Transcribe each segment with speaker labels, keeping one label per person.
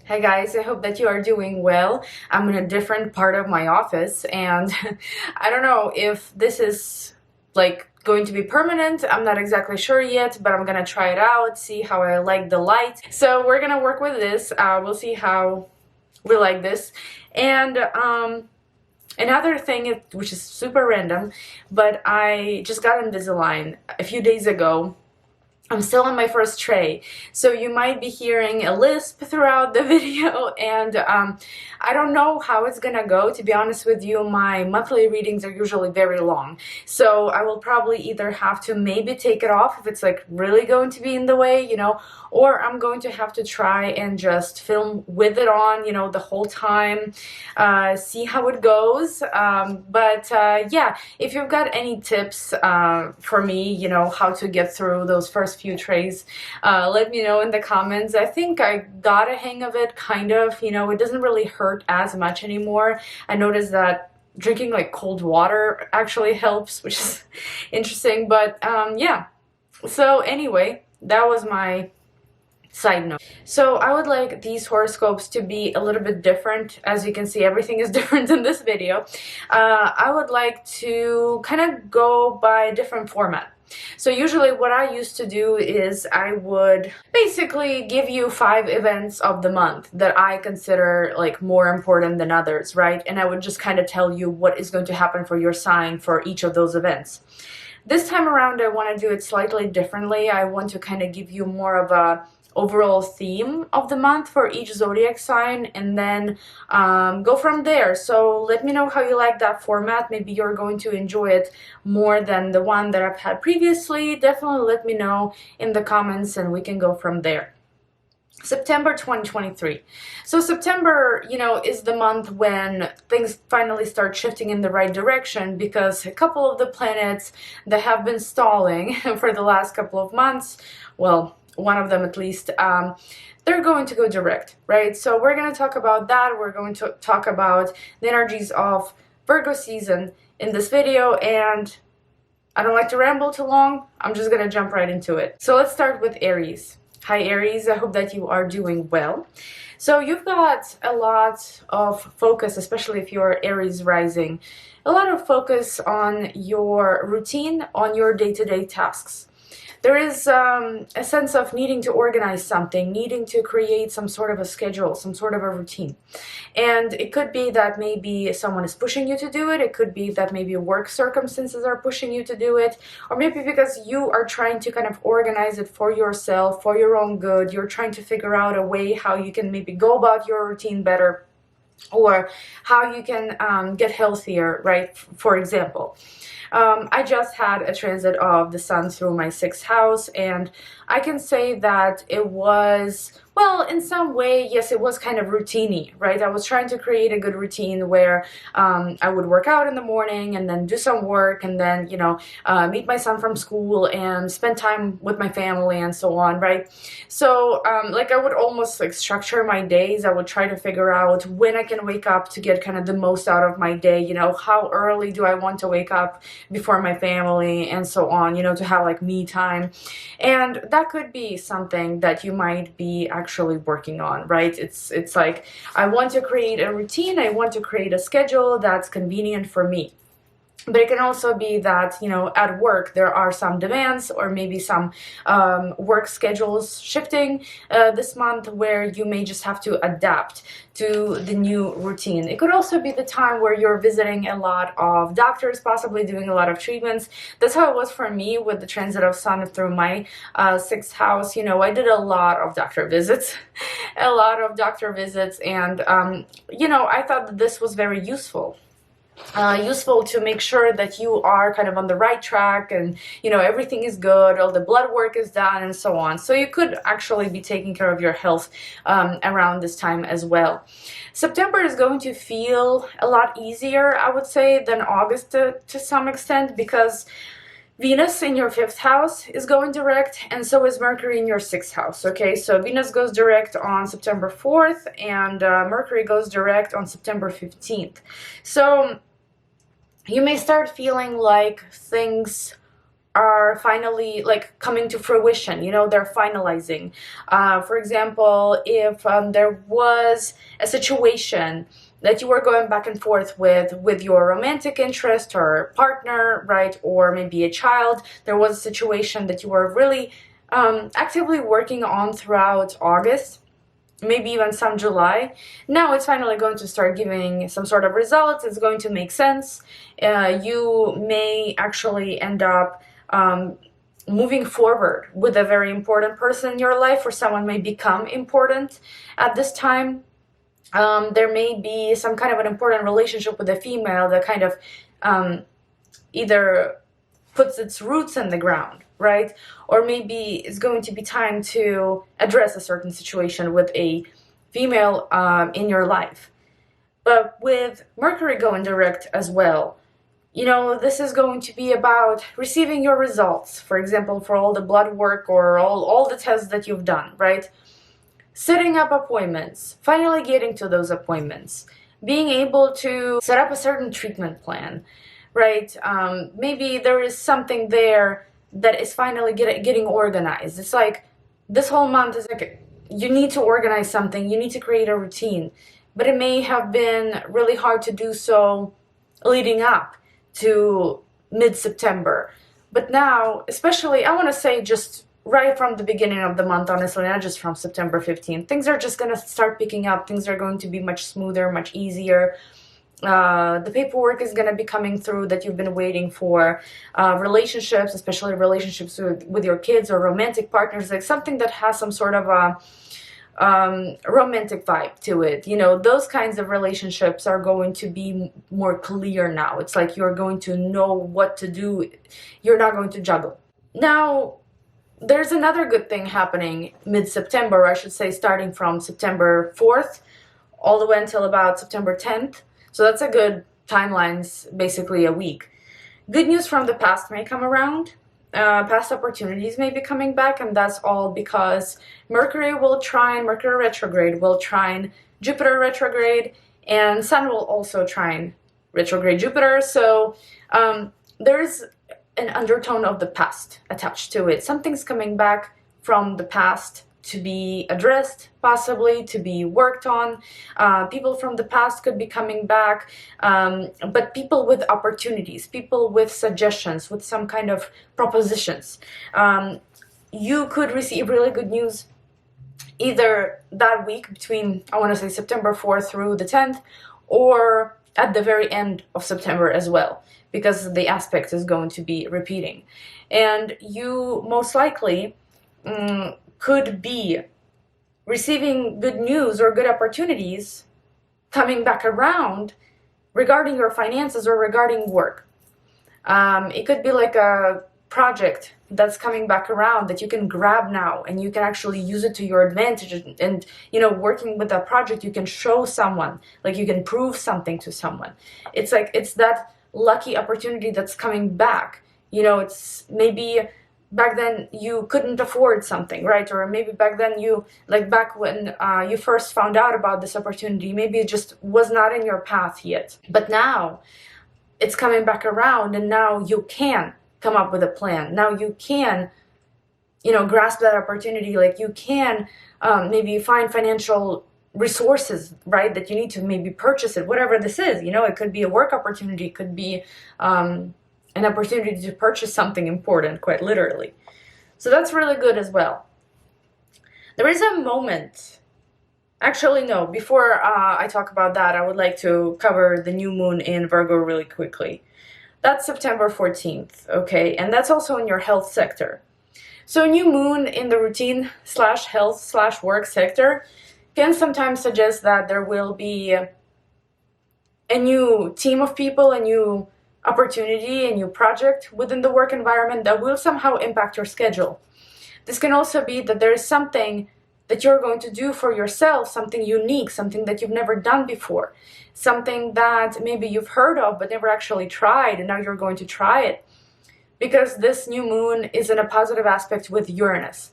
Speaker 1: Hi guys, I hope that you are doing well. I'm in a different part of my office and I don't know if this is like going to be permanent. I'm not exactly sure yet, but I'm gonna try it out, see how I like the light. So we're gonna work with this. We'll see how we like this. And another thing, which is super random, but I just got Invisalign a few days ago. I'm still on my first tray, so you might be hearing a lisp throughout the video, and I don't know how it's gonna go. To be honest with you, my monthly readings are usually very long, so I will probably either have to maybe take it off if it's like really going to be in the way, or I'm going to have to try and just film with it on, the whole time, see how it goes. But yeah, if you've got any tips for me, how to get through those first few trays, let me know in the comments. I think I got a hang of it, kind of. It doesn't really hurt as much anymore. I noticed that drinking like cold water actually helps, which is interesting. But yeah, so anyway, that was my side note. So I would like these horoscopes to be a little bit different. As you can see, everything is different in this video. I would like to kind of go by a different format. So usually what I used to do is I would basically give you 5 events of the month that I consider like more important than others, right? And I would just kind of tell you what is going to happen for your sign for each of those events. This time around, I want to do it slightly differently. I want to kind of give you more of a overall theme of the month for each zodiac sign, and then go from there. So let me know how you like that format. Maybe you're going to enjoy it more than the one that I've had previously. Definitely let me know in the comments and we can go from there. September 2023. So September, is the month when things finally start shifting in the right direction, because a couple of the planets that have been stalling for the last couple of months, well, one of them at least, they're going to go direct, right? So we're going to talk about that. We're going to talk about the energies of Virgo season in this video, and I don't like to ramble too long. I'm just going to jump right into it. So let's start with Aries. Hi Aries, I hope that you are doing well. So you've got a lot of focus, especially if you're Aries rising, a lot of focus on your routine, on your day-to-day tasks. There is a sense of needing to organize something, needing to create some sort of a schedule, some sort of a routine. And it could be that maybe someone is pushing you to do it. It could be that maybe work circumstances are pushing you to do it. Or maybe because you are trying to kind of organize it for yourself, for your own good. You're trying to figure out a way how you can maybe go about your routine better, or how you can get healthier, right? For example, I just had a transit of the sun through my 6th house, and I can say that it was, well, in some way, yes, it was kind of routine-y, right? I was trying to create a good routine where I would work out in the morning and then do some work and then, meet my son from school and spend time with my family and so on, right? So, like, I would almost like structure my days. I would try to figure out when I can wake up to get kind of the most out of my day, how early do I want to wake up before my family and so on, to have like me time. And that could be something that you might be actually working on, right? It's like, I want to create a routine, I want to create a schedule that's convenient for me. But it can also be that, at work there are some demands, or maybe some work schedules shifting this month, where you may just have to adapt to the new routine. It could also be the time where you're visiting a lot of doctors, possibly doing a lot of treatments. That's how it was for me with the transit of Sun through my 6th house. I did a lot of doctor visits, a lot of doctor visits, and, I thought that this was very useful. Useful to make sure that you are kind of on the right track and everything is good, all the blood work is done and so on. So you could actually be taking care of your health around this time as well. September is going to feel a lot easier, I would say, than August to some extent, because Venus in your 5th house is going direct, and so is Mercury in your 6th house, okay? So Venus goes direct on September 4th, and Mercury goes direct on September 15th. So you may start feeling like things are finally like coming to fruition, you know, they're finalizing. For example, if there was a situation that you were going back and forth with your romantic interest or partner, right, or maybe a child, there was a situation that you were really actively working on throughout August, maybe even some July. Now it's finally going to start giving some sort of results. It's going to make sense. You may actually end up moving forward with a very important person in your life, or someone may become important at this time. There may be some kind of an important relationship with a female that kind of either puts its roots in the ground, right? Or maybe it's going to be time to address a certain situation with a female in your life. But with Mercury going direct as well, you know, this is going to be about receiving your results, for example, for all the blood work or all the tests that you've done, right? Setting up appointments, finally getting to those appointments, being able to set up a certain treatment plan, right? Maybe there is something there that is finally getting organized. It's like this whole month is like you need to organize something, you need to create a routine, but it may have been really hard to do so leading up to mid-September. But now, especially, I want to say just right from the beginning of the month, honestly, not just from September 15th, things are just going to start picking up. Things are going to be much smoother, much easier. The paperwork is going to be coming through that you've been waiting for. Relationships, especially relationships with your kids or romantic partners, like something that has some sort of a romantic vibe to it, you know, those kinds of relationships are going to be more clear now. It's like you're going to know what to do. You're not going to juggle. Now, there's another good thing happening mid-September, I should say, starting from September 4th all the way until about September 10th. So that's a good timelines, basically a week. Good news from the past may come around. Past opportunities may be coming back, and that's all because Mercury retrograde will trine Jupiter retrograde, and Sun will also trine retrograde Jupiter. So there's an undertone of the past attached to it. Something's coming back from the past to be addressed, possibly to be worked on. People from the past could be coming back, but people with opportunities, people with suggestions, with some kind of propositions. You could receive really good news either that week between, I want to say, September 4th through the 10th, or at the very end of September as well, because the aspect is going to be repeating. And you most likely could be receiving good news or good opportunities coming back around regarding your finances or regarding work. It could be like a project that's coming back around that you can grab now and you can actually use it to your advantage. And you know, working with that project, you can show someone, like you can prove something to someone. It's like, it's that lucky opportunity that's coming back. You know, it's maybe back then you couldn't afford something, right? Or maybe back then you, like back when you first found out about this opportunity, maybe it just was not in your path yet. But now it's coming back around, and now you can come up with a plan. Now you can, you know, grasp that opportunity. Like you can maybe find financial resources, right, that you need to maybe purchase it, whatever this is. You know, it could be a work opportunity, it could be an opportunity to purchase something important, quite literally. So that's really good as well. There is a moment, actually no, before I talk about that, I would like to cover the new moon in Virgo really quickly. That's September 14th, okay? And that's also in your health sector. So new moon in the routine / health / work sector can sometimes suggest that there will be a new team of people, a new opportunity, a new project within the work environment that will somehow impact your schedule. This can also be that there is something that you're going to do for yourself, something unique, something that you've never done before, something that maybe you've heard of but never actually tried, and now you're going to try it. Because this new moon is in a positive aspect with Uranus,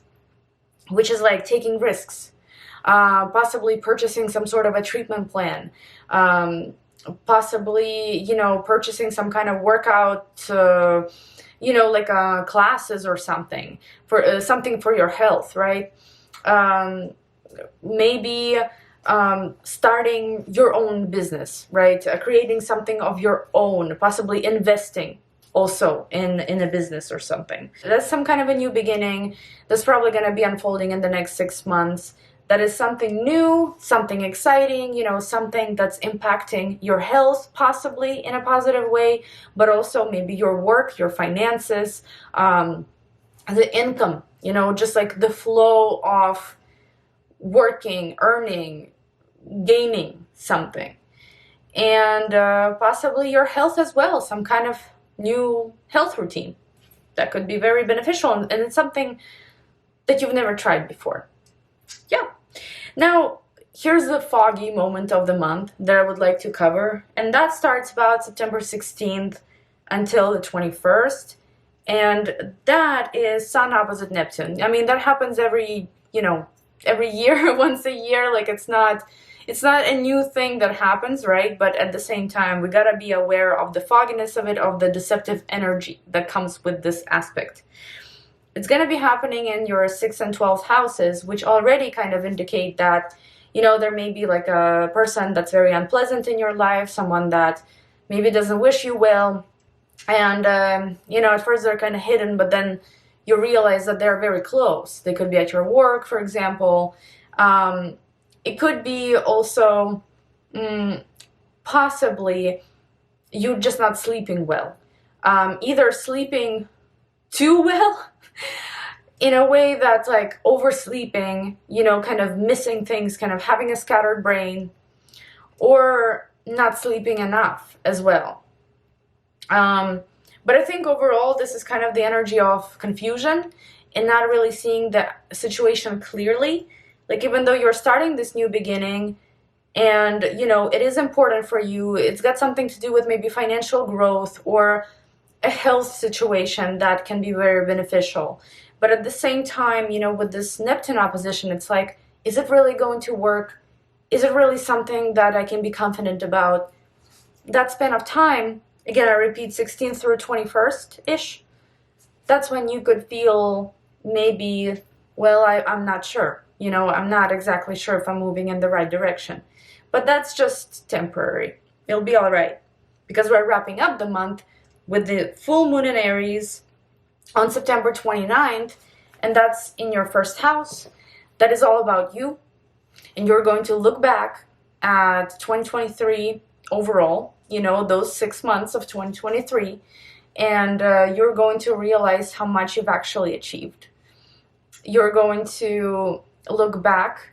Speaker 1: which is like taking risks, possibly purchasing some sort of a treatment plan, possibly, you know, purchasing some kind of workout, you know, like classes or something for your health, right? Maybe starting your own business, right? Creating something of your own, possibly investing also in a business or something. That's some kind of a new beginning that's probably going to be unfolding in the next 6 months. That is something new, something exciting, you know, something that's impacting your health possibly in a positive way, but also maybe your work, your finances, the income, you know, just like the flow of working, earning, gaining something. And possibly your health as well, some kind of new health routine that could be very beneficial, and it's something that you've never tried before. Yeah. Now, here's the foggy moment of the month that I would like to cover, and that starts about September 16th until the 21st, and that is Sun opposite Neptune. I mean, that happens every year, once a year. Like, it's not a new thing that happens, right? But at the same time, we gotta be aware of the fogginess of it, of the deceptive energy that comes with this aspect. It's gonna be happening in your 6th and 12th houses, which already kind of indicate that, you know, there may be like a person that's very unpleasant in your life, someone that maybe doesn't wish you well. And, you know, at first they're kind of hidden, but then you realize that they're very close. They could be at your work, for example. It could be also possibly you just not sleeping well. Either sleeping too well in a way that's like oversleeping, you know, kind of missing things, kind of having a scattered brain, or not sleeping enough as well. But I think overall this is kind of the energy of confusion and not really seeing the situation clearly. Like, even though you're starting this new beginning and, you know, it is important for you, it's got something to do with maybe financial growth or a health situation that can be very beneficial. But at the same time, you know, with this Neptune opposition, it's like, is it really going to work? Is it really something that I can be confident about? That span of time, again, I repeat, 16th through 21st-ish, that's when you could feel maybe, well, I'm not sure. You know, I'm not exactly sure if I'm moving in the right direction. But that's just temporary. It'll be all right. Because we're wrapping up the month with the full moon in Aries on September 29th. And that's in your 1st house. That is all about you. And you're going to look back at 2023 overall. You know, those 6 months of 2023. And you're going to realize how much you've actually achieved. You're going to look back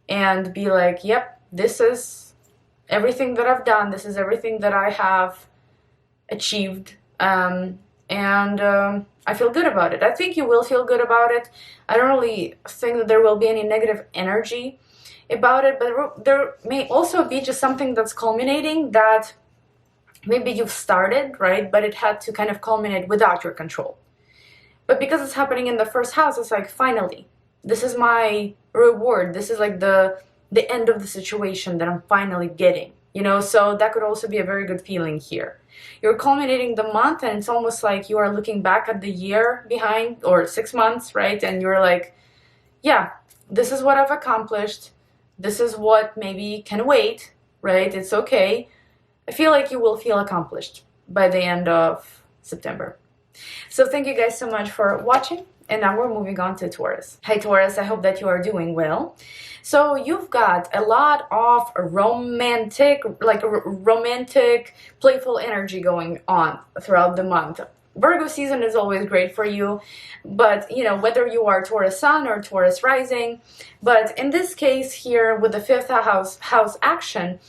Speaker 1: and be like, yep, this is everything that I've done. This is everything that I have achieved. And I feel good about it. I think you will feel good about it. I don't really think that there will be any negative energy about it, but there may also be just something that's culminating that maybe you've started, right? But it had to kind of culminate without your control. But because it's happening in the 1st house, it's like, finally, this is my reward. This is like the end of the situation that I'm finally getting, you know? So that could also be a very good feeling here. You're culminating the month, and it's almost like you are looking back at the year behind, or 6 months, right? And you're like, yeah, this is what I've accomplished. This is what maybe can wait, right? It's okay. I feel like you will feel accomplished by the end of September. So thank you guys so much for watching. And now we're moving on to Taurus. Hi Taurus, I hope that you are doing well. So you've got a lot of romantic, playful energy going on throughout the month. Virgo season is always great for you, but you know, whether you are Taurus Sun or Taurus Rising, but in this case here with the 5th house action,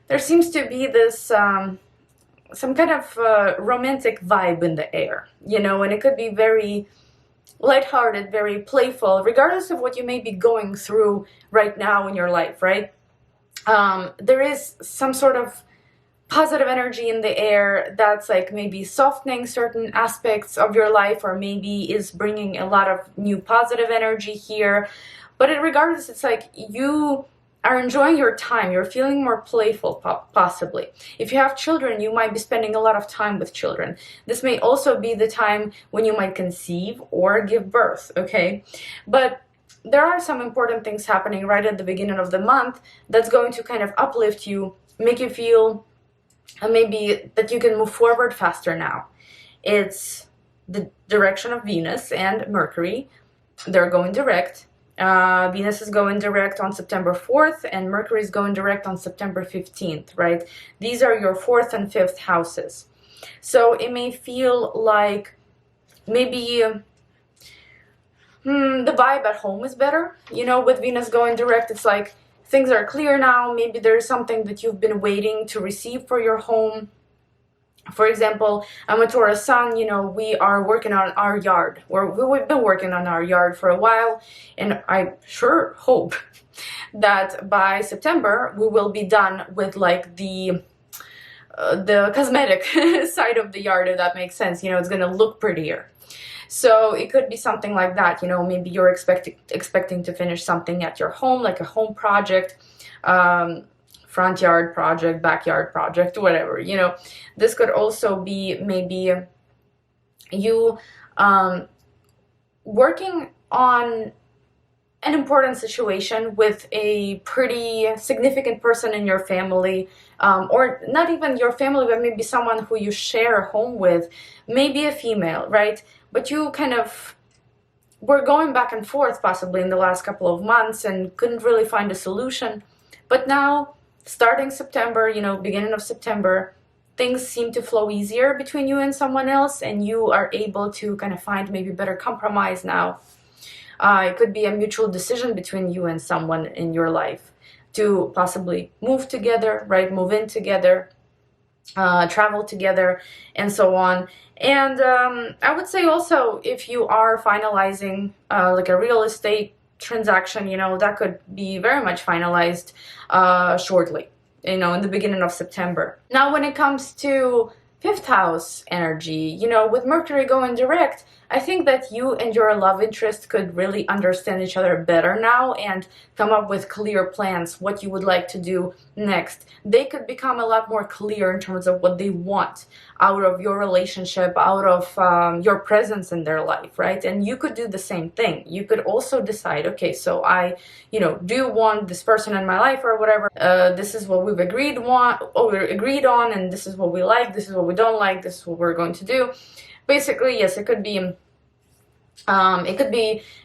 Speaker 1: there seems to be this some kind of romantic vibe in the air, you know, and it could be very lighthearted, very playful, regardless of what you may be going through right now in your life, right? There is some sort of positive energy in the air that's like maybe softening certain aspects of your life, or maybe is bringing a lot of new positive energy here. But regardless, it's like you are enjoying your time. You're feeling more playful, possibly. If you have children, you might be spending a lot of time with children. This may also be the time when you might conceive or give birth, okay? But there are some important things happening right at the beginning of the month that's going to kind of uplift you, make you feel maybe that you can move forward faster now. It's the direction of Venus and Mercury. They're going direct. Venus is going direct on September 4th, and Mercury is going direct on September 15th, right? These are your 4th and 5th houses. So it may feel like maybe the vibe at home is better. You know, with Venus going direct, it's like things are clear now. Maybe there's something that you've been waiting to receive for your home. For example, I'm a Taurus sun, you know, we are working on our yard. We've been working on our yard for a while, and I sure hope that by September we will be done with like the cosmetic side of the yard, if that makes sense. You know, it's gonna look prettier. So it could be something like that, you know, maybe you're expecting to finish something at your home, like a home project, front yard project, backyard project, whatever, you know. This could also be maybe you working on an important situation with a pretty significant person in your family, or not even your family, but maybe someone who you share a home with, maybe a female, right? But you kind of were going back and forth possibly in the last couple of months and couldn't really find a solution. But now, starting September, you know, beginning of September, things seem to flow easier between you and someone else, and you are able to kind of find maybe better compromise now. It could be a mutual decision between you and someone in your life to possibly move together, right? Move in together, travel together, and so on. And I would say also, if you are finalizing like a real estate transaction, you know, that could be very much finalized shortly, you know, in the beginning of September. Now, when it comes to 5th house energy, you know, with Mercury going direct, I think that you and your love interest could really understand each other better now and come up with clear plans, what you would like to do next. They could become a lot more clear in terms of what they want out of your relationship, out of your presence in their life, right? And you could do the same thing. You could also decide, okay, so I, you know, do want this person in my life or whatever. This is what we've agreed on, and this is what we like, this is what we don't like, this is what we're going to do. Basically, yes, it could be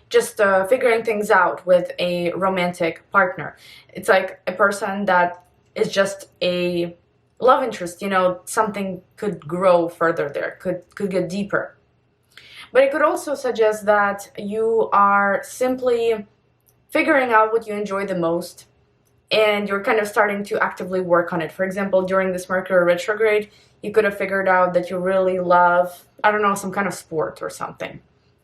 Speaker 1: just figuring things out with a romantic partner. It's like a person that is just a love interest, you know, something could grow further there, could get deeper. But it could also suggest that you are simply figuring out what you enjoy the most, and you're kind of starting to actively work on it. For example, during this Mercury retrograde, you could have figured out that you really love, I don't know, some kind of sport or something.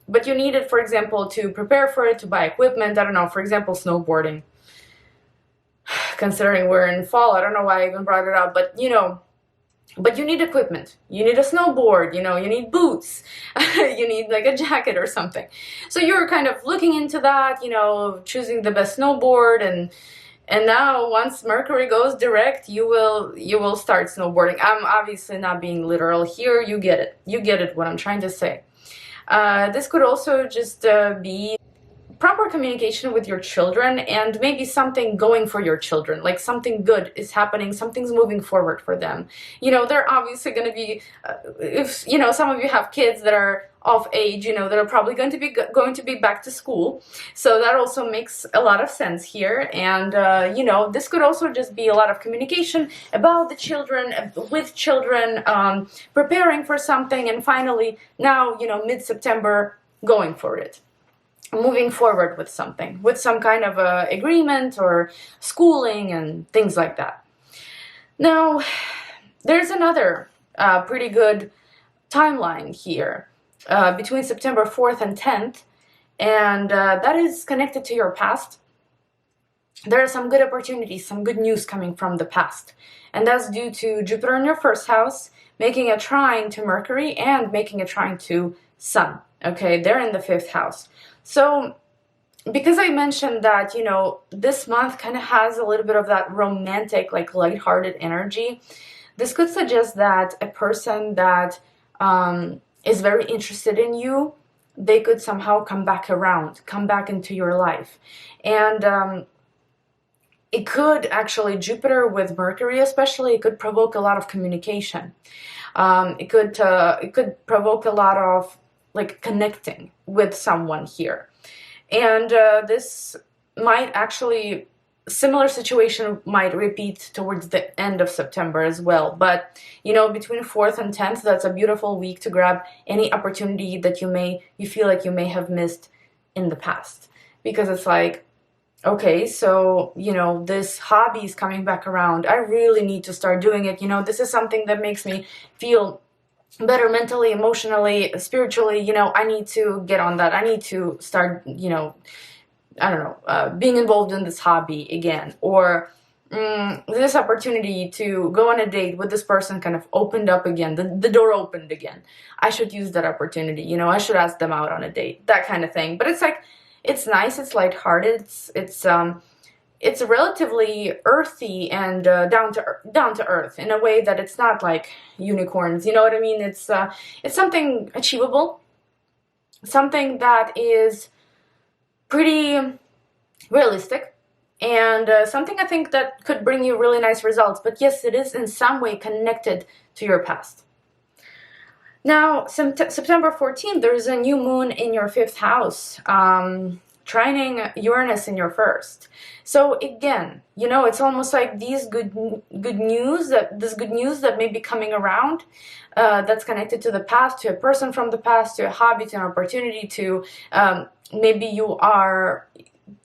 Speaker 1: But you needed, for example, to prepare for it, to buy equipment, I don't know, for example, snowboarding. Considering we're in fall, I don't know why I even brought it up, but you know, but you need equipment. You need a snowboard, you know, you need boots, you need like a jacket or something. So you're kind of looking into that, you know, choosing the best snowboard, and now once Mercury goes direct, you will start snowboarding. I'm obviously not being literal here. You get it what I'm trying to say. This could also just be proper communication with your children, and maybe something going for your children, like something good is happening, something's moving forward for them. You know, they're obviously going to be, if, you know, some of you have kids that are of age, you know, that are probably going to be back to school. So that also makes a lot of sense here. And, you know, this could also just be a lot of communication about the children, with children, preparing for something, and finally, now, you know, mid-September, going for it. Moving forward with something, with some kind of agreement or schooling and things like that. Now, there's another pretty good timeline here between September 4th and 10th, and that is connected to your past. There are some good opportunities, some good news coming from the past, and that's due to Jupiter in your 1st house, making a trine to Mercury and making a trine to Sun. Okay, they're in the 5th house. So because I mentioned that, you know, this month kind of has a little bit of that romantic, like lighthearted energy, this could suggest that a person that is very interested in you, they could somehow come back around, come back into your life. And it could actually, Jupiter with Mercury especially, it could provoke a lot of communication. It could provoke a lot of like connecting with someone here. And this might actually, similar situation might repeat towards the end of September as well. But, you know, between 4th and 10th, that's a beautiful week to grab any opportunity that you feel like you may have missed in the past. Because it's like, okay, so, you know, this hobby is coming back around. I really need to start doing it. You know, this is something that makes me feel better mentally, emotionally, spiritually. You know, I need to get on that. I need to start, you know, I don't know, being involved in this hobby again. Or this opportunity to go on a date with this person kind of opened up again. The door opened again. I should use that opportunity. You know, I should ask them out on a date, that kind of thing. But it's like, it's nice, it's lighthearted, it's relatively earthy and down to earth in a way that it's not like unicorns. You know what I mean? It's something achievable, something that is pretty realistic, and something I think that could bring you really nice results. But yes, it is in some way connected to your past. Now, September 14th, there's a new moon in your 5th house, trining Uranus in your 1st. So again, you know, it's almost like these good news that may be coming around, that's connected to the past, to a person from the past, to a hobby, to an opportunity, to maybe you are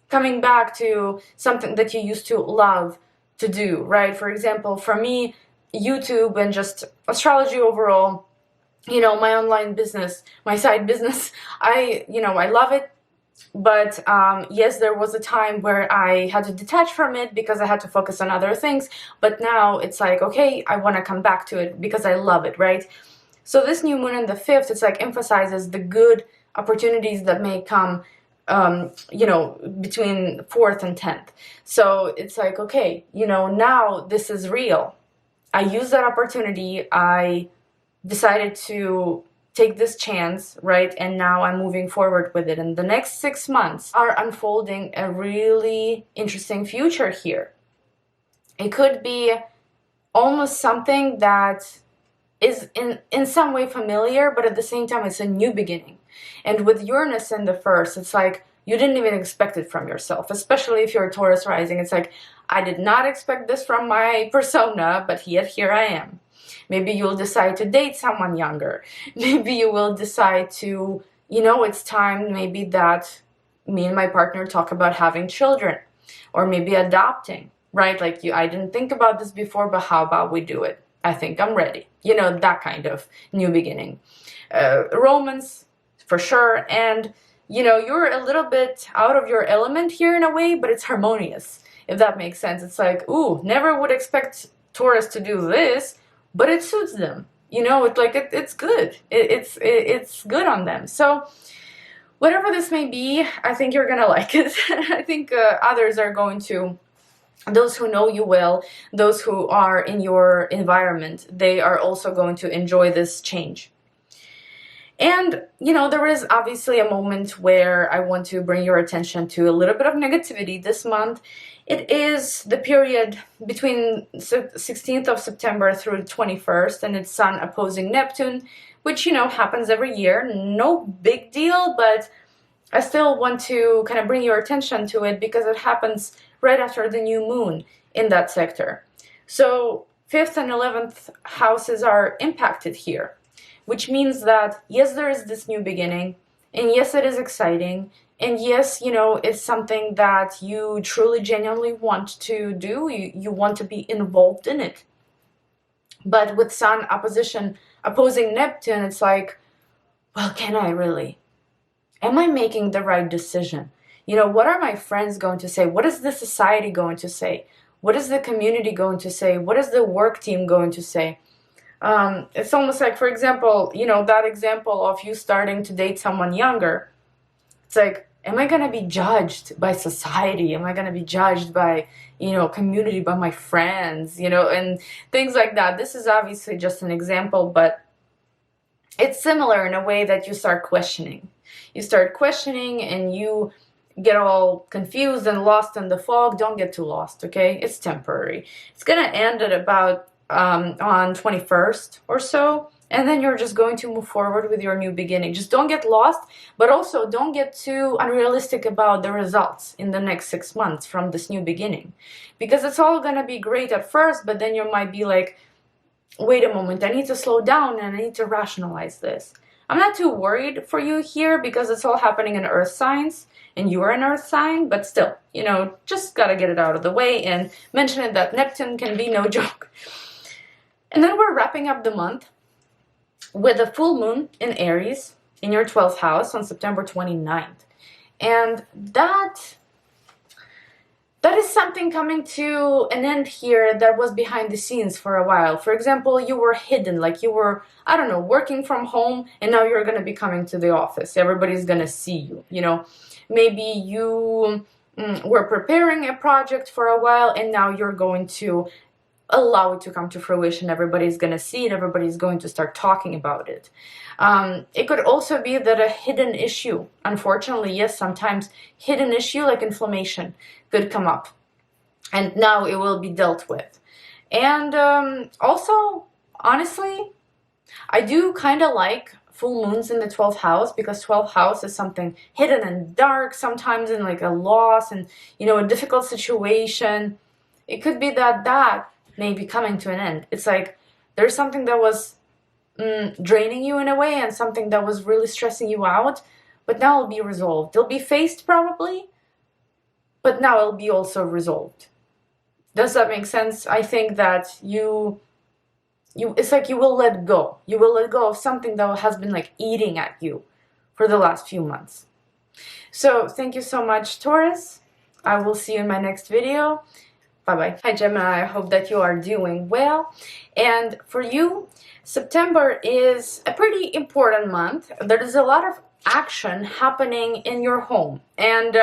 Speaker 1: coming back to something that you used to love to do, right? For example, for me, YouTube and just astrology overall, you know, my online business, my side business, I love it. But yes, there was a time where I had to detach from it because I had to focus on other things. But now it's like, okay, I want to come back to it because I love it, right? So this new moon in the 5th, it's like emphasizes the good opportunities that may come, you know, between 4th and 10th. So it's like, okay, you know, now this is real. I used that opportunity. I decided to take this chance, right? And now I'm moving forward with it. And the next 6 months are unfolding a really interesting future here. It could be almost something that is in some way familiar, but at the same time, it's a new beginning. And with Uranus in the 1st, it's like you didn't even expect it from yourself, especially if you're a Taurus rising. It's like, I did not expect this from my persona, but yet here I am. Maybe you'll decide to date someone younger. Maybe you will decide to, you know, it's time maybe that me and my partner talk about having children, or maybe adopting, right? Like, I didn't think about this before, but how about we do it? I think I'm ready. You know, that kind of new beginning. Romance, for sure. And, you know, you're a little bit out of your element here in a way, but it's harmonious, if that makes sense. It's like, ooh, never would expect Taurus to do this, but it suits them. You know, it's like, it's good. It's good on them. So whatever this may be, I think you're gonna like it. I think others are going to, those who know you well, those who are in your environment, they are also going to enjoy this change. And, you know, there is obviously a moment where I want to bring your attention to a little bit of negativity this month. It is the period between 16th of September through the 21st, and it's Sun opposing Neptune, which, you know, happens every year. No big deal, but I still want to kind of bring your attention to it because it happens right after the new moon in that sector. So 5th and 11th houses are impacted here, which means that, yes, there is this new beginning, and yes, it is exciting, and yes, you know, it's something that you truly, genuinely want to do. You want to be involved in it. But with Sun opposing Neptune, it's like, well, can I really? Am I making the right decision? You know, what are my friends going to say? What is the society going to say? What is the community going to say? What is the work team going to say? It's almost like, for example, you know, that example of you starting to date someone younger. It's like, am I gonna be judged by society? Am I gonna be judged by, community, by my friends, and things like that. This is obviously just an example, but it's similar in a way that you start questioning. You start questioning and you get all confused and lost in the fog. Don't get too lost, okay? It's temporary. It's gonna end at about on 21st or so, and then you're just going to move forward with your new beginning. Just don't get lost, but also don't get too unrealistic about the results in the next 6 months from this new beginning, because it's all gonna be great at first, but then you might be like, wait a moment, I need to slow down and I need to rationalize this. I'm not too worried for you here because it's all happening in earth signs and you are an earth sign, but still, just gotta get it out of the way and mention it that Neptune can be no joke. And then we're wrapping up the month with a full moon in Aries in your 12th house on September 29th. And that is something coming to an end here that was behind the scenes for a while. For example, you were hidden, like you were, I don't know, working from home, and now you're going to be coming to the office. Everybody's going to see you, Maybe you were preparing a project for a while, and now you're going to allow it to come to fruition. Everybody's going to see it. Everybody's going to start talking about it. It could also be that a hidden issue, unfortunately, yes, sometimes hidden issue like inflammation could come up, and now it will be dealt with. And also, honestly, I do kind of like full moons in the 12th house, because 12th house is something hidden and dark, sometimes in like a loss and, a difficult situation. It could be that may be coming to an end. It's like there's something that was draining you in a way, and something that was really stressing you out, but now it'll be resolved. It'll be faced probably, but now it'll be also resolved. Does that make sense? I think that it's like you will let go. You will let go of something that has been like eating at you for the last few months. So thank you so much, Taurus. I will see you in my next video. Bye-bye. Hi, Gemini. I hope that you are doing well. And for you, September is a pretty important month. There is a lot of action happening in your home. And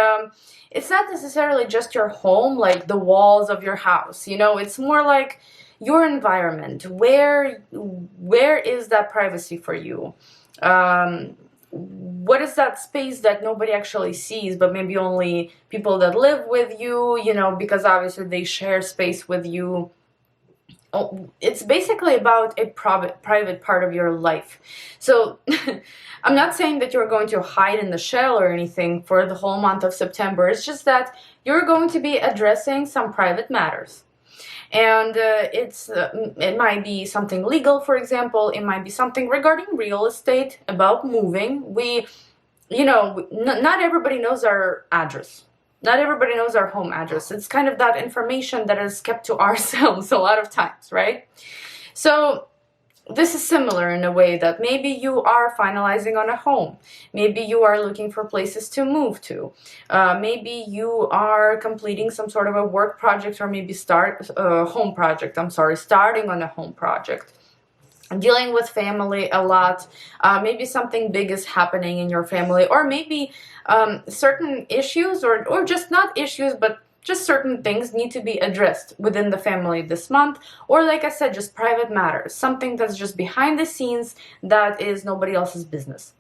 Speaker 1: it's not necessarily just your home, like the walls of your house. It's more like your environment. Where is that privacy for you? What is that space that nobody actually sees, but maybe only people that live with you, because obviously they share space with you. Oh, it's basically about a private part of your life. So I'm not saying that you're going to hide in the shell or anything for the whole month of September. It's just that you're going to be addressing some private matters. And it might be something legal, for example. It might be something regarding real estate, about moving. Not everybody knows our address. Not everybody knows our home address. It's kind of that information that is kept to ourselves a lot of times, right? So this is similar in a way that maybe you are finalizing on a home. Maybe you are looking for places to move to. Maybe you are completing some sort of a work project, or maybe starting on a home project. Dealing with family a lot. Maybe something big is happening in your family, or maybe certain issues, or just not issues, but just certain things need to be addressed within the family this month, or like I said, just private matters, something that's just behind the scenes that is nobody else's business.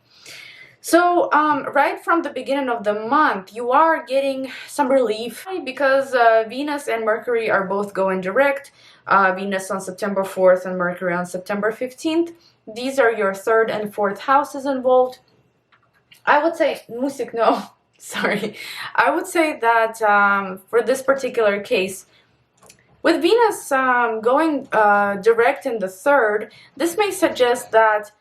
Speaker 1: So right from the beginning of the month, you are getting some relief, because Venus and Mercury are both going direct. Venus on September 4th and Mercury on September 15th. These are your 3rd and 4th houses involved. I would say, I would say that for this particular case, with Venus going direct in the 3rd, this may suggest that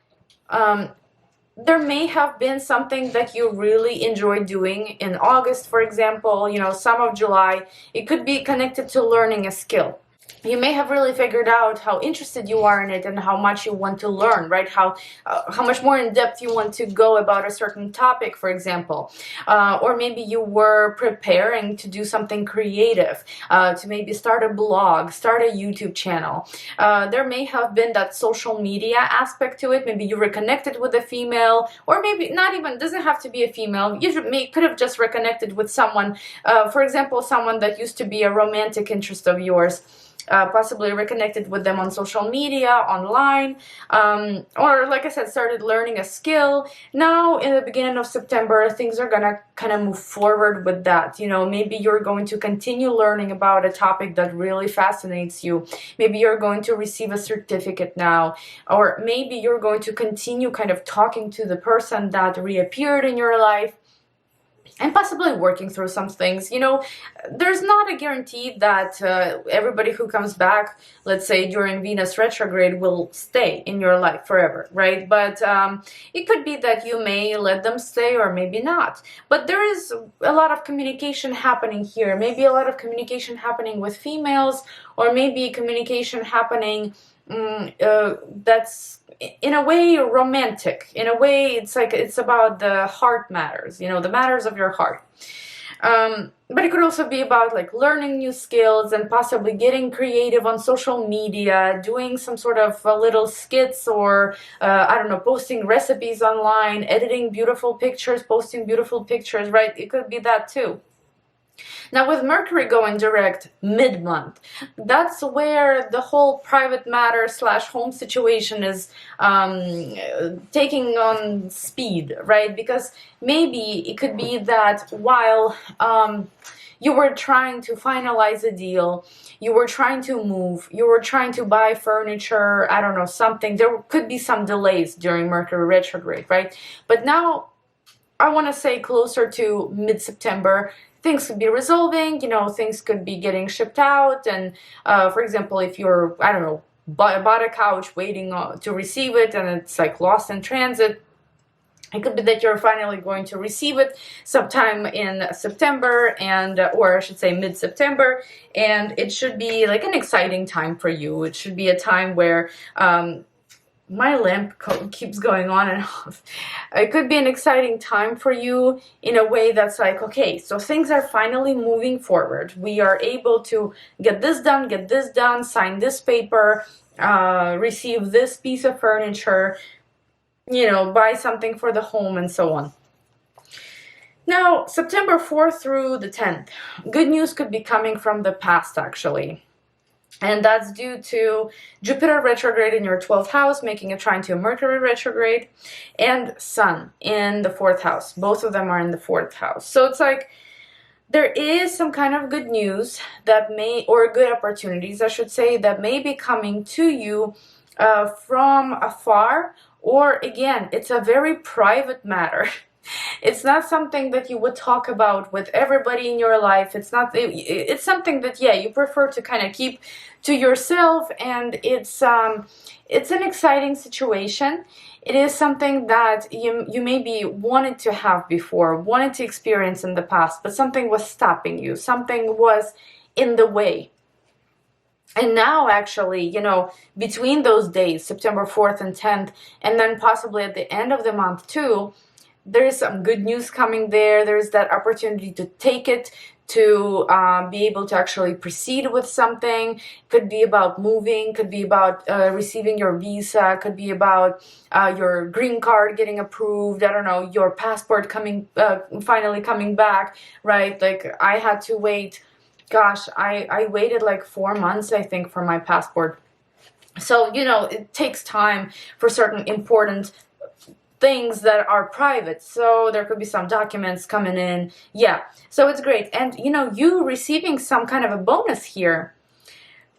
Speaker 1: there may have been something that you really enjoyed doing in August, for example, some of July. It could be connected to learning a skill. you may have really figured out how interested you are in it and how much you want to learn, right? How much more in depth you want to go about a certain topic, for example. Or maybe you were preparing to do something creative, to maybe start a blog, start a YouTube channel. There may have been that social media aspect to it. Maybe you reconnected with a female, or maybe not even, doesn't have to be a female. You could have just reconnected with someone, for example, someone that used to be a romantic interest of yours. Possibly reconnected with them on social media, online, or like I said, started learning a skill. Now in the beginning of September, things are gonna kind of move forward with that. You know, maybe you're going to continue learning about a topic that really fascinates you. Maybe you're going to receive a certificate now, or maybe you're going to continue kind of talking to the person that reappeared in your life, and possibly working through some things. You know, there's not a guarantee that everybody who comes back, let's say during Venus retrograde, will stay in your life forever, right? But it could be that you may let them stay or maybe not. But there is a lot of communication happening here. Maybe a lot of communication happening with females, or maybe communication happening that's in a way romantic. In a way, it's like it's about the heart matters, you know, the matters of your heart. But it could also be about like learning new skills and possibly getting creative on social media, doing some sort of little skits, or I don't know, posting recipes online, editing beautiful pictures, posting beautiful pictures, right? It could be that too. Now with Mercury going direct mid-month, that's where the whole private matter / home situation is taking on speed, right? Because maybe it could be that while you were trying to finalize a deal, you were trying to move, you were trying to buy furniture, I don't know, something, there could be some delays during Mercury retrograde, right? But now, I want to say closer to mid-September, things could be resolving, you know, things could be getting shipped out. And for example, if you're, I don't know, bought a couch waiting to receive it and it's like lost in transit, it could be that you're finally going to receive it sometime in September, and or I should say mid-September, and it should be like an exciting time for you. It should be a time where my lamp keeps going on and off. It could be an exciting time for you in a way that's like, okay, so things are finally moving forward. We are able to get this done, sign this paper, receive this piece of furniture, you know, buy something for the home and so on. Now, September 4th through the 10th, good news could be coming from the past, actually. And that's due to Jupiter retrograde in your 12th house, making a trine to Mercury retrograde, and Sun in the 4th house. Both of them are in the 4th house. So it's like there is some kind of good news that may, or good opportunities, I should say, that may be coming to you from afar. Or again, it's a very private matter. It's not something that you would talk about with everybody in your life. It's not. It's something that, yeah, you prefer to kind of keep to yourself, and it's an exciting situation. It is something that you maybe wanted to have before, wanted to experience in the past, but something was stopping you. Something was in the way. And now, actually, you know, between those days, September 4th and 10th, and then possibly at the end of the month too, there is some good news coming there. There's that opportunity to take it, to be able to actually proceed with something. Could be about moving, could be about receiving your visa, could be about your green card getting approved, I don't know, your passport coming, finally coming back, right? Like, I had to wait, gosh, I waited like 4 months, I think, for my passport. So, you know, it takes time for certain important things that are private, so there could be some documents coming in. Yeah, so it's great. And you know, you receiving some kind of a bonus here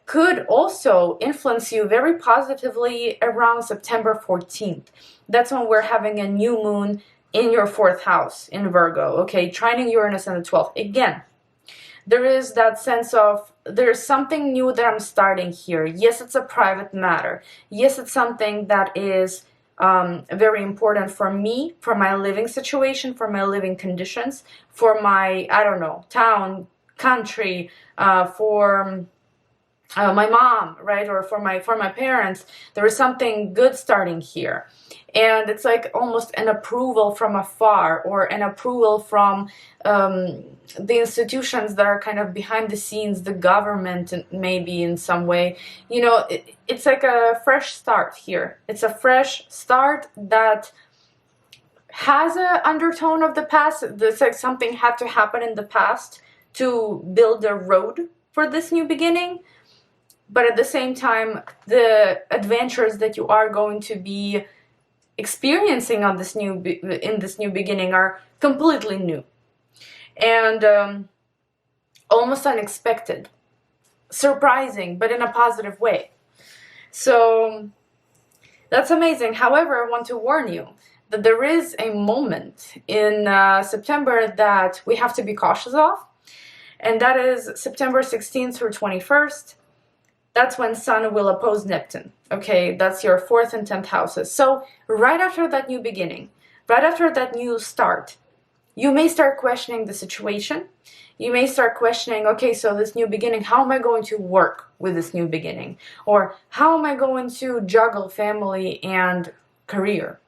Speaker 1: could also influence you very positively around September 14th. That's when we're having a new moon in your 4th house in Virgo, okay, trining Uranus in the 12th. Again, there is that sense of there's something new that I'm starting here. Yes, it's a private matter. Yes, it's something that is very important for me, for my living situation, for my living conditions, for my, I don't know, town, country, for my mom, right, or for my parents, there is something good starting here. And it's like almost an approval from afar, or an approval from the institutions that are kind of behind the scenes, the government maybe in some way. You know, it's like a fresh start here. It's a fresh start that has an undertone of the past. It's like something had to happen in the past to build a road for this new beginning. But at the same time, the adventures that you are going to be experiencing on this in this new beginning are completely new and almost unexpected, surprising, but in a positive way. So that's amazing. However, I want to warn you that there is a moment in September that we have to be cautious of, and that is September 16th through 21st. That's when Sun will oppose Neptune. Okay, that's your 4th and 10th houses. So right after that new beginning, right after that new start, you may start questioning the situation. You may start questioning, okay, so this new beginning, how am I going to work with this new beginning? Or how am I going to juggle family and career?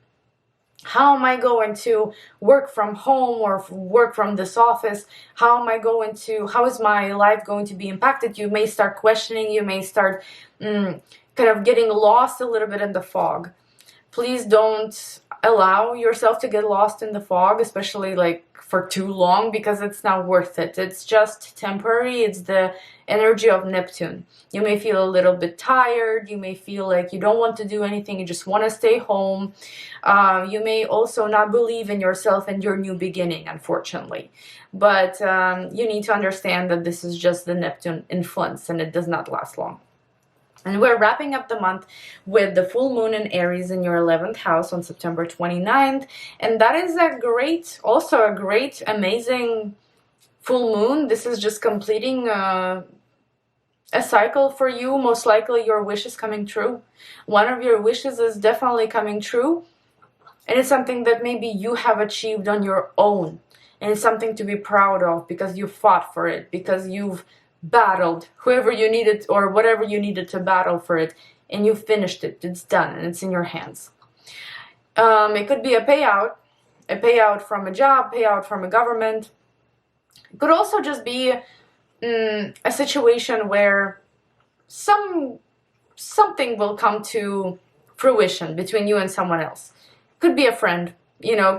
Speaker 1: How am I going to work from home or work from this office? How is my life going to be impacted? You may start questioning, you may start kind of getting lost a little bit in the fog. Please don't allow yourself to get lost in the fog, especially like for too long, because it's not worth it. It's just temporary. It's the energy of Neptune. You may feel a little bit tired. You may feel like you don't want to do anything. You just want to stay home. You may also not believe in yourself and your new beginning, unfortunately. But you need to understand that this is just the Neptune influence and it does not last long. And we're wrapping up the month with the full moon in Aries in your 11th house on September 29th. And that is also a great, amazing full moon. This is just completing a cycle for you. Most likely your wish is coming true. One of your wishes is definitely coming true. And it's something that maybe you have achieved on your own. And it's something to be proud of because you fought for it, because you've battled whoever you needed or whatever you needed to battle for it, and you finished it. It's done and it's in your hands. It could be a payout from a job, payout from a government. It could also just be a situation where something will come to fruition between you and someone else. Could be a friend,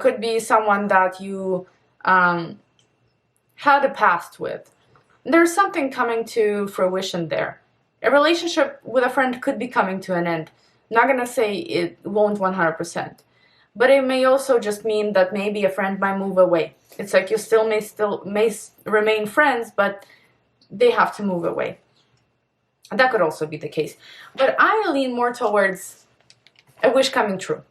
Speaker 1: could be someone that you had a past with. There's something coming to fruition there. A relationship with a friend could be coming to an end. I'm not gonna say it won't 100%, but it may also just mean that maybe a friend might move away. It's like you may remain friends, but they have to move away. That could also be the case. But I lean more towards a wish coming true.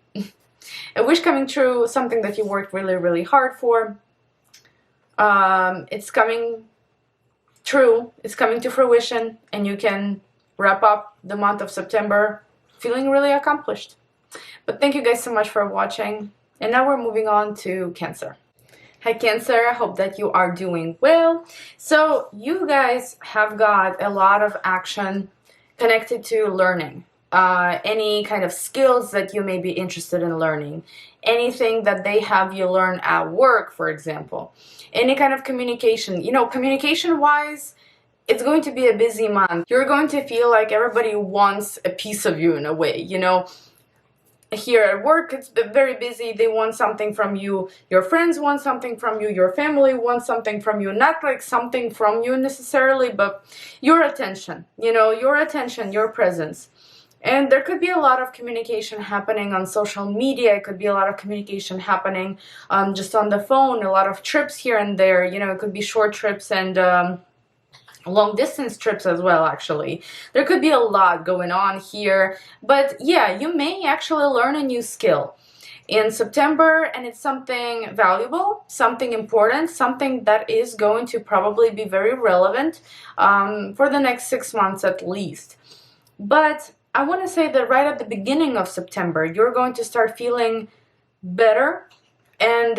Speaker 1: A wish coming true, something that you worked really, really hard for. It's coming true, it's coming to fruition, and you can wrap up the month of September feeling really accomplished. But thank you guys so much for watching, and now we're moving on to Cancer. Hi Cancer, I hope that you are doing well. So you guys have got a lot of action connected to learning. Any kind of skills that you may be interested in learning, anything that they have you learn at work, for example, any kind of communication. Communication-wise, it's going to be a busy month. You're going to feel like everybody wants a piece of you in a way, Here at work, it's very busy. They want something from you. Your friends want something from you. Your family wants something from you. Not like something from you necessarily, but your attention, your presence. And there could be a lot of communication happening on social media. It could be a lot of communication happening just on the phone, a lot of trips here and there. It could be short trips and long distance trips as well, actually. There could be a lot going on here. But yeah, you may actually learn a new skill in September, and it's something valuable, something important, something that is going to probably be very relevant for the next 6 months at least. But I want to say that right at the beginning of September, you're going to start feeling better and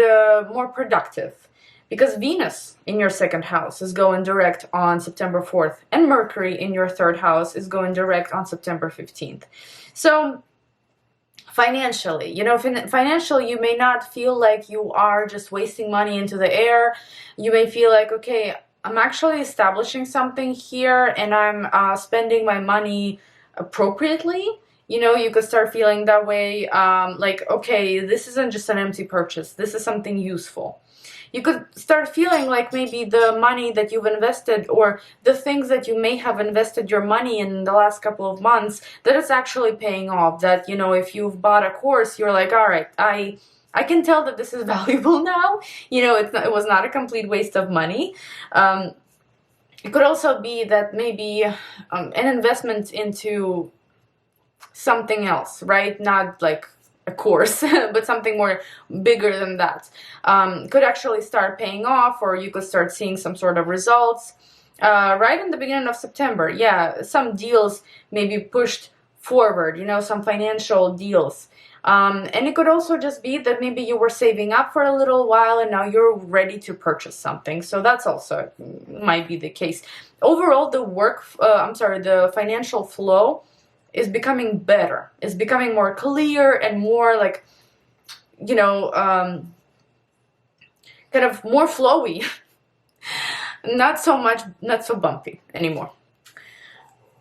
Speaker 1: more productive, because Venus in your second house is going direct on September 4th, and Mercury in your third house is going direct on September 15th. So financially, you know, financially, you may not feel like you are just wasting money into the air. You may feel like, okay, I'm actually establishing something here, and I'm spending my money appropriately. You know, you could start feeling that way, like, okay, this isn't just an empty purchase. This is something useful. You could start feeling like maybe the money that you've invested, or the things that you may have invested your money in the last couple of months, that it's actually paying off. That, you know, if you've bought a course, you're like, all right, I can tell that this is valuable now. You know, it was not a complete waste of money. It could also be that maybe an investment into something else, right? Not like a course, but something more bigger than that, could actually start paying off, or you could start seeing some sort of results right in the beginning of September. Yeah, some deals may be pushed forward, you know, some financial deals. And it could also just be that maybe you were saving up for a little while and now you're ready to purchase something. So that's also might be the case. Overall, the financial flow is becoming better. It's becoming more clear and more like, you know, kind of more flowy. Not so bumpy anymore.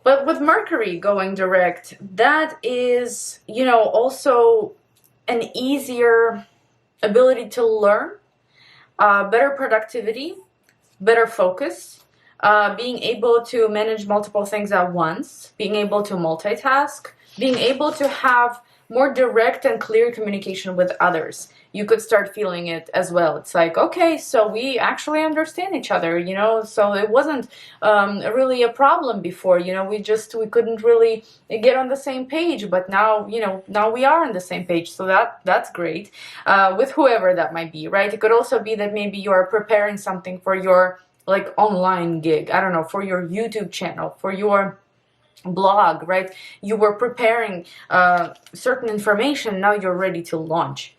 Speaker 1: But with Mercury going direct, that is, you know, also an easier ability to learn, better productivity, better focus, being able to manage multiple things at once, being able to multitask, being able to have more direct and clear communication with others. You could start feeling it as well. It's like, okay, so we actually understand each other, you know, so it wasn't really a problem before, you know, we couldn't really get on the same page, but now, you know, now we are on the same page, so that's great, with whoever that might be, right? It could also be that maybe you are preparing something for your, like, online gig, I don't know, for your YouTube channel, for your blog, right? You were preparing certain information, now you're ready to launch.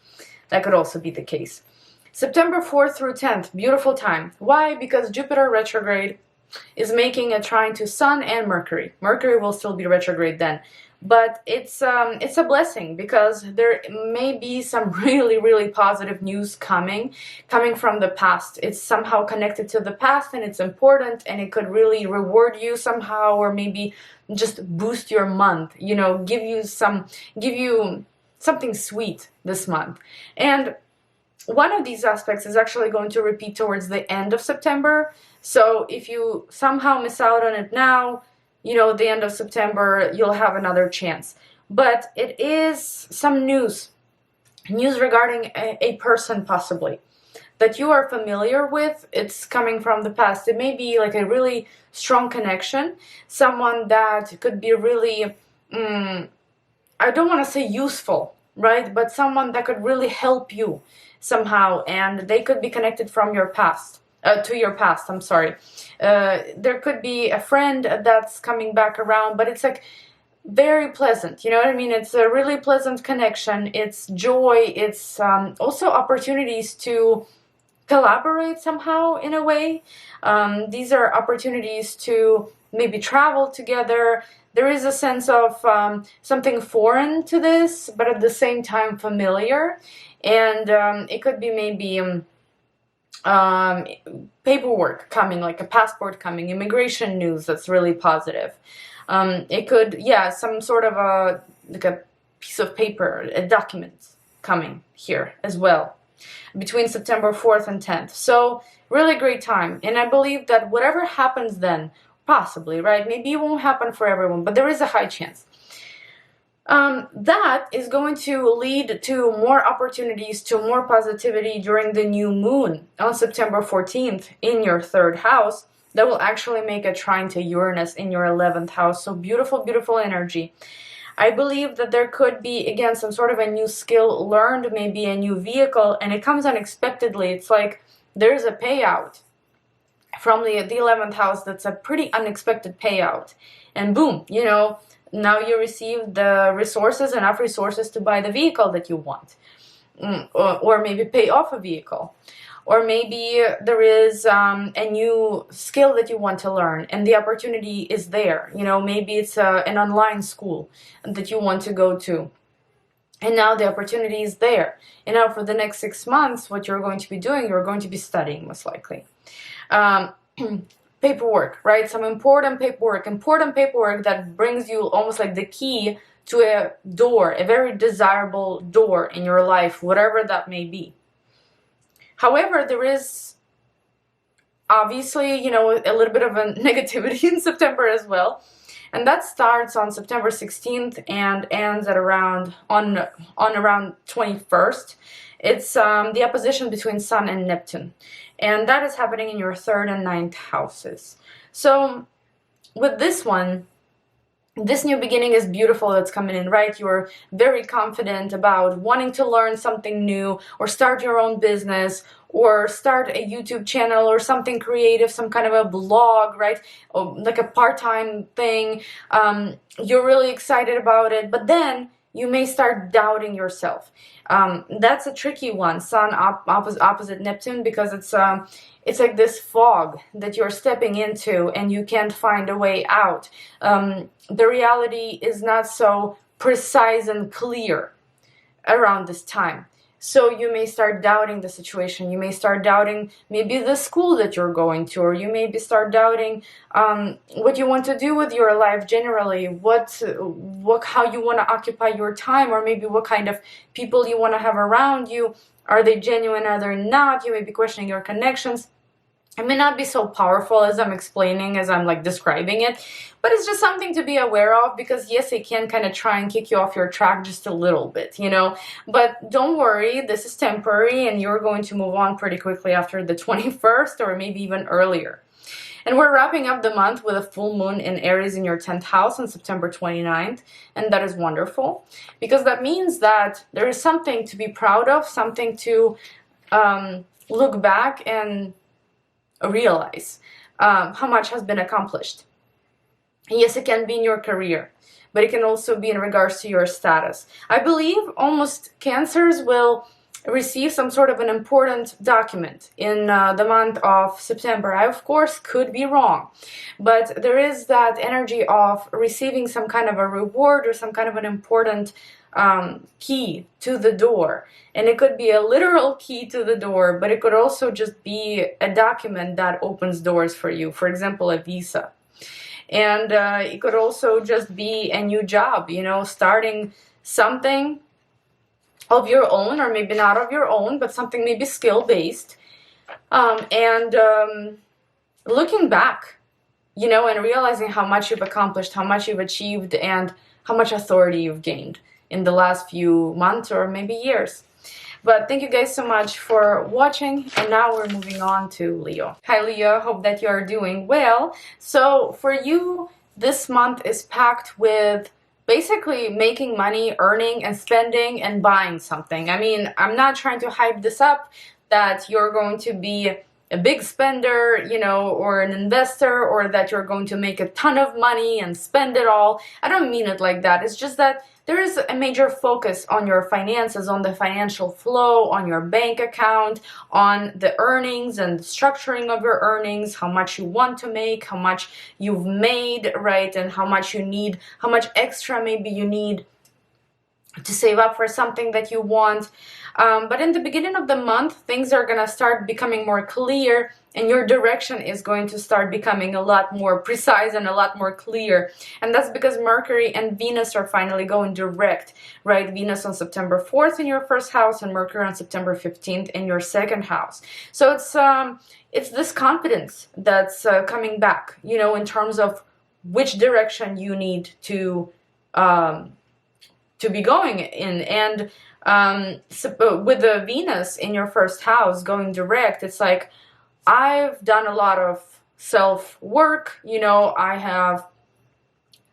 Speaker 1: That could also be the case. September 4th through 10th, beautiful time. Why? Because Jupiter retrograde is making a trine to Sun and Mercury. Mercury will still be retrograde then. But it's a blessing, because there may be some really, really positive news coming from the past. It's somehow connected to the past, and it's important, and it could really reward you somehow, or maybe just boost your month, you know, give you something sweet this month. And one of these aspects is actually going to repeat towards the end of September. So if you somehow miss out on it now, you know, the end of September, you'll have another chance. But it is some news regarding a person possibly that you are familiar with. It's coming from the past. It may be like a really strong connection, someone that could be really, I don't want to say useful, right? But someone that could really help you somehow, and they could be connected from your past. To your past, I'm sorry. There could be a friend that's coming back around, but it's like very pleasant, you know what I mean? It's a really pleasant connection. It's joy. It's also opportunities to collaborate somehow in a way. These are opportunities to maybe travel together. There is a sense of something foreign to this, but at the same time familiar. And it could be maybe paperwork coming, like a passport coming, immigration news that's really positive. It could, yeah, some sort of a piece of paper, a document coming here as well between September 4th and 10th. So really great time. And I believe that whatever happens then, possibly, right? Maybe it won't happen for everyone, but there is a high chance. That is going to lead to more opportunities, to more positivity during the new moon on September 14th in your third house. That will actually make a trine to Uranus in your 11th house. So beautiful, beautiful energy. I believe that there could be, again, some sort of a new skill learned, maybe a new vehicle, and it comes unexpectedly. It's like there's a payout from the 11th house that's a pretty unexpected payout. And boom, you know, now you receive the resources, enough resources to buy the vehicle that you want, or maybe pay off a vehicle. or maybe there is a new skill that you want to learn and the opportunity is there. You know, maybe it's an online school that you want to go to. And now the opportunity is there. And now for the next 6 months, what you're going to be doing, you're going to be studying most likely. Paperwork, right? Some important paperwork that brings you almost like the key to a door, a very desirable door in your life, whatever that may be. However, there is obviously, you know, a little bit of a negativity in September as well. And that starts on September 16th and ends at around 21st. It's the opposition between Sun and Neptune. And that is happening in your 3rd and 9th houses. So with this one, this new beginning is beautiful that's coming in, right? You're very confident about wanting to learn something new or start your own business or start a YouTube channel or something creative, some kind of a blog, right? Or like a part-time thing. You're really excited about it, but then you may start doubting yourself. That's a tricky one, Sun opposite Neptune, because it's like this fog that you're stepping into and you can't find a way out. The reality is not so precise and clear around this time. So you may start doubting the situation. You may start doubting maybe the school that you're going to, or you maybe start doubting what you want to do with your life generally, how you want to occupy your time, or maybe what kind of people you want to have around you. Are they genuine? Are they not? You may be questioning your connections. It may not be so powerful as I'm explaining, as I'm like describing it, but it's just something to be aware of, because yes, it can kind of try and kick you off your track just a little bit, you know, but don't worry, this is temporary and you're going to move on pretty quickly after the 21st or maybe even earlier. And we're wrapping up the month with a full moon in Aries in your 10th house on September 29th, and that is wonderful, because that means that there is something to be proud of, something to look back and realize how much has been accomplished. Yes, it can be in your career, but it can also be in regards to your status. I believe almost Cancers will receive some sort of an important document in the month of September. I, of course, could be wrong, but there is that energy of receiving some kind of a reward or some kind of an important key to the door. And it could be a literal key to the door, but it could also just be a document that opens doors for you. For example, a visa. And it could also just be a new job, you know, starting something of your own, or maybe not of your own, but something maybe skill-based. Looking back, you know, and realizing how much you've accomplished, how much you've achieved, and how much authority you've gained in the last few months or maybe years. But thank you guys so much for watching, and now we're moving on to Leo. Hi Leo, hope that you are doing well. So for you, this month is packed with basically making money, earning and spending and buying something. I mean, I'm not trying to hype this up that you're going to be a big spender, you know, or an investor, or that you're going to make a ton of money and spend it all. I don't mean it like that. It's just that there is a major focus on your finances, on the financial flow, on your bank account, on the earnings and the structuring of your earnings, how much you want to make, how much you've made, right, and how much you need, how much extra maybe you need to save up for something that you want. But in the beginning of the month, things are going to start becoming more clear, and your direction is going to start becoming a lot more precise and a lot more clear. And that's because Mercury and Venus are finally going direct, right? Venus on September 4th in your first house and Mercury on September 15th in your second house. So it's this confidence that's coming back, you know, in terms of which direction you need to be going in. And with the Venus in your first house going direct, it's like, I've done a lot of self-work, you know, I have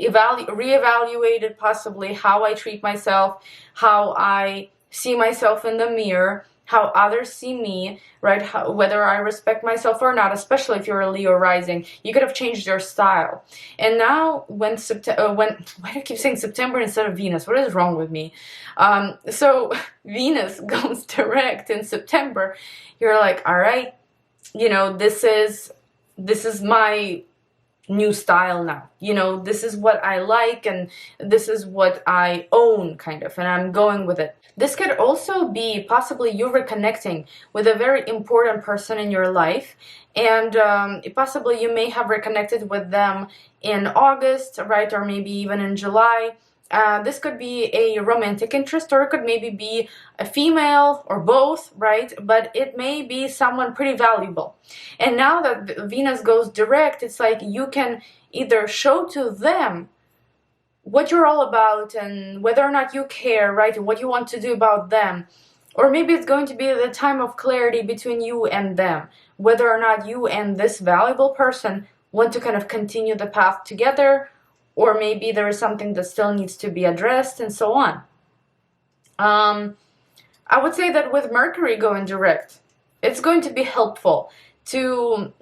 Speaker 1: reevaluated possibly how I treat myself, how I see myself in the mirror, how others see me, right? Whether I respect myself or not, especially if you're a Leo rising, you could have changed your style. And now when why do I keep saying September instead of Venus? What is wrong with me? So Venus goes direct in September. You're like, all right, you know, this is my new style now. You know, this is what I like and this is what I own, kind of, and I'm going with it. This could also be possibly you reconnecting with a very important person in your life, and possibly you may have reconnected with them in August, right, or maybe even in July. This could be a romantic interest, or it could maybe be a female, or both, right? But it may be someone pretty valuable. And now that Venus goes direct, it's like you can either show to them what you're all about and whether or not you care, right? And what you want to do about them. Or maybe it's going to be the time of clarity between you and them, whether or not you and this valuable person want to kind of continue the path together, or maybe there is something that still needs to be addressed, and so on. I would say that with Mercury going direct, it's going to be helpful to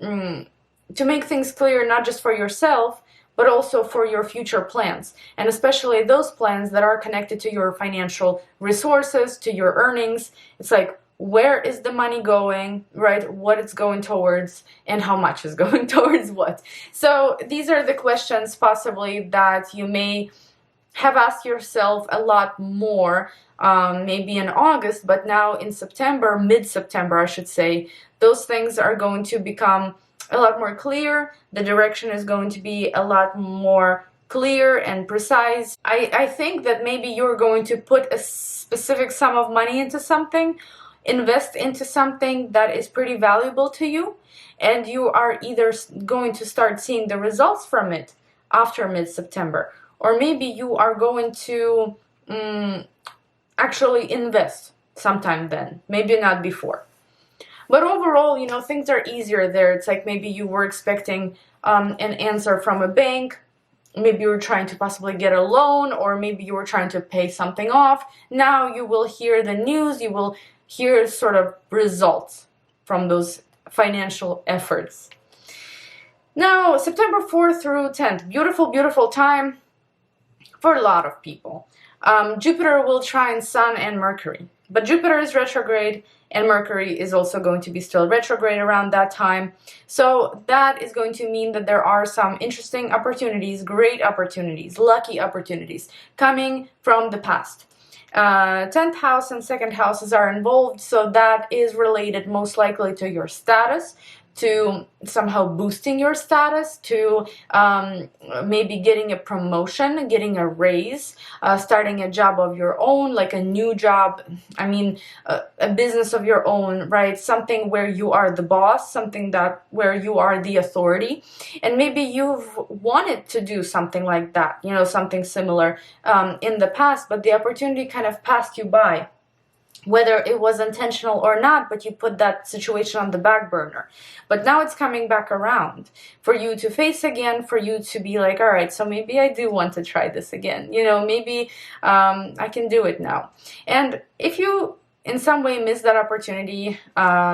Speaker 1: make things clear, not just for yourself, but also for your future plans, and especially those plans that are connected to your financial resources, to your earnings. It's like, where is the money going, right? What it's going towards, and how much is going towards what. So these are the questions possibly that you may have asked yourself a lot more, maybe in August, but now in September, mid-September I should say, those things are going to become a lot more clear. The direction is going to be a lot more clear and precise. I think that maybe you're going to put a specific sum of money into something, invest into something that is pretty valuable to you, and you are either going to start seeing the results from it after mid-September, or maybe you are going to actually invest sometime then, maybe not before. But overall, you know, things are easier there. It's like maybe you were expecting an answer from a bank. Maybe you were trying to possibly get a loan, or maybe you were trying to pay something off. Now you will hear the news, you will hear sort of results from those financial efforts. Now, September 4th through 10th, beautiful, beautiful time for a lot of people. Jupiter will trine Sun and Mercury, but Jupiter is retrograde and Mercury is also going to be still retrograde around that time. So that is going to mean that there are some interesting opportunities, great opportunities, lucky opportunities coming from the past. 10th house and 2nd houses are involved, so that is related most likely to your status, to somehow boosting your status, to maybe getting a promotion, getting a raise, starting a job of your own, like a new job, I mean, a business of your own, right? Something where you are the boss, something that where you are the authority. And maybe you've wanted to do something like that, you know, something similar in the past, but the opportunity kind of passed you by. Whether it was intentional or not, but you put that situation on the back burner. But now it's coming back around for you to face again, for you to be like, all right, so maybe I do want to try this again. You know, maybe I can do it now. And if you in some way miss that opportunity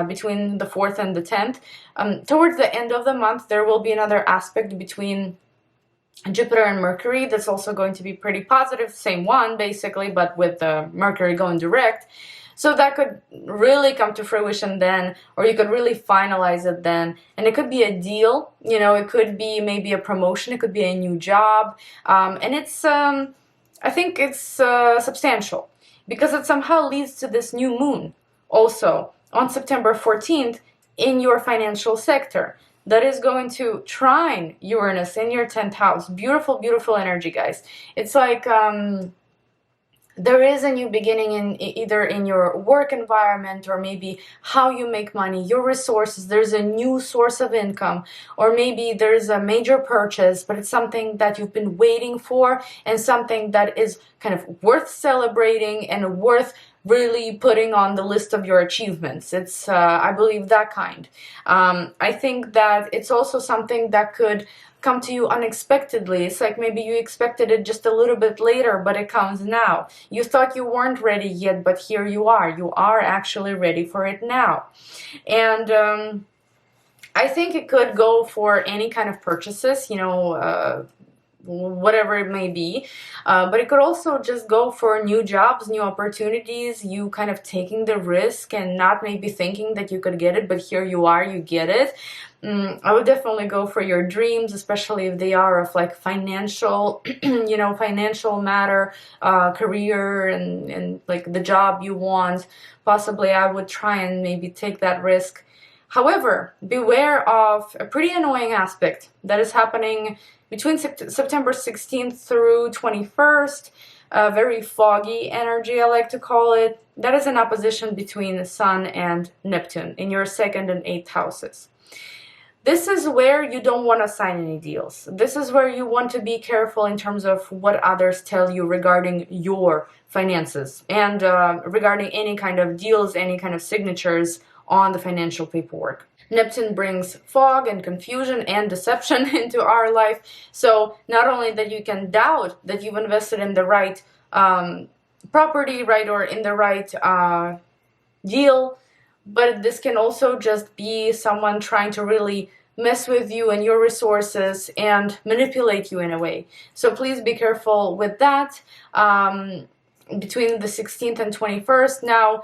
Speaker 1: between the 4th and the 10th, towards the end of the month, there will be another aspect between Jupiter and Mercury that's also going to be pretty positive, same one basically, but with Mercury going direct. So that could really come to fruition then, or you could really finalize it then. And it could be a deal, you know, it could be maybe a promotion, it could be a new job. And it's, I think it's substantial because it somehow leads to this new moon also on September 14th in your financial sector. That is going to trine Uranus in your 10th house. Beautiful, beautiful energy, guys. It's like there is a new beginning in either in your work environment, or maybe how you make money, your resources. There's a new source of income, or maybe there's a major purchase, but it's something that you've been waiting for and something that is kind of worth celebrating and worth really putting on the list of your achievements. It's, I believe, that kind. I think that it's also something that could come to you unexpectedly. It's like maybe you expected it just a little bit later, but it comes now. You thought you weren't ready yet, but here you are. You are actually ready for it now. And I think it could go for any kind of purchases, you know, whatever it may be, but it could also just go for new jobs, new opportunities, you kind of taking the risk and not maybe thinking that you could get it, but here you are, you get it. I would definitely go for your dreams, especially if they are of like financial, you know, financial matter, career, and like the job you want. Possibly I would try and maybe take that risk. However, beware of a pretty annoying aspect that is happening between September 16th through 21st, very foggy energy, I like to call it. That is an opposition between the Sun and Neptune in your 2nd and 8th houses. This is where you don't want to sign any deals. This is where you want to be careful in terms of what others tell you regarding your finances and regarding any kind of deals, any kind of signatures on the financial paperwork. Neptune brings fog and confusion and deception into our life. So not only that you can doubt that you've invested in the right property, right, or in the right deal, but this can also just be someone trying to really mess with you and your resources and manipulate you in a way. So please be careful with that between the 16th and 21st. Now,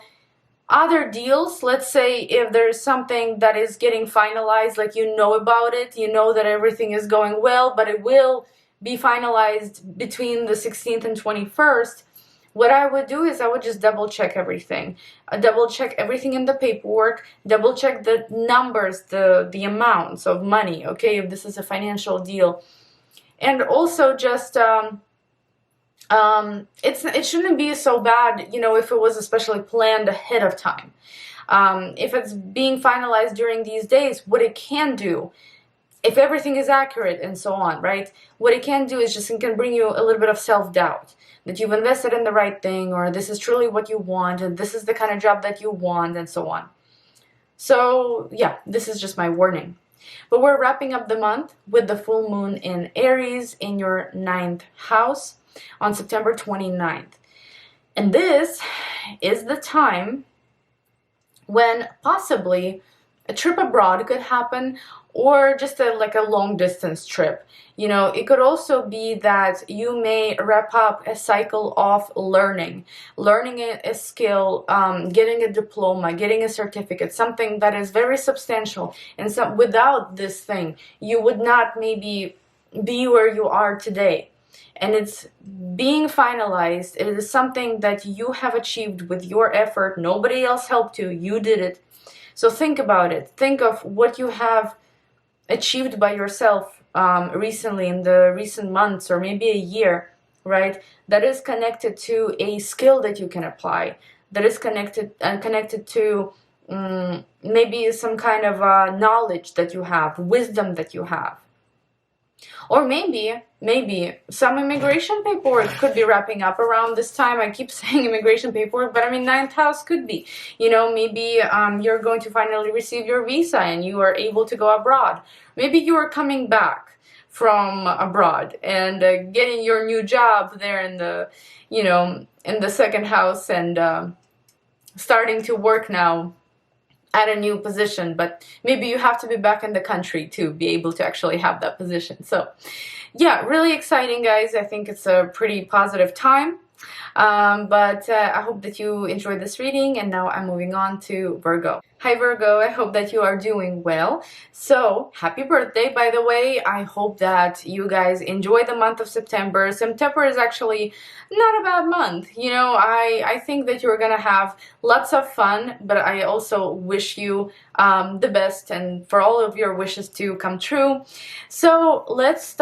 Speaker 1: other deals, let's say if there's something that is getting finalized, like you know about it, you know that everything is going well, but it will be finalized between the 16th and 21st, what I would do is I would just double check everything. Double check everything in the paperwork, double check the numbers, the amounts of money, okay, if this is a financial deal. And also just it shouldn't be so bad, you know, if it was especially planned ahead of time. If it's being finalized during these days, what it can do, if everything is accurate and so on, right, what it can do is just it can bring you a little bit of self-doubt that you've invested in the right thing, or this is truly what you want, and this is the kind of job that you want, and so on. So yeah, this is just my warning. But we're wrapping up the month with the full moon in Aries in your 9th house on September 29th. And this is the time when possibly a trip abroad could happen, or just like a long distance trip. You know, it could also be that you may wrap up a cycle of learning a skill, getting a diploma, getting a certificate, something that is very substantial. And so without this thing, you would not maybe be where you are today. And it's being finalized. It is something that you have achieved with your effort. Nobody else helped you. You did it. So think about it. Think of what you have achieved by yourself recently, in the recent months, or maybe a year, right? That is connected to a skill that you can apply. That is connected to maybe some kind of knowledge that you have, wisdom that you have. Or maybe some immigration paperwork could be wrapping up around this time. I keep saying immigration paperwork, but I mean 9th house could be. You know, maybe you're going to finally receive your visa and you are able to go abroad. Maybe you are coming back from abroad and getting your new job there in the, you know, in the 2nd house, and starting to work now at a new position, but maybe you have to be back in the country to be able to actually have that position. So yeah, really exciting, guys. I think it's a pretty positive time. But I hope that you enjoyed this reading, and now I'm moving on to Virgo. Hi Virgo, I hope that you are doing well. So happy birthday, by the way. I hope that you guys enjoy the month of September. September is actually not a bad month. You know, I think that you're gonna have lots of fun, but I also wish you the best and for all of your wishes to come true. So let's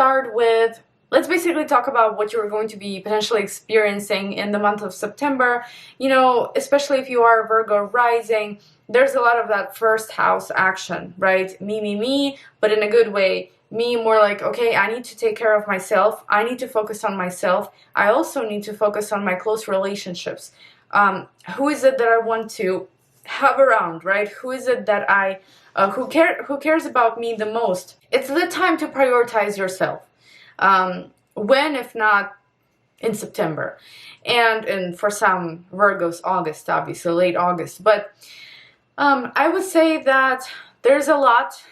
Speaker 1: basically talk about what you're going to be potentially experiencing in the month of September. You know, especially if you are Virgo rising, there's a lot of that 1st house action, right? Me, but in a good way. Me more like, okay, I need to take care of myself. I need to focus on myself. I also need to focus on my close relationships. Who is it that I want to have around, right? Who is it that who cares about me the most? It's the time to prioritize yourself. When, if not in September, and for some Virgos, August, obviously late August. But I would say that there's a lot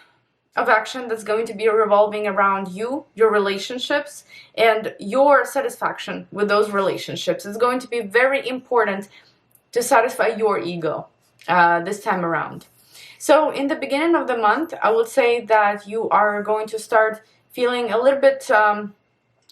Speaker 1: of action that's going to be revolving around you, your relationships, and your satisfaction with those relationships. It's going to be very important to satisfy your ego this time around. So in the beginning of the month, I would say that you are going to start feeling a little bit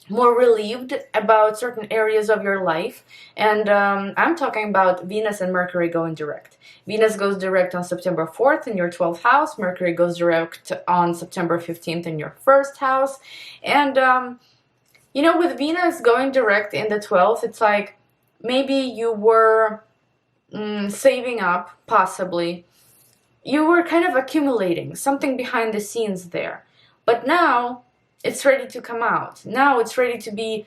Speaker 1: more relieved about certain areas of your life. And I'm talking about Venus and Mercury going direct. Venus goes direct on September 4th in your 12th house. Mercury goes direct on September 15th in your 1st house. And, you know, with Venus going direct in the 12th, it's like maybe you were saving up, possibly. You were kind of accumulating something behind the scenes there. But now it's ready to come out. Now it's ready to be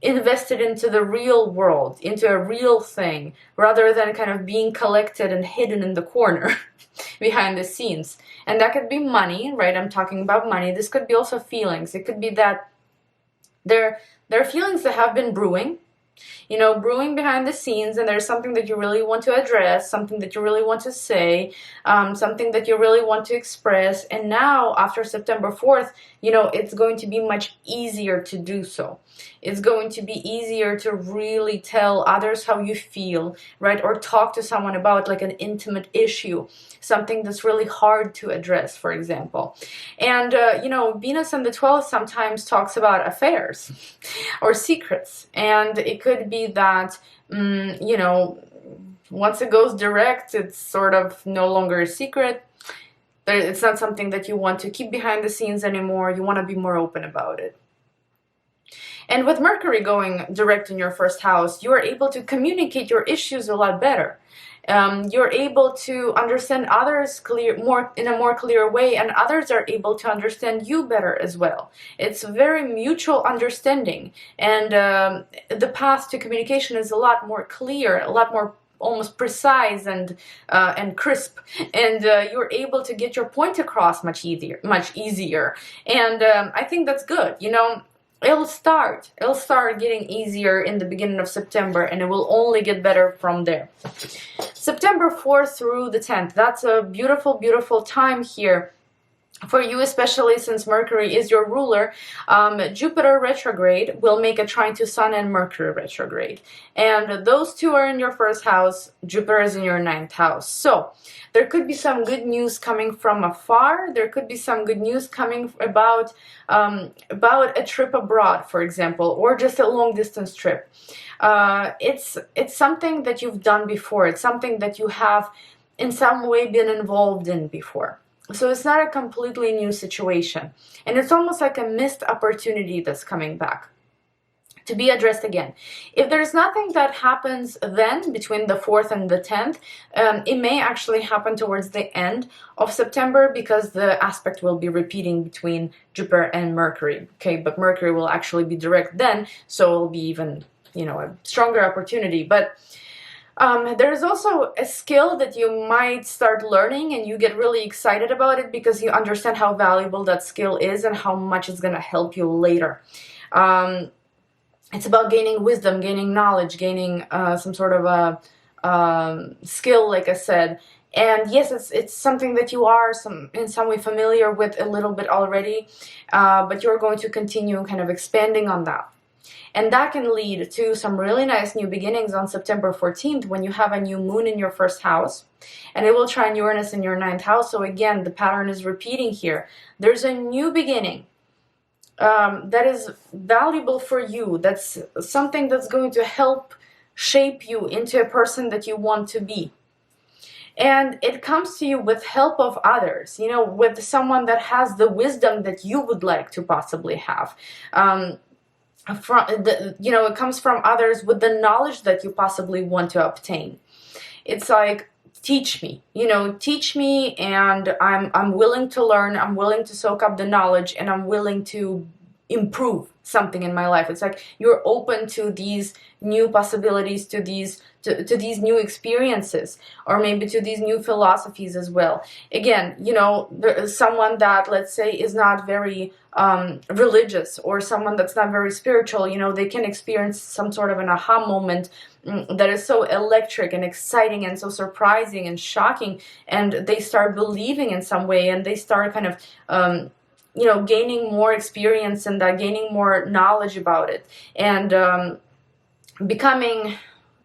Speaker 1: invested into the real world, into a real thing, rather than kind of being collected and hidden in the corner behind the scenes. And that could be money, right? I'm talking about money. This could be also feelings. It could be that there are feelings that have been brewing, you know, brewing behind the scenes, and there's something that you really want to address, something that you really want to say, something that you really want to express. And now, after September 4th, you know, it's going to be much easier to do so. It's going to be easier to really tell others how you feel, right? Or talk to someone about like an intimate issue, something that's really hard to address, for example. And, you know, Venus in the 12th sometimes talks about affairs or secrets. And it could be that, you know, once it goes direct, it's sort of no longer a secret. It's not something that you want to keep behind the scenes anymore. You want to be more open about it. And with Mercury going direct in your 1st house, you are able to communicate your issues a lot better. You're able to understand others in a more clear way, and others are able to understand you better as well. It's very mutual understanding, and the path to communication is a lot more clear, a lot more almost precise and crisp, and you're able to get your point across much easier. And I think that's good. You know, it'll start getting easier in the beginning of September, and it will only get better from there. September 4th through the 10th, that's a beautiful, beautiful time here for you, especially since Mercury is your ruler. Jupiter retrograde will make a trine to Sun and Mercury retrograde. And those two are in your 1st house. Jupiter is in your 9th house. So there could be some good news coming from afar. There could be some good news coming about a trip abroad, for example, or just a long distance trip. It's something that you've done before. It's something that you have in some way been involved in before. So it's not a completely new situation. And it's almost like a missed opportunity that's coming back to be addressed again. If there's nothing that happens then between the 4th and the 10th, it may actually happen towards the end of September, because the aspect will be repeating between Jupiter and Mercury. Okay, but Mercury will actually be direct then, so it'll be even, you know, a stronger opportunity. But there's also a skill that you might start learning, and you get really excited about it because you understand how valuable that skill is and how much it's going to help you later. It's about gaining wisdom, gaining knowledge, gaining some sort of a skill, like I said. And yes, it's something that you are in some way familiar with a little bit already, but you're going to continue kind of expanding on that. And that can lead to some really nice new beginnings on September 14th, when you have a new moon in your 1st house, and it will trine Uranus in your 9th house. So again, the pattern is repeating here. There's a new beginning that is valuable for you. That's something that's going to help shape you into a person that you want to be. And it comes to you with help of others, you know, with someone that has the wisdom that you would like to possibly have. It comes from others with the knowledge that you possibly want to obtain. It's like, teach me, and I'm willing to learn, I'm willing to soak up the knowledge, and I'm willing to improve something in my life. It's like you're open to these new possibilities, to these new experiences, or maybe to these new philosophies as well. Again, you know, someone that, let's say, is not very religious, or someone that's not very spiritual, you know, they can experience some sort of an aha moment that is so electric and exciting and so surprising and shocking, and they start believing in some way, and they start kind of you know, gaining more experience and gaining more knowledge about it, and becoming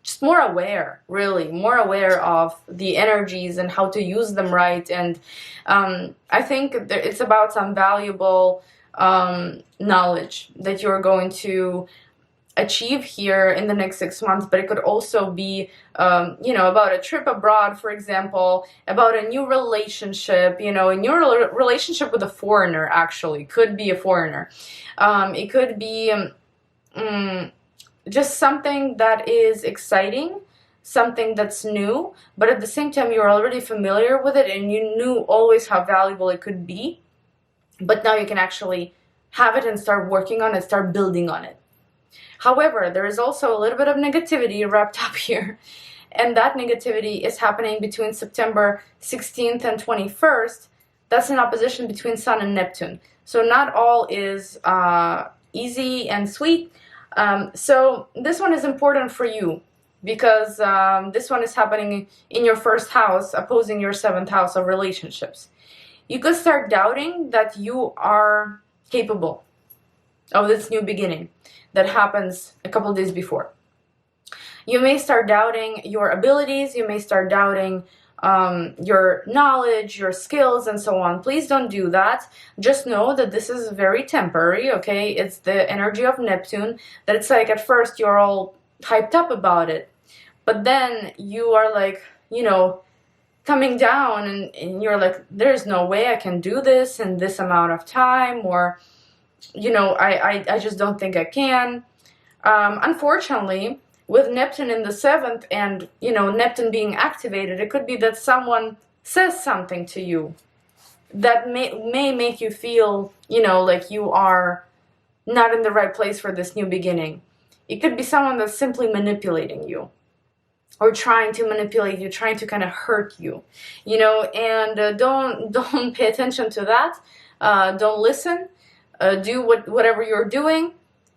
Speaker 1: just more aware, really more aware of the energies and how to use them right. And I think it's about some valuable knowledge that you're going to achieve here in the next 6 months, but it could also be you know, about a trip abroad, for example, about a new relationship, you know, a new relationship with a foreigner. Actually, could be a foreigner. It could be just something that is exciting, something that's new, but at the same time you're already familiar with it and you knew always how valuable it could be, but now you can actually have it and start working on it, start building on it. However, there is also a little bit of negativity wrapped up here, and that negativity is happening between September 16th and 21st. That's an opposition between Sun and Neptune. So not all is easy and sweet. So this one is important for you because this one is happening in your first house, opposing your 7th house of relationships. You could start doubting that you are capable of this new beginning that happens a couple days before. You may start doubting your abilities, you may start doubting your knowledge, your skills, and so on. Please don't do that. Just know that this is very temporary, okay? It's the energy of Neptune, that it's like at first you're all hyped up about it, but then you are like, you know, coming down and you're like, there's no way I can do this in this amount of time, or you know, I just don't think I can. Unfortunately, with Neptune in the 7th and, you know, Neptune being activated, it could be that someone says something to you that may make you feel, you know, like you are not in the right place for this new beginning. It could be someone that's simply manipulating you or trying to manipulate you, trying to kind of hurt you, you know, and don't pay attention to that. Don't listen. Do whatever you're doing,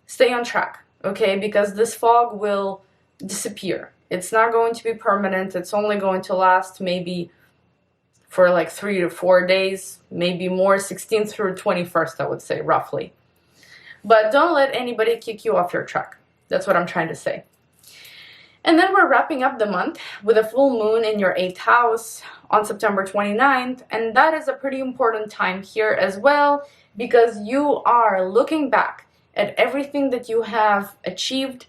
Speaker 1: stay on track, okay? Because this fog will disappear. It's not going to be permanent. It's only going to last maybe for like 3 to 4 days, maybe more, 16th through 21st, I would say, roughly. But don't let anybody kick you off your track. That's what I'm trying to say. And then we're wrapping up the month with a full moon in your 8th house on September 29th, and that is a pretty important time here as well, because you are looking back at everything that you have achieved,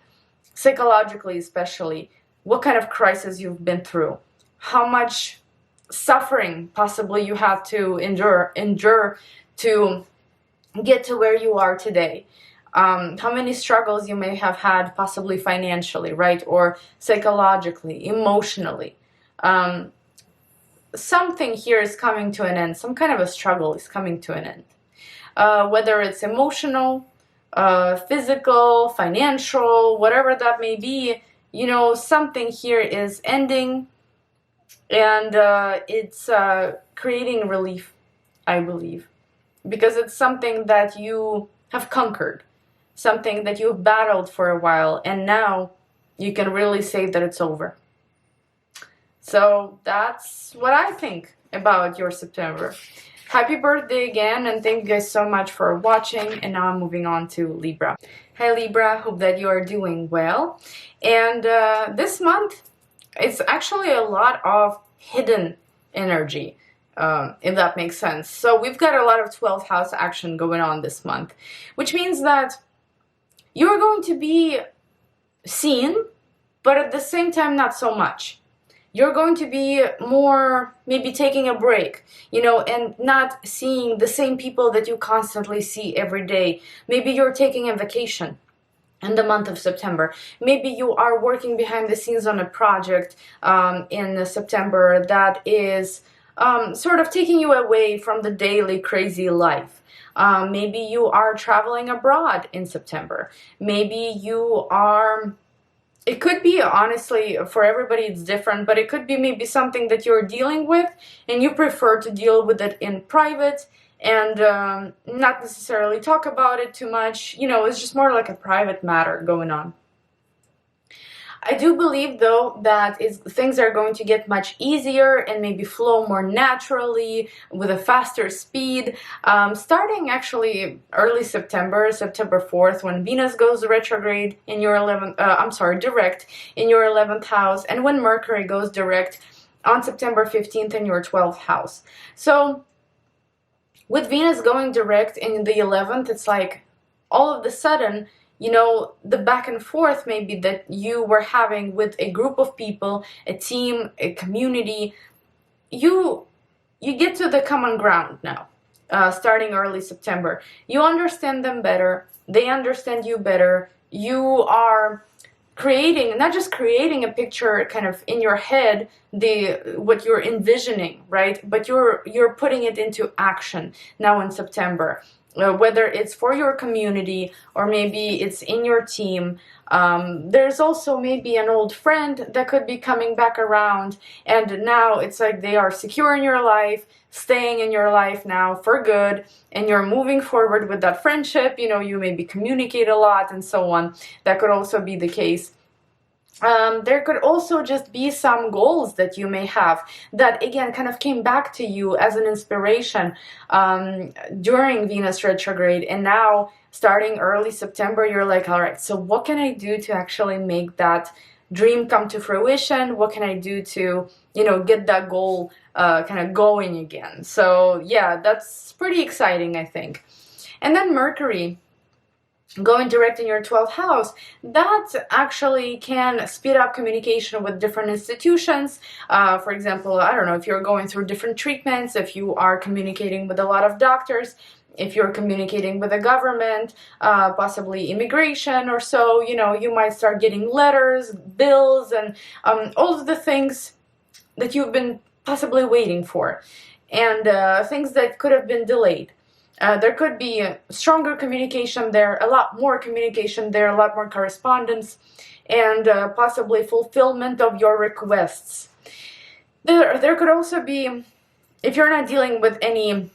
Speaker 1: psychologically especially, what kind of crisis you've been through, how much suffering possibly you have to endure to get to where you are today, how many struggles you may have had possibly financially, right, or psychologically, emotionally. Something here is coming to an end, some kind of a struggle is coming to an end. Whether it's emotional, physical, financial, whatever that may be, you know, something here is ending, and it's creating relief, I believe, because it's something that you have conquered, something that you've battled for a while, and now you can really say that it's over. So that's what I think about your September. Happy birthday again, and thank you guys so much for watching. And now I'm moving on to Libra. Hi Libra, hope that you are doing well. And this month, it's actually a lot of hidden energy, if that makes sense. So we've got a lot of 12th house action going on this month, which means that you're going to be seen, but at the same time, not so much. You're going to be more maybe taking a break, you know, and not seeing the same people that you constantly see every day. Maybe you're taking a vacation in the month of September. Maybe you are working behind the scenes on a project in September that is sort of taking you away from the daily crazy life. Maybe you are traveling abroad in September. Maybe you are, it could be, honestly, for everybody it's different, but it could be maybe something that you're dealing with and you prefer to deal with it in private and not necessarily talk about it too much. You know, it's just more like a private matter going on. I do believe, though, that things are going to get much easier and maybe flow more naturally with a faster speed, starting actually early September, September 4th, when Venus goes retrograde in your 11th, direct in your 11th house, and when Mercury goes direct on September 15th in your 12th house. So with Venus going direct in the 11th, it's like all of a sudden, you know, the back and forth maybe that you were having with a group of people, a team, a community, you get to the common ground now, starting early September. You understand them better, they understand you better, you are creating, not just creating a picture kind of in your head, what you're envisioning, right? But you're putting it into action now in September. Whether it's for your community or maybe it's in your team. There's also maybe an old friend that could be coming back around, and now it's like they are secure in your life, staying in your life now for good, and you're moving forward with that friendship. You know, you maybe communicate a lot and so on. That could also be the case. There could also just be some goals that you may have that, again, kind of came back to you as an inspiration during Venus retrograde, and now starting early September, you're like, all right, so what can I do to actually make that dream come to fruition? What can I do to, you know, get that goal kind of going again? So yeah, that's pretty exciting, I think. And then Mercury going direct in your 12th house, that actually can speed up communication with different institutions. For example, I don't know, if you're going through different treatments, if you are communicating with a lot of doctors, if you're communicating with the government, possibly immigration or so, you know, you might start getting letters, bills, and all of the things that you've been possibly waiting for, and things that could have been delayed. There could be stronger communication there, a lot more communication there, a lot more correspondence, and possibly fulfillment of your requests. There could also be, if you're not dealing with any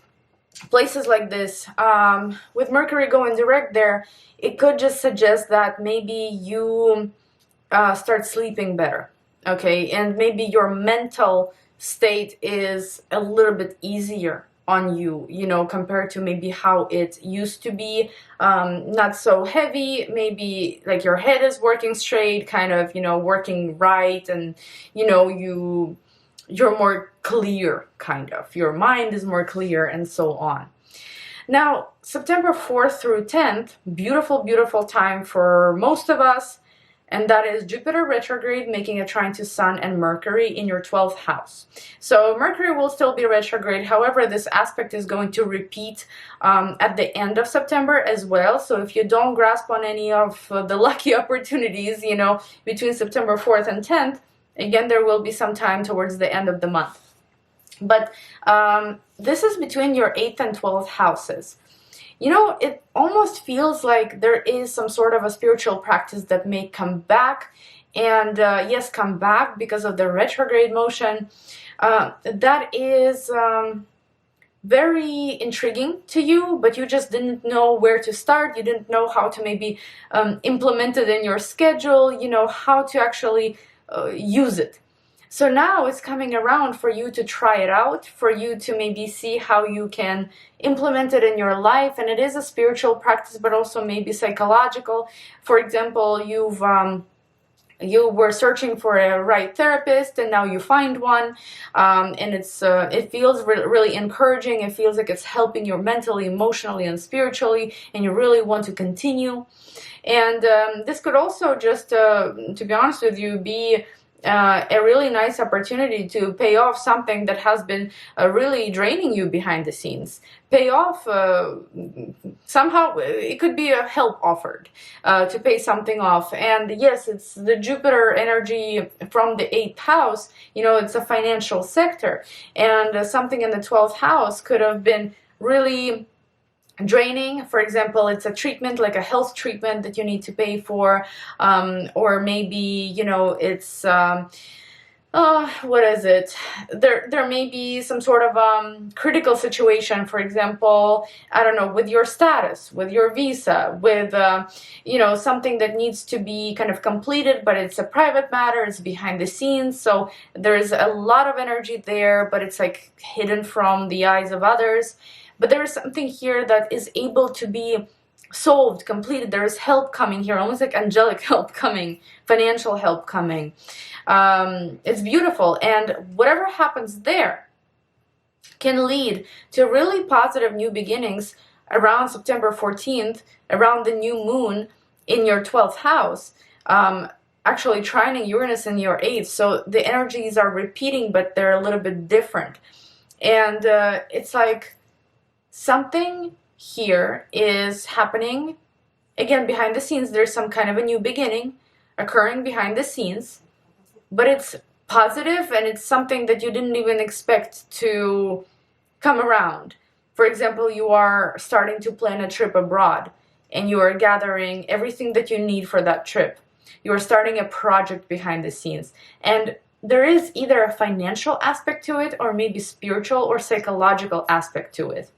Speaker 1: places like this, with Mercury going direct there, it could just suggest that maybe you start sleeping better, okay? And maybe your mental state is a little bit easier on you, you know, compared to maybe how it used to be, not so heavy, maybe like your head is working straight, kind of, you know, working right, and, you know, you're more clear, kind of, your mind is more clear, and so on. Now, September 4th through 10th, beautiful, beautiful time for most of us, and that is Jupiter retrograde making a trine to Sun and Mercury in your 12th house. So Mercury will still be retrograde, however, this aspect is going to repeat at the end of September as well. So if you don't grasp on any of the lucky opportunities, you know, between September 4th and 10th, again, there will be some time towards the end of the month. But this is between your 8th and 12th houses. You know, it almost feels like there is some sort of a spiritual practice that may come back, and yes, come back because of the retrograde motion. That is very intriguing to you, but you just didn't know where to start. You didn't know how to maybe implement it in your schedule, you know, how to actually use it. So now it's coming around for you to try it out, for you to maybe see how you can implement it in your life. And it is a spiritual practice, but also maybe psychological. For example, you were searching for a right therapist, and now you find one, and it feels really encouraging. It feels like it's helping you mentally, emotionally, and spiritually, and you really want to continue. And this could also just, to be honest with you, be a really nice opportunity to pay off something that has been really draining you behind the scenes. Pay off somehow. It could be a help offered to pay something off. And yes, it's the Jupiter energy from the 8th house. You know, it's a financial sector, and something in the 12th house could have been really draining. For example, it's a treatment, like a health treatment that you need to pay for, or maybe, you know, it's what is it, there may be some sort of critical situation, for example, I don't know, with your status, with your visa, with you know, something that needs to be kind of completed, but it's a private matter, it's behind the scenes, so there's a lot of energy there, but it's like hidden from the eyes of others. But there is something here that is able to be solved, completed. There is help coming here, almost like angelic help coming, financial help coming. It's beautiful. And whatever happens there can lead to really positive new beginnings around September 14th, around the new moon in your 12th house. Actually trining Uranus in your 8th. So the energies are repeating, but they're a little bit different. And it's like something here is happening. Again, behind the scenes, there's some kind of a new beginning occurring behind the scenes, but it's positive and it's something that you didn't even expect to come around. For example, you are starting to plan a trip abroad and you are gathering everything that you need for that trip. You are starting a project behind the scenes, and there is either a financial aspect to it or maybe spiritual or psychological aspect to it.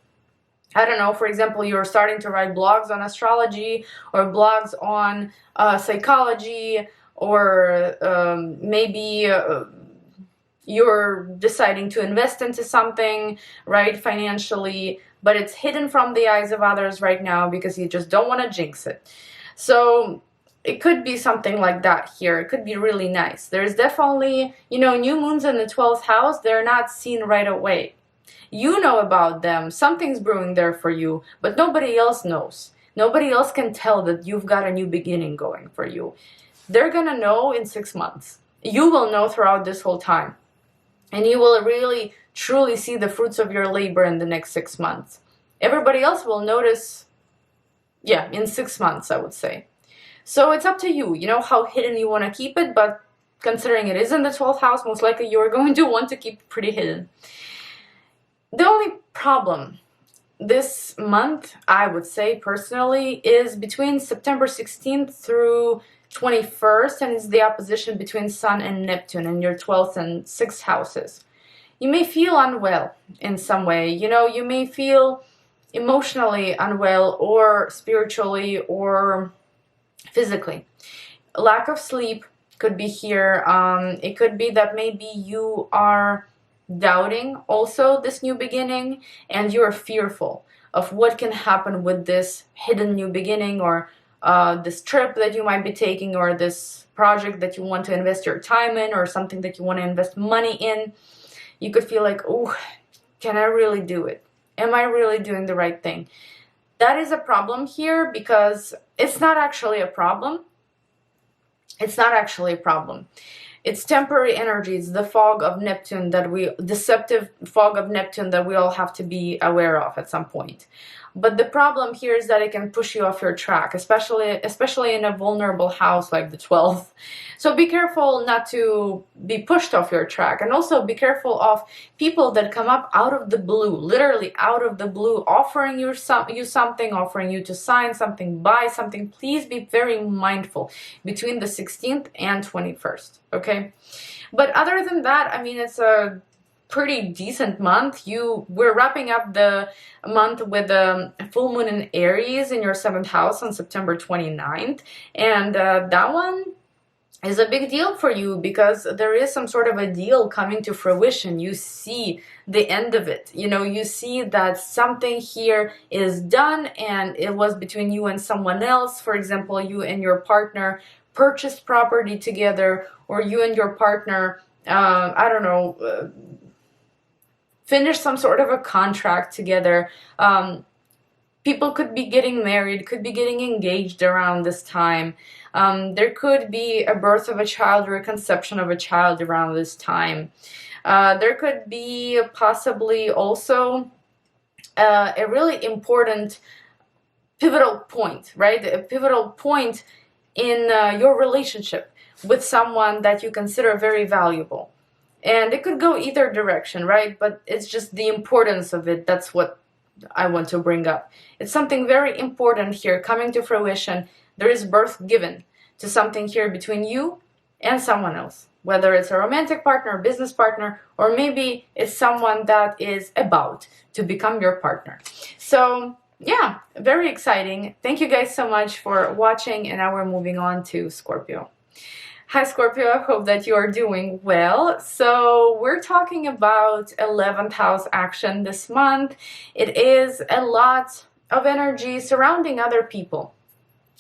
Speaker 1: I don't know, for example, you're starting to write blogs on astrology or blogs on psychology, or maybe you're deciding to invest into something, right, financially, but it's hidden from the eyes of others right now because you just don't want to jinx it. So it could be something like that here. It could be really nice. There's definitely, you know, new moons in the 12th house, they're not seen right away. You know about them, something's brewing there for you, but nobody else knows. Nobody else can tell that you've got a new beginning going for you. They're gonna know in 6 months. You will know throughout this whole time. And you will really, truly see the fruits of your labor in the next 6 months. Everybody else will notice, yeah, in 6 months, I would say. So it's up to you, you know, how hidden you want to keep it, but considering it is in the 12th house, most likely you're going to want to keep it pretty hidden. The only problem this month, I would say personally, is between September 16th through 21st, and it's the opposition between Sun and Neptune in your 12th and 6th houses. You may feel unwell in some way, you know, you may feel emotionally unwell or spiritually or physically. Lack of sleep could be here. It could be that maybe you are doubting also this new beginning, and you're fearful of what can happen with this hidden new beginning, or this trip that you might be taking, or this project that you want to invest your time in, or something that you want to invest money in. You could feel like, oh, can I really do it? Am I really doing the right thing? That is a problem here, because it's not actually a problem. It's not actually a problem. It's temporary energy. It's the fog of Neptune deceptive fog of Neptune that we all have to be aware of at some point. But the problem here is that it can push you off your track, especially in a vulnerable house like the 12th. So be careful not to be pushed off your track, and also be careful of people that come up out of the blue, literally out of the blue, offering you something, offering you to sign something, buy something. Please be very mindful between the 16th and 21st, okay? But other than that, I mean, it's a pretty decent month. We're wrapping up the month with a full moon in Aries in your 7th house on September 29th, and that one is a big deal for you, because there is some sort of a deal coming to fruition. You see the end of it, you know, you see that something here is done, and it was between you and someone else. For example, you and your partner purchased property together, or you and your partner, I don't know, finish some sort of a contract together. People could be getting married, could be getting engaged around this time. There could be a birth of a child or a conception of a child around this time. There could be possibly also a really important pivotal point, right? A pivotal point in your relationship with someone that you consider very valuable. And it could go either direction, right? But it's just the importance of it. That's what I want to bring up. It's something very important here coming to fruition. There is birth given to something here between you and someone else, whether it's a romantic partner, a business partner, or maybe it's someone that is about to become your partner. So yeah, very exciting. Thank you guys so much for watching, and now we're moving on to Scorpio. Hi Scorpio, I hope that you are doing well. So we're talking about 11th house action this month. It is a lot of energy surrounding other people.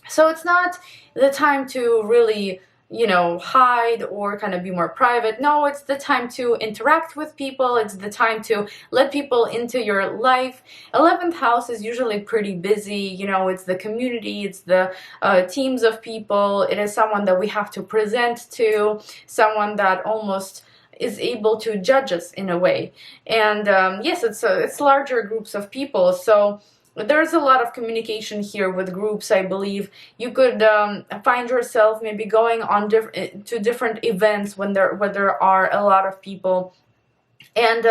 Speaker 1: So it's not the time to really, you know, hide or kind of be more private. No, it's the time to interact with people. It's the time to let people into your life. 11th house is usually pretty busy. You know, it's the community, it's the teams of people. It is someone that we have to present to, someone that almost is able to judge us in a way. And yes, it's larger groups of people. So there's a lot of communication here with groups, I believe. You could find yourself maybe going on to different events where there are a lot of people. And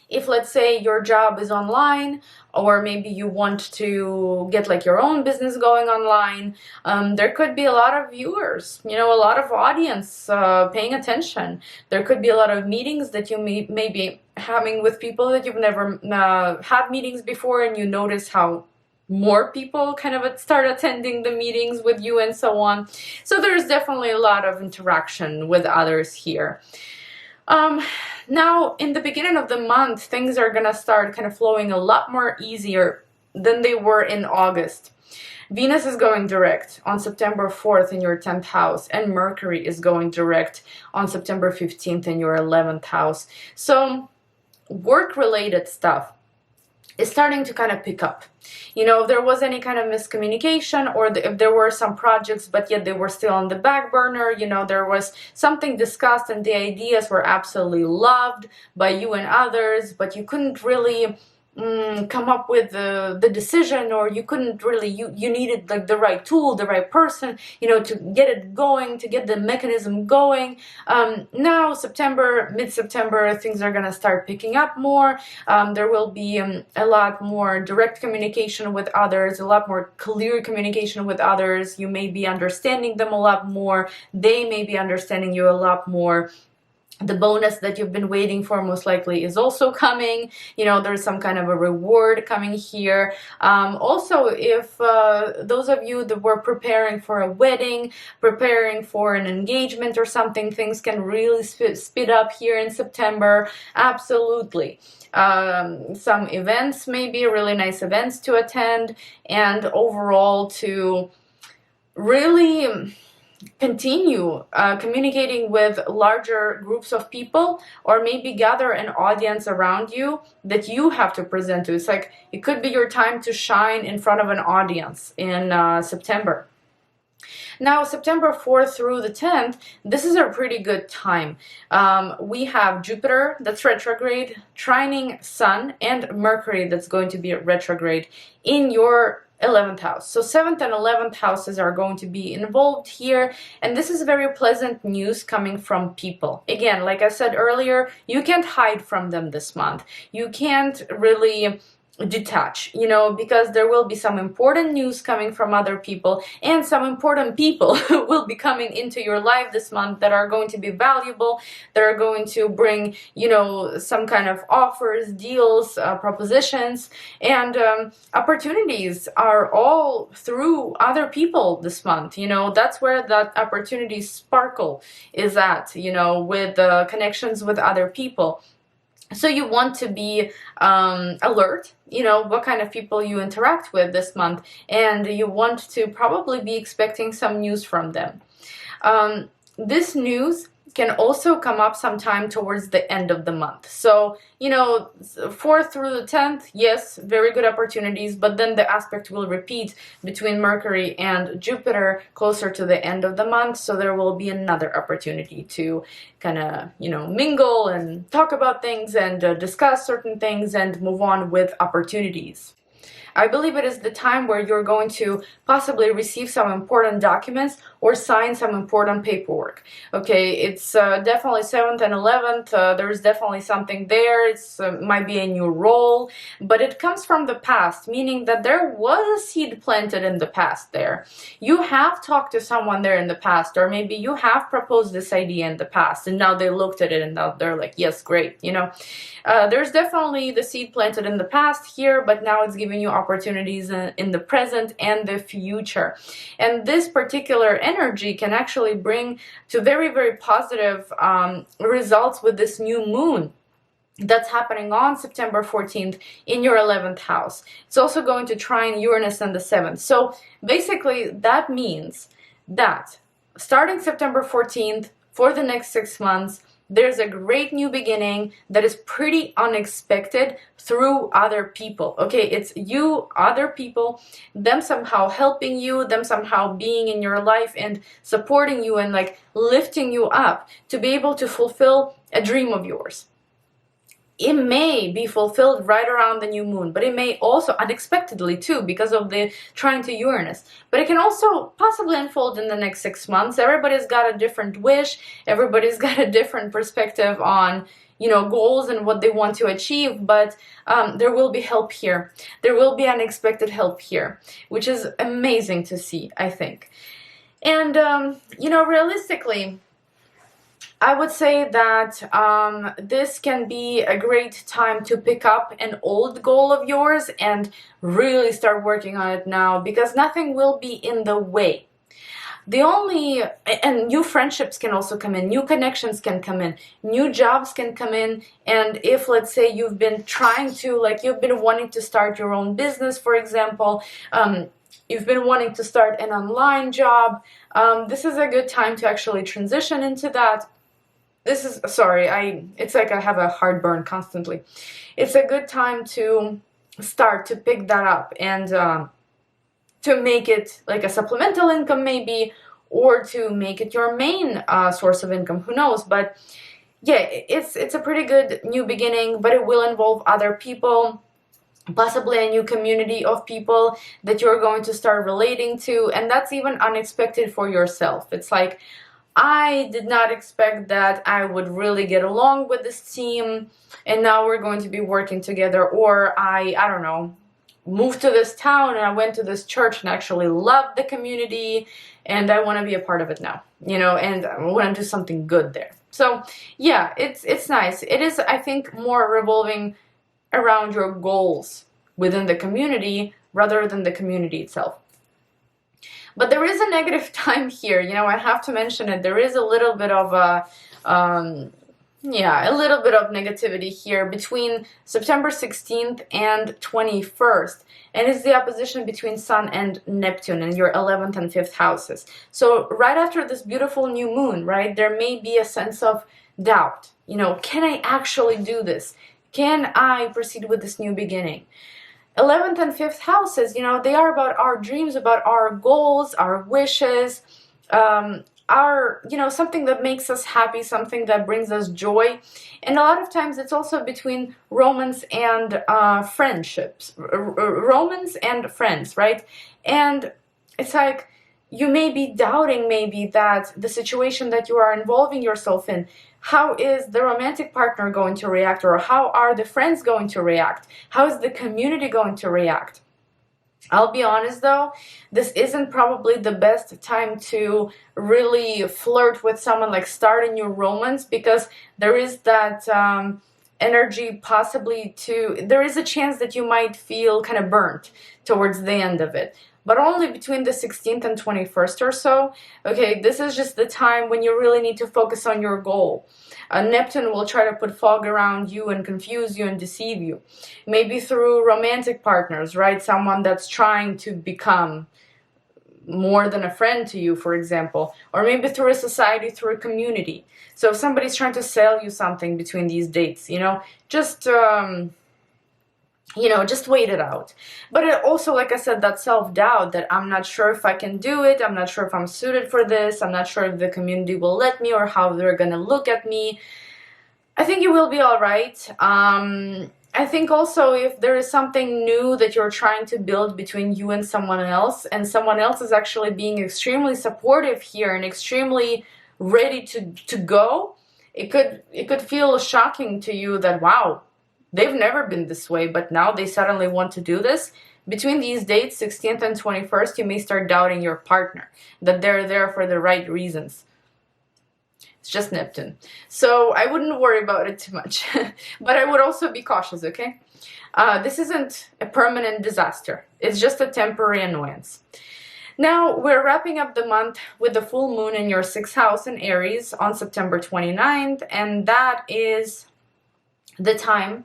Speaker 1: if, let's say, your job is online, or maybe you want to get like your own business going online, there could be a lot of viewers, you know, a lot of audience paying attention. There could be a lot of meetings that you may be having with people that you've never had meetings before, and you notice how more people kind of start attending the meetings with you and so on. So there's definitely a lot of interaction with others here. Now, in the beginning of the month, things are gonna start kind of flowing a lot more easier than they were in August. Venus is going direct on September 4th in your 10th house, and Mercury is going direct on September 15th in your 11th house. So work-related stuff is starting to kind of pick up. You know, if there was any kind of miscommunication, or if there were some projects but yet they were still on the back burner, you know, there was something discussed and the ideas were absolutely loved by you and others, but you couldn't really come up with the decision, or you couldn't really, you needed like the right tool, the right person, you know, to get it going, to get the mechanism going. Now mid-September, things are gonna start picking up more. There will be a lot more direct communication with others, a lot more clear communication with others. You may be understanding them a lot more, they may be understanding you a lot more. The bonus that you've been waiting for most likely is also coming. You know, there's some kind of a reward coming here. Also, if those of you that were preparing for a wedding, preparing for an engagement or something, things can really speed up here in September. Absolutely. Some events, maybe really nice events to attend, and overall to really continue communicating with larger groups of people, or maybe gather an audience around you that you have to present to. It's like it could be your time to shine in front of an audience in September. Now, September 4th through the 10th, this is a pretty good time. We have Jupiter that's retrograde, trining Sun, and Mercury that's going to be retrograde in your 11th house. So 7th and 11th houses are going to be involved here, and this is very pleasant news coming from people. Again, like I said earlier, you can't hide from them this month. You can't really detach, you know, because there will be some important news coming from other people, and some important people will be coming into your life this month that are going to be valuable, that are going to bring, you know, some kind of offers, deals, propositions, and opportunities are all through other people this month. You know, that's where that opportunity sparkle is at, you know, with connections with other people. So you want to be alert, you know, what kind of people you interact with this month, and you want to probably be expecting some news from them. This news can also come up sometime towards the end of the month. So, you know, 4th through the 10th, yes, very good opportunities, but then the aspect will repeat between Mercury and Jupiter closer to the end of the month, so there will be another opportunity to kind of, you know, mingle and talk about things and discuss certain things and move on with opportunities. I believe it is the time where you're going to possibly receive some important documents or sign some important paperwork. Okay, it's definitely 7th and 11th. There's definitely something there. It's might be a new role, but it comes from the past, meaning that there was a seed planted in the past there. You have talked to someone there in the past, or maybe you have proposed this idea in the past, and now they looked at it and now they're like, yes, great, you know. There's definitely the seed planted in the past here, but now it's giving you opportunities in the present and the future. And this particular energy can actually bring to very, very positive results with this new moon that's happening on September 14th in your 11th house. It's also going to trine Uranus in the 7th. So basically that means that starting September 14th for the next 6 months, there's a great new beginning that is pretty unexpected through other people. Okay, it's you, other people, them somehow helping you, them somehow being in your life and supporting you and like lifting you up to be able to fulfill a dream of yours. It may be fulfilled right around the new moon, but it may also unexpectedly too because of the trine to Uranus. But it can also possibly unfold in the next 6 months. Everybody's got a different wish. Everybody's got a different perspective on, you know, goals and what they want to achieve. But there will be help here. There will be unexpected help here, which is amazing to see, I think. And, you know, realistically, I would say that this can be a great time to pick up an old goal of yours and really start working on it now, because nothing will be in the way. And new friendships can also come in, new connections can come in, new jobs can come in. And if, let's say, you've been trying to, like, you've been wanting to start your own business, for example, you've been wanting to start an online job, this is a good time to actually transition into that. This is, sorry, it's like I have a heartburn constantly. It's a good time to start to pick that up and to make it like a supplemental income maybe, or to make it your main source of income, who knows. But yeah, it's a pretty good new beginning, but it will involve other people, possibly a new community of people that you're going to start relating to, and that's even unexpected for yourself. It's like, I did not expect that I would really get along with this team, and now we're going to be working together. Or I don't know, moved to this town and I went to this church and actually loved the community and I want to be a part of it now, you know, and I want to do something good there. So yeah, it's nice. It is, I think, more revolving around your goals within the community rather than the community itself. But there is a negative time here, you know, I have to mention it. There is a little bit of a little bit of negativity here between September 16th and 21st. And it's the opposition between Sun and Neptune in your 11th and 5th houses. So right after this beautiful new moon, right, there may be a sense of doubt. You know, can I actually do this? Can I proceed with this new beginning? 11th and 5th houses, you know, they are about our dreams, about our goals, our wishes, our, you know, something that makes us happy, something that brings us joy. And a lot of times it's also between romance and friendships, romance and friends, right? And it's like, you may be doubting maybe that the situation that you are involving yourself in, how is the romantic partner going to react, or how are the friends going to react? How is the community going to react? I'll be honest though, this isn't probably the best time to really flirt with someone, like start a new romance, because there is that energy possibly there is a chance that you might feel kind of burnt towards the end of it. But only between the 16th and 21st or so. Okay, this is just the time when you really need to focus on your goal. Neptune will try to put fog around you and confuse you and deceive you. Maybe through romantic partners, right? Someone that's trying to become more than a friend to you, for example, or maybe through a society, through a community. So if somebody's trying to sell you something between these dates, just just wait it out. But it also, like I said, that self-doubt that I'm not sure if I can do it, I'm not sure if I'm suited for this, I'm not sure if the community will let me or how they're gonna look at me. I think you will be all right. I think also if there is something new that you're trying to build between you and someone else is actually being extremely supportive here and extremely ready to go, it could feel shocking to you that, wow, they've never been this way, but now they suddenly want to do this. Between these dates, 16th and 21st, you may start doubting your partner, that they're there for the right reasons. It's just Neptune. So I wouldn't worry about it too much. But I would also be cautious, okay? This isn't a permanent disaster. It's just a temporary annoyance. Now, we're wrapping up the month with the full moon in your 6th house in Aries on September 29th, and that is the time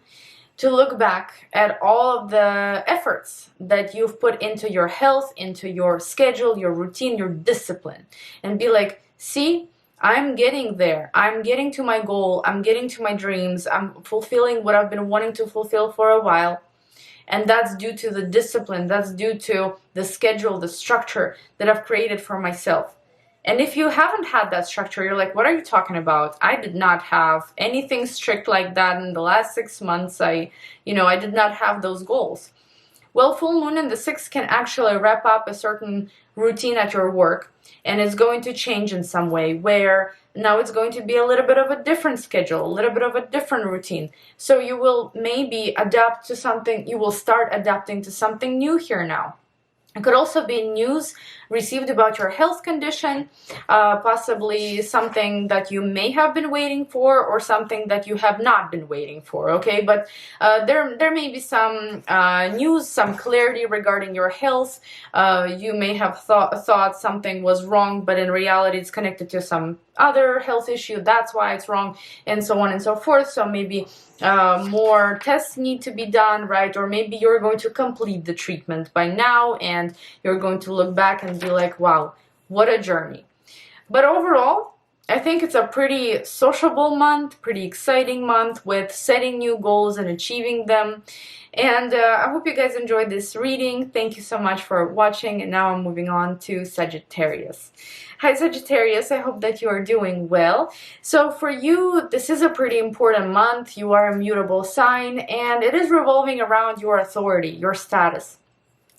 Speaker 1: to look back at all of the efforts that you've put into your health, into your schedule, your routine, your discipline, and be like, see, I'm getting there. I'm getting to my goal. I'm getting to my dreams. I'm fulfilling what I've been wanting to fulfill for a while. And that's due to the discipline. That's due to the schedule, the structure that I've created for myself. And if you haven't had that structure, you're like, what are you talking about? I did not have anything strict like that in the last 6 months. I did not have those goals. Well, full moon in the 6th can actually wrap up a certain routine at your work, and it's going to change in some way, where now it's going to be a little bit of a different schedule, a little bit of a different routine. So you will maybe adapt to something, you will start adapting to something new here now. It could also be news received about your health condition, possibly something that you may have been waiting for or something that you have not been waiting for, okay? But there may be some news, some clarity regarding your health. You may have thought something was wrong, but in reality it's connected to some other health issue. That's why it's wrong, and so on and so forth. So maybe more tests need to be done, right? Or maybe you're going to complete the treatment by now and you're going to look back and be like, wow, what a journey. But overall, I think it's a pretty sociable month, pretty exciting month with setting new goals and achieving them. And I hope you guys enjoyed this reading. Thank you so much for watching. And now I'm moving on to Sagittarius. Hi Sagittarius, I hope that you are doing well. So for you, this is a pretty important month. You are a mutable sign, and it is revolving around your authority, your status,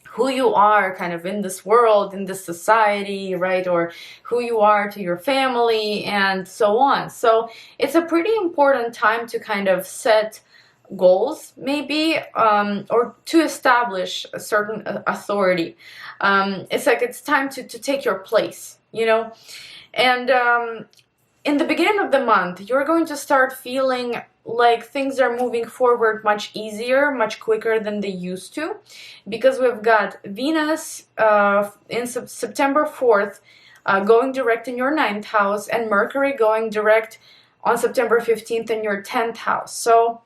Speaker 1: who you are kind of in this world, in this society, right? Or who you are to your family and so on. So it's a pretty important time to kind of set goals, maybe, or to establish a certain authority. It's like it's time to take your place, and in the beginning of the month, you're going to start feeling like things are moving forward much easier, much quicker than they used to, because we've got Venus in September 4th going direct in your 9th house, and Mercury going direct on September 15th in your 10th house. So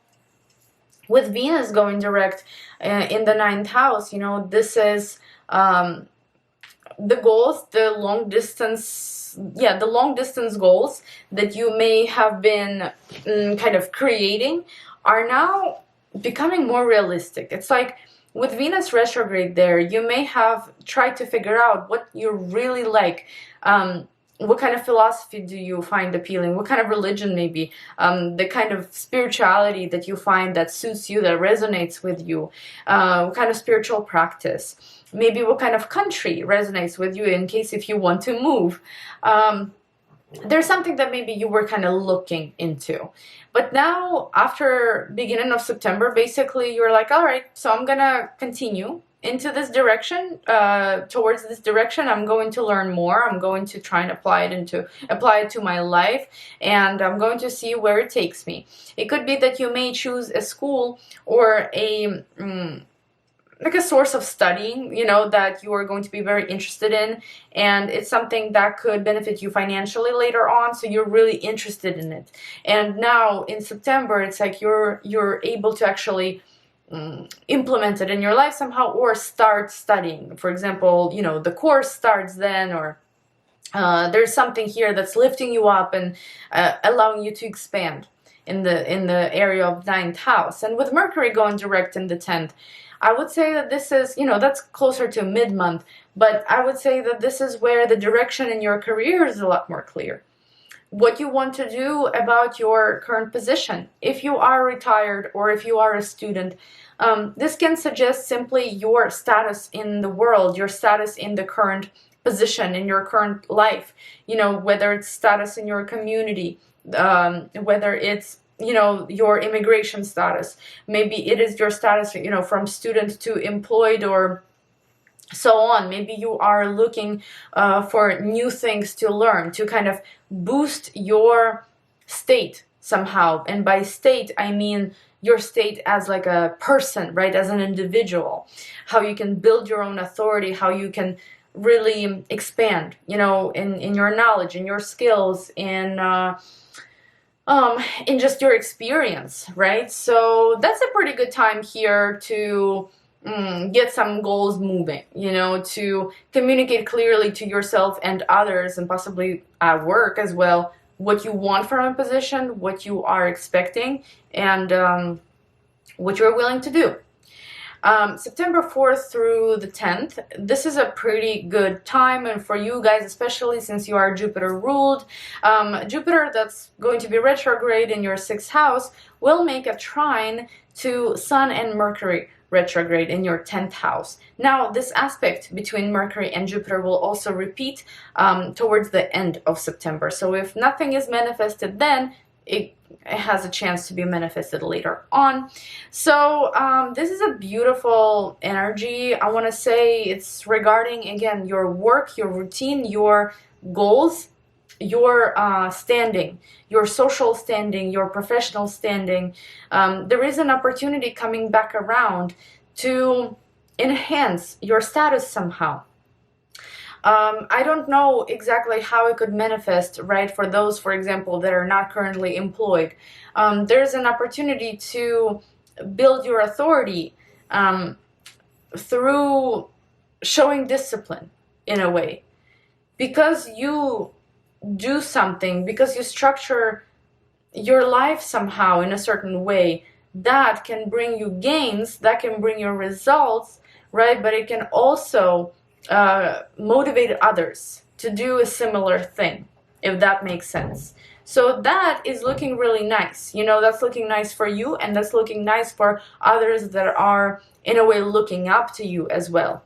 Speaker 1: with Venus going direct in the 9th house, this is the goals, the long distance goals that you may have been kind of creating are now becoming more realistic. It's like with Venus retrograde there, you may have tried to figure out what you really like. What kind of philosophy do you find appealing? What kind of religion maybe? The kind of spirituality that you find that suits you, that resonates with you? What kind of spiritual practice? Maybe what kind of country resonates with you in case if you want to move. There's something that maybe you were kind of looking into. But now, after beginning of September, basically you're like, all right, so I'm gonna continue into this direction, towards this direction. I'm going to learn more. I'm going to try and apply it to my life, and I'm going to see where it takes me. It could be that you may choose a school or a like a source of studying, that you are going to be very interested in, and it's something that could benefit you financially later on, so you're really interested in it. And now in September, it's like you're able to actually implemented in your life somehow, or start studying. For example, you know, the course starts then, or there's something here that's lifting you up and allowing you to expand in the area of 9th house. And with Mercury going direct in the 10th, I would say that this is, you know, that's closer to mid-month, but I would say that this is where the direction in your career is a lot more clear. What you want to do about your current position. If you are retired or if you are a student, this can suggest simply your status in the world, your status in the current position, in your current life. You know, whether it's status in your community, whether it's, you know, your immigration status. Maybe it is your status, you know, from student to employed or so on. Maybe you are looking for new things to learn, to kind of boost your state somehow. And by state, I mean your state as like a person, right? As an individual. How you can build your own authority, how you can really expand, you know, in your knowledge, in your skills, in just your experience, right? So that's a pretty good time here to get some goals moving, you know, to communicate clearly to yourself and others, and possibly at work as well, what you want from a position, what you are expecting, and what you're willing to do. September 4th through the 10th, this is a pretty good time, and for you guys especially, since you are Jupiter ruled, Jupiter that's going to be retrograde in your 6th house will make a trine to Sun and Mercury retrograde in your 10th house. Now, this aspect between Mercury and Jupiter will also repeat towards the end of September. So if nothing is manifested then, it has a chance to be manifested later on. So this is a beautiful energy. I want to say it's regarding, again, your work, your routine, your goals, your standing, your social standing, your professional standing. There is an opportunity coming back around to enhance your status somehow. I don't know exactly how it could manifest, right, for those, for example, that are not currently employed. There's an opportunity to build your authority through showing discipline in a way. Because you do something, because you structure your life somehow in a certain way, that can bring you gains, that can bring you results, right? But it can also motivate others to do a similar thing, if that makes sense. So that is looking really nice. You know, that's looking nice for you, and that's looking nice for others that are in a way looking up to you as well.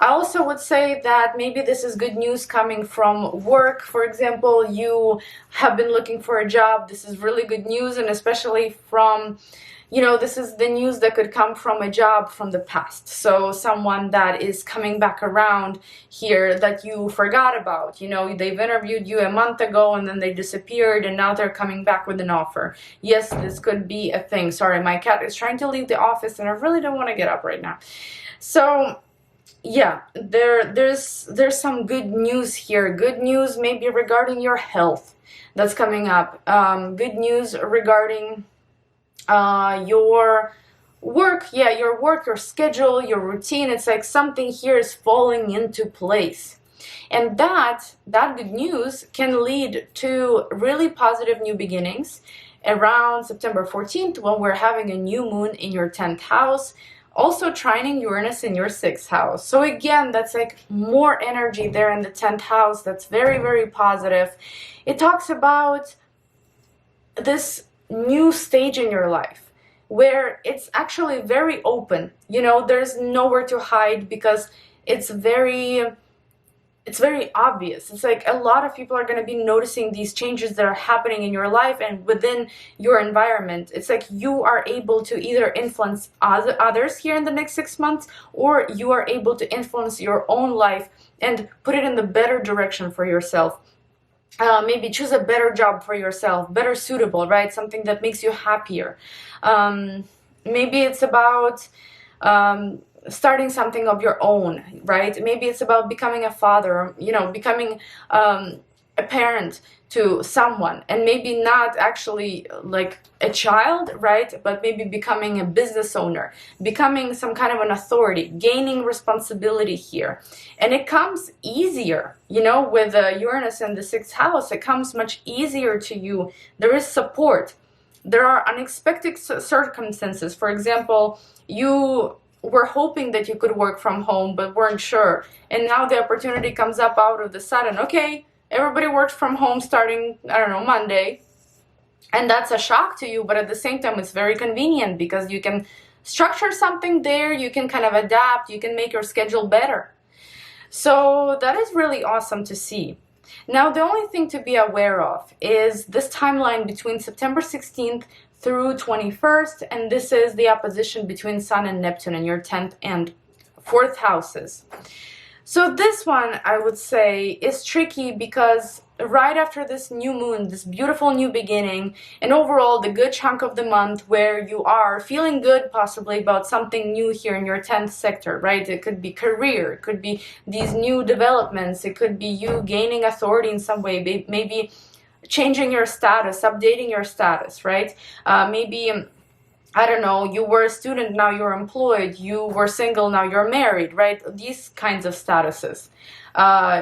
Speaker 1: I also would say that maybe this is good news coming from work. For example, you have been looking for a job. This is really good news, and especially from, you know, this is the news that could come from a job from the past. So someone that is coming back around here that you forgot about. You know, they've interviewed you a month ago and then they disappeared, and now they're coming back with an offer. Yes, this could be a thing. Sorry, my cat is trying to leave the office and I really don't want to get up right now. So yeah, there's some good news here. Good news maybe regarding your health that's coming up. Good news regarding your work. Yeah, your work, your schedule, your routine. It's like something here is falling into place. And that good news can lead to really positive new beginnings around September 14th, when we're having a new moon in your 10th house, also trining Uranus in your 6th house. So again, that's like more energy there in the 10th house. That's very, very positive. It talks about this new stage in your life where it's actually very open. You know, there's nowhere to hide, because it's very obvious. It's like a lot of people are going to be noticing these changes that are happening in your life and within your environment. It's like you are able to either influence others here in the next 6 months, or you are able to influence your own life and put it in the better direction for yourself. Maybe choose a better job for yourself, better suitable, right? Something that makes you happier. Maybe it's about starting something of your own, right? Maybe it's about becoming a father, you know, becoming a a parent to someone, and maybe not actually like a child, right, but maybe becoming a business owner, becoming some kind of an authority, gaining responsibility here. And it comes easier, you know, with Uranus in the 6th house. It comes much easier to you. There is support. There are unexpected circumstances. For example, you were hoping that you could work from home but weren't sure, and now the opportunity comes up out of the sudden. Okay, everybody works from home starting, I don't know, Monday, and that's a shock to you, but at the same time it's very convenient because you can structure something there, you can kind of adapt, you can make your schedule better. So that is really awesome to see. Now, the only thing to be aware of is this timeline between September 16th through 21st, and this is the opposition between Sun and Neptune in your 10th and 4th houses. So this one, I would say, is tricky because right after this new moon, this beautiful new beginning, and overall the good chunk of the month where you are feeling good possibly about something new here in your 10th sector, right? It could be career, it could be these new developments, it could be you gaining authority in some way, maybe changing your status, updating your status, right? Maybe, I don't know, you were a student, now you're employed, you were single, now you're married, right? These kinds of statuses.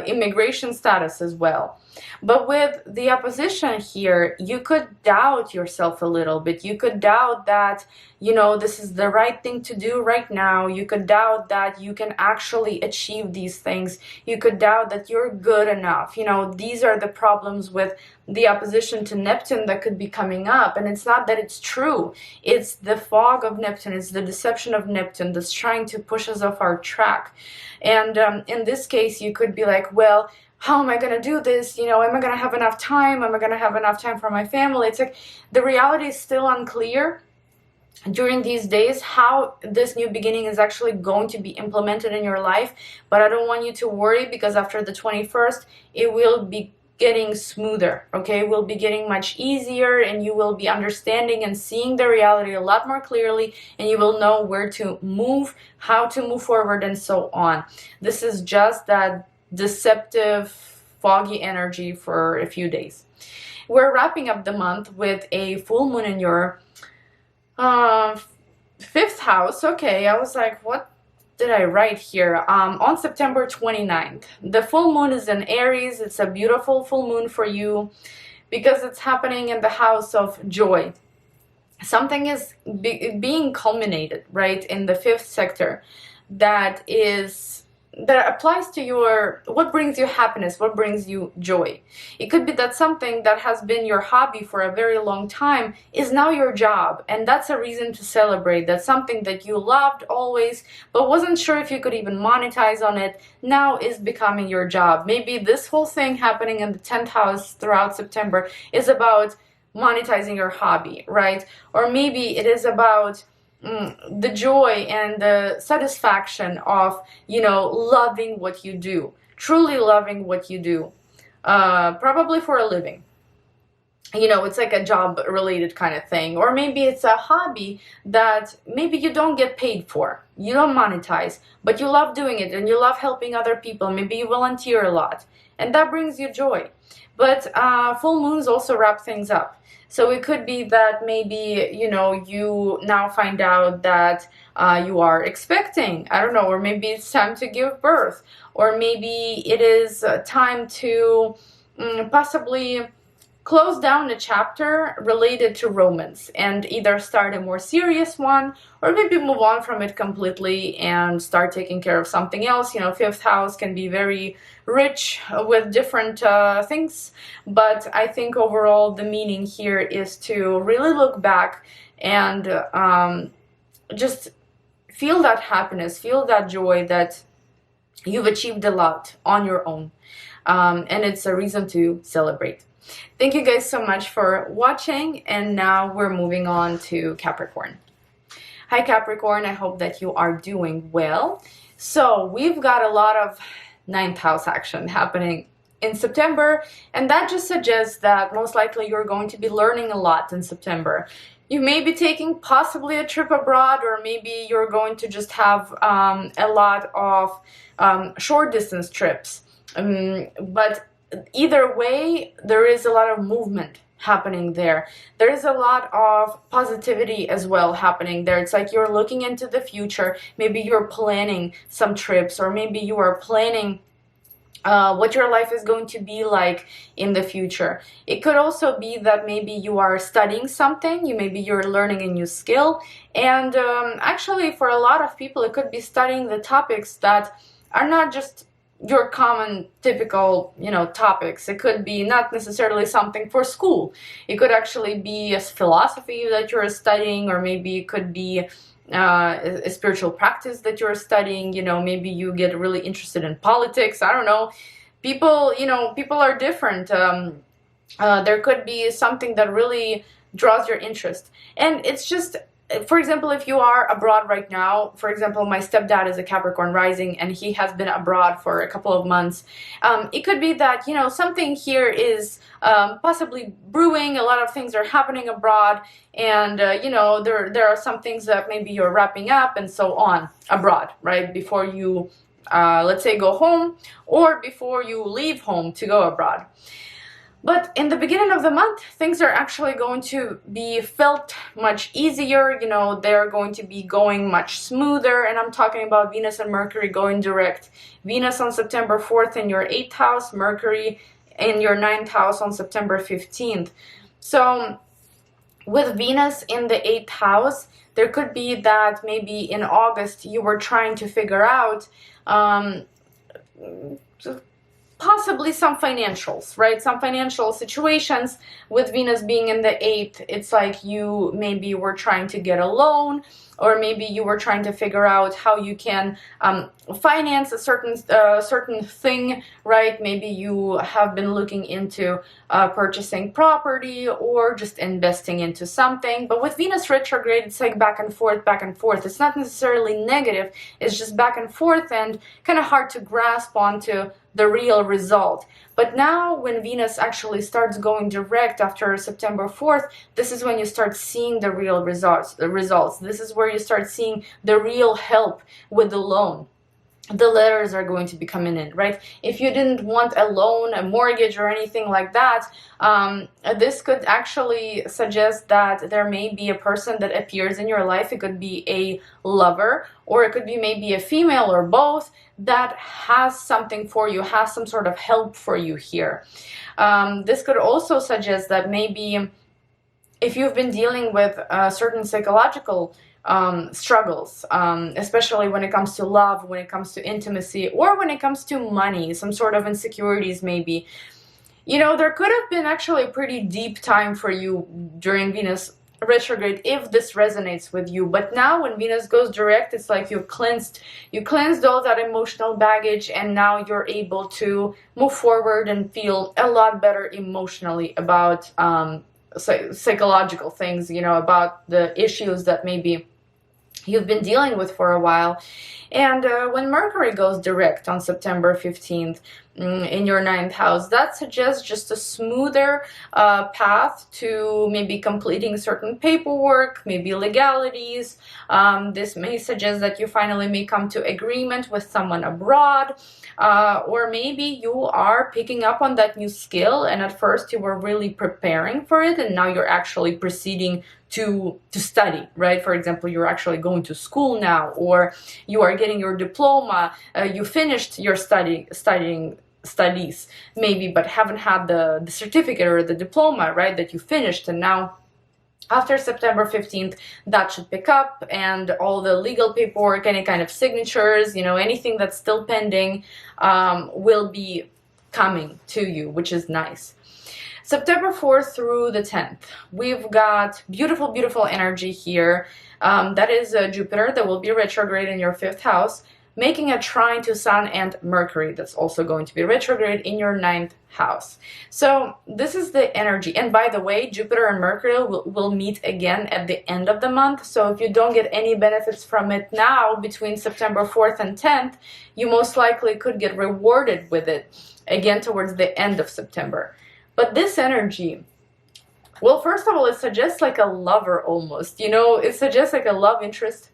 Speaker 1: Immigration status as well. But with the opposition here, you could doubt yourself a little bit. You could doubt that, you know, this is the right thing to do right now. You could doubt that you can actually achieve these things. You could doubt that you're good enough. You know, these are the problems with the opposition to Neptune that could be coming up. And it's not that it's true. It's the fog of Neptune. It's the deception of Neptune that's trying to push us off our track. And in this case, you could be like, well, how am I going to do this? You know, am I going to have enough time? Am I going to have enough time for my family? It's like the reality is still unclear during these days how this new beginning is actually going to be implemented in your life. But I don't want you to worry, because after the 21st, it will be getting smoother, okay? It will be getting much easier, and you will be understanding and seeing the reality a lot more clearly, and you will know where to move, how to move forward, and so on. This is just that deceptive, foggy energy for a few days. We're wrapping up the month with a full moon in your 5th house. Okay, I was like, what did I write here? On September 29th. The full moon is in Aries. It's a beautiful full moon for you because it's happening in the house of joy. Something is being culminated, right, in the 5th sector that applies to your, what brings you happiness, what brings you joy. It could be that something that has been your hobby for a very long time is now your job, and that's a reason to celebrate. That's something that you loved always but wasn't sure if you could even monetize on it, now is becoming your job. Maybe this whole thing happening in the 10th house throughout September is about monetizing your hobby, right? Or maybe it is about the joy and the satisfaction of, you know, loving what you do, truly loving what you do, probably for a living. You know, it's like a job related kind of thing. Or maybe it's a hobby that maybe you don't get paid for, you don't monetize, but you love doing it and you love helping other people. Maybe you volunteer a lot and that brings you joy. But full moons also wrap things up. So it could be that maybe, you know, you now find out that you are expecting, I don't know, or maybe it's time to give birth, or maybe it is time to possibly close down a chapter related to romance and either start a more serious one, or maybe move on from it completely and start taking care of something else. You know, 5th house can be very rich with different things, but I think overall the meaning here is to really look back and just feel that happiness, feel that joy that you've achieved a lot on your own, and it's a reason to celebrate. Thank you guys so much for watching, and now we're moving on to Capricorn. Hi Capricorn, I hope that you are doing well. So we've got a lot of 9th house action happening in September, and that just suggests that most likely you're going to be learning a lot in September. You may be taking possibly a trip abroad, or maybe you're going to just have a lot of short distance trips. But either way, there is a lot of movement happening there. There is a lot of positivity as well happening there. It's like you're looking into the future. Maybe you're planning some trips, or maybe you are planning what your life is going to be like in the future. It could also be that maybe you are studying something, maybe you're learning a new skill, and actually for a lot of people it could be studying the topics that are not just your common typical topics. It could be not necessarily something for school. It could be a philosophy that you're studying, or maybe it could be a spiritual practice that you're studying. Maybe you get really interested in politics. I don't know. People are different. There could be something that really draws your interest, and it's just, for example, if you are abroad right now, for example, my stepdad is a Capricorn rising and he has been abroad for a couple of months. It could be that, something here is possibly brewing. A lot of things are happening abroad, and, there are some things that maybe you're wrapping up and so on abroad, right? Before you, let's say, go home, or before you leave home to go abroad. But in the beginning of the month, things are actually going to be felt much easier. They're going to be going much smoother. And I'm talking about Venus and Mercury going direct. Venus on September 4th in your 8th house, Mercury in your 9th house on September 15th. So with Venus in the 8th house, there could be that maybe in August you were trying to figure out possibly some financials, right? Some financial situations. With Venus being in the 8th, it's like you maybe were trying to get a loan, or maybe you were trying to figure out how you can finance a certain thing, right? Maybe you have been looking into purchasing property, or just investing into something. But with Venus retrograde, it's like back and forth, back and forth. It's not necessarily negative. It's just back and forth, and kind of hard to grasp onto the real result. But now when Venus actually starts going direct after September 4th, this is when you start seeing the real results. This is where you start seeing the real help with the loan. The letters are going to be coming in, right? If you didn't want a loan, a mortgage, or anything like that, this could actually suggest that there may be a person that appears in your life. It could be a lover, or it could be maybe a female, or both, that has something for you, has some sort of help for you here. This could also suggest that maybe if you've been dealing with certain psychological struggles, especially when it comes to love, when it comes to intimacy, or when it comes to money, some sort of insecurities maybe. There could have been actually a pretty deep time for you during Venus retrograde, if this resonates with you. But now when Venus goes direct, it's like you cleansed all that emotional baggage, and now you're able to move forward and feel a lot better emotionally about psychological things, about the issues that maybe you've been dealing with for a while. And when Mercury goes direct on September 15th in your 9th house, that suggests just a smoother path to maybe completing certain paperwork, maybe legalities. This may suggest that you finally may come to agreement with someone abroad, or maybe you are picking up on that new skill, and at first you were really preparing for it, and now you're actually proceeding to study, right? For example, you're actually going to school now, or you are getting your diploma. You finished your studies maybe, but haven't had the certificate or the diploma, right, that you finished. And now after September 15th, that should pick up, and all the legal paperwork, any kind of signatures, anything that's still pending, will be coming to you, which is nice. September 4th through the 10th, we've got beautiful, beautiful energy here. That is Jupiter that will be retrograde in your 5th house, making a trine to Sun and Mercury. That's also going to be retrograde in your 9th house. So this is the energy. And by the way, Jupiter and Mercury will meet again at the end of the month. So if you don't get any benefits from it now, between September 4th and 10th, you most likely could get rewarded with it again towards the end of September. But this energy, well, first of all, it suggests like a lover almost, it suggests like a love interest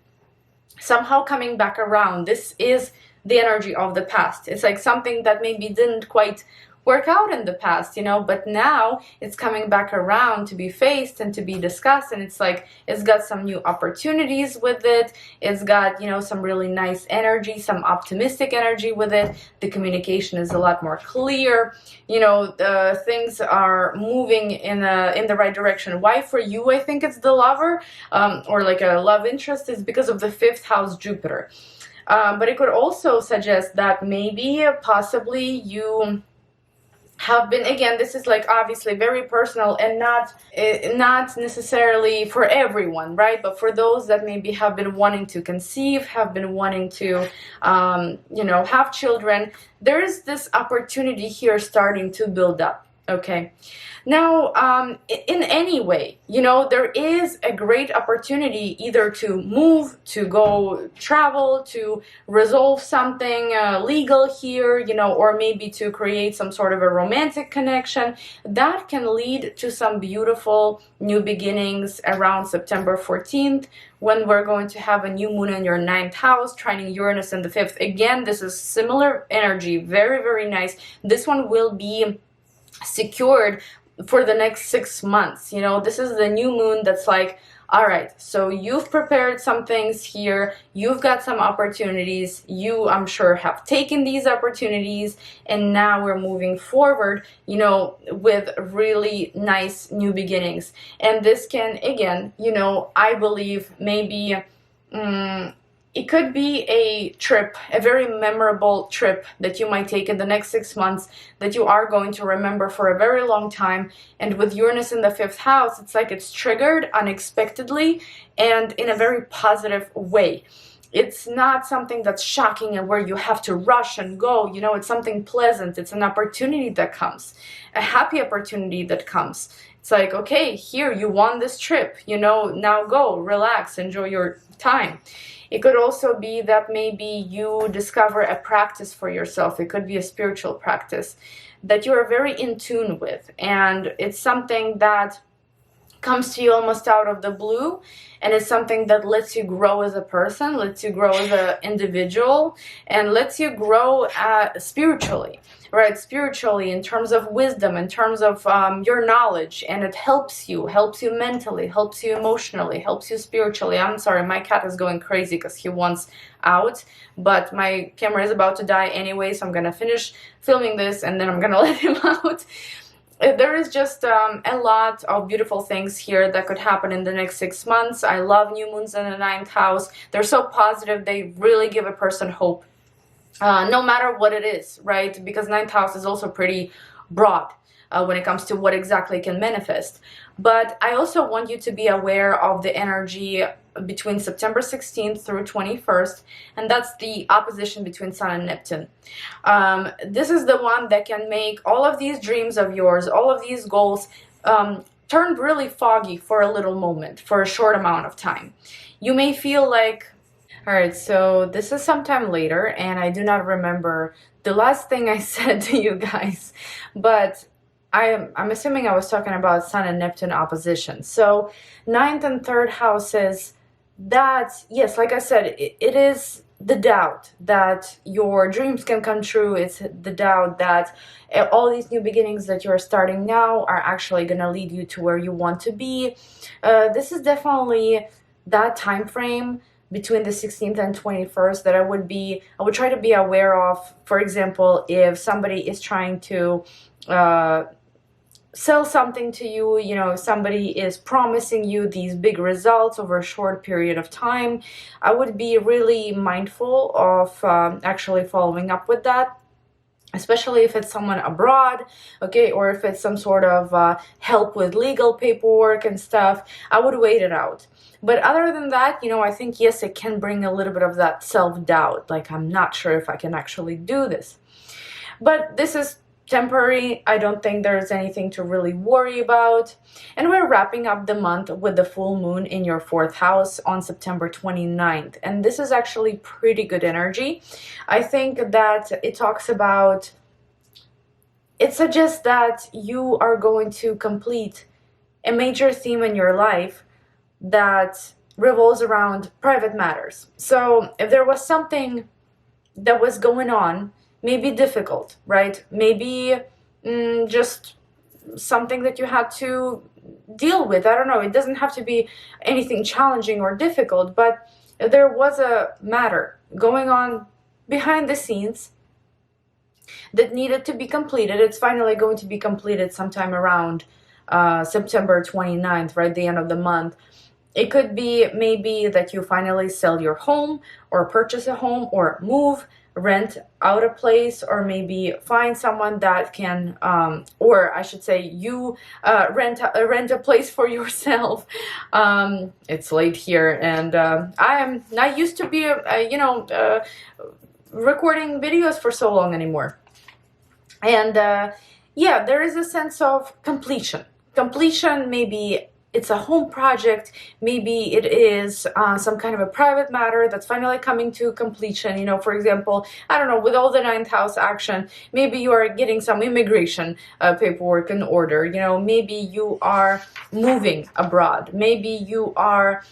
Speaker 1: somehow coming back around. This is the energy of the past. It's like something that maybe didn't quite work out in the past, you know, but now it's coming back around to be faced and to be discussed, and it's like it's got some new opportunities with it. It's got, you know, some really nice energy, some optimistic energy with it. The communication is a lot more clear, you know, things are moving in the right direction. Why for you I think it's the lover, or like a love interest, is because of the 5th house Jupiter. But it could also suggest that maybe possibly you have been, again, this is like obviously very personal and not necessarily for everyone, right? But for those that maybe have been wanting to conceive, have been wanting to you know, have children, there is this opportunity here starting to build up. Okay, now in any way, you know, there is a great opportunity either to move, to go travel, to resolve something legal here, you know, or maybe to create some sort of a romantic connection that can lead to some beautiful new beginnings around September 14th, when we're going to have a new moon in your 9th house, trining Uranus in the 5th. Again, this is similar energy, very, very nice. This one will be secured for the next 6 months. You know, this is the new moon that's like, all right, so you've prepared some things here, you've got some opportunities, you, I'm sure, have taken these opportunities, and now we're moving forward, you know, with really nice new beginnings. And this can, again, you know, I believe maybe it could be a trip, a very memorable trip that you might take in the next 6 months that you are going to remember for a very long time. And with Uranus in the 5th house, it's like it's triggered unexpectedly and in a very positive way. It's not something that's shocking and where you have to rush and go, you know, it's something pleasant. It's an opportunity that comes, a happy opportunity that comes. It's like, okay, here, you won this trip, you know, now go, relax, enjoy your time. It could also be that maybe you discover a practice for yourself. It could be a spiritual practice that you are very in tune with, and it's something that comes to you almost out of the blue, and it's something that lets you grow as a person, lets you grow as an individual, and lets you grow spiritually, right? Spiritually, in terms of wisdom, in terms of your knowledge, and it helps you mentally, helps you emotionally, helps you spiritually. I'm sorry, my cat is going crazy because he wants out, but my camera is about to die anyway, so I'm gonna finish filming this and then I'm gonna let him out. There is just a lot of beautiful things here that could happen in the next 6 months. I love new moons in the 9th house. They're so positive. They really give a person hope, no matter what it is, right? Because 9th house is also pretty broad when it comes to what exactly can manifest. But I also want you to be aware of the energy between September 16th through 21st, and that's the opposition between Sun and Neptune. This is the one that can make all of these dreams of yours, all of these goals, turn really foggy for a little moment, for a short amount of time. You may feel like, all right, so this is sometime later, and I do not remember the last thing I said to you guys, but I'm assuming I was talking about Sun and Neptune opposition. So 9th and 3rd houses, that, yes, like I said, it is the doubt that your dreams can come true. It's the doubt that all these new beginnings that you're starting now are actually going to lead you to where you want to be. This is definitely that time frame between the 16th and 21st that I would try to be aware of. For example, if somebody is trying to sell something to you, you know, somebody is promising you these big results over a short period of time, I would be really mindful of actually following up with that, especially if it's someone abroad, okay, or if it's some sort of help with legal paperwork and stuff. I would wait it out. But other than that, you know, I think, yes, it can bring a little bit of that self-doubt, like, I'm not sure if I can actually do this. But this is temporary. I don't think there's anything to really worry about. And we're wrapping up the month with the full moon in your 4th house on September 29th. And this is actually pretty good energy. I think that it talks about, it suggests that you are going to complete a major theme in your life that revolves around private matters. So if there was something that was going on, maybe difficult, right? Maybe just something that you had to deal with. I don't know, it doesn't have to be anything challenging or difficult, but there was a matter going on behind the scenes that needed to be completed. It's finally going to be completed sometime around September 29th, right, the end of the month. It could be maybe that you finally sell your home or purchase a home or move, rent out a place, or maybe find someone that can, or I should say you rent a place for yourself. It's late here, and I am not used to be, recording videos for so long anymore. And yeah, there is a sense of completion. Completion, maybe it's a home project, maybe it is some kind of a private matter that's finally coming to completion. You know, for example, I don't know, with all the ninth house action, maybe you are getting some immigration paperwork in order. You know, maybe you are moving abroad, maybe you are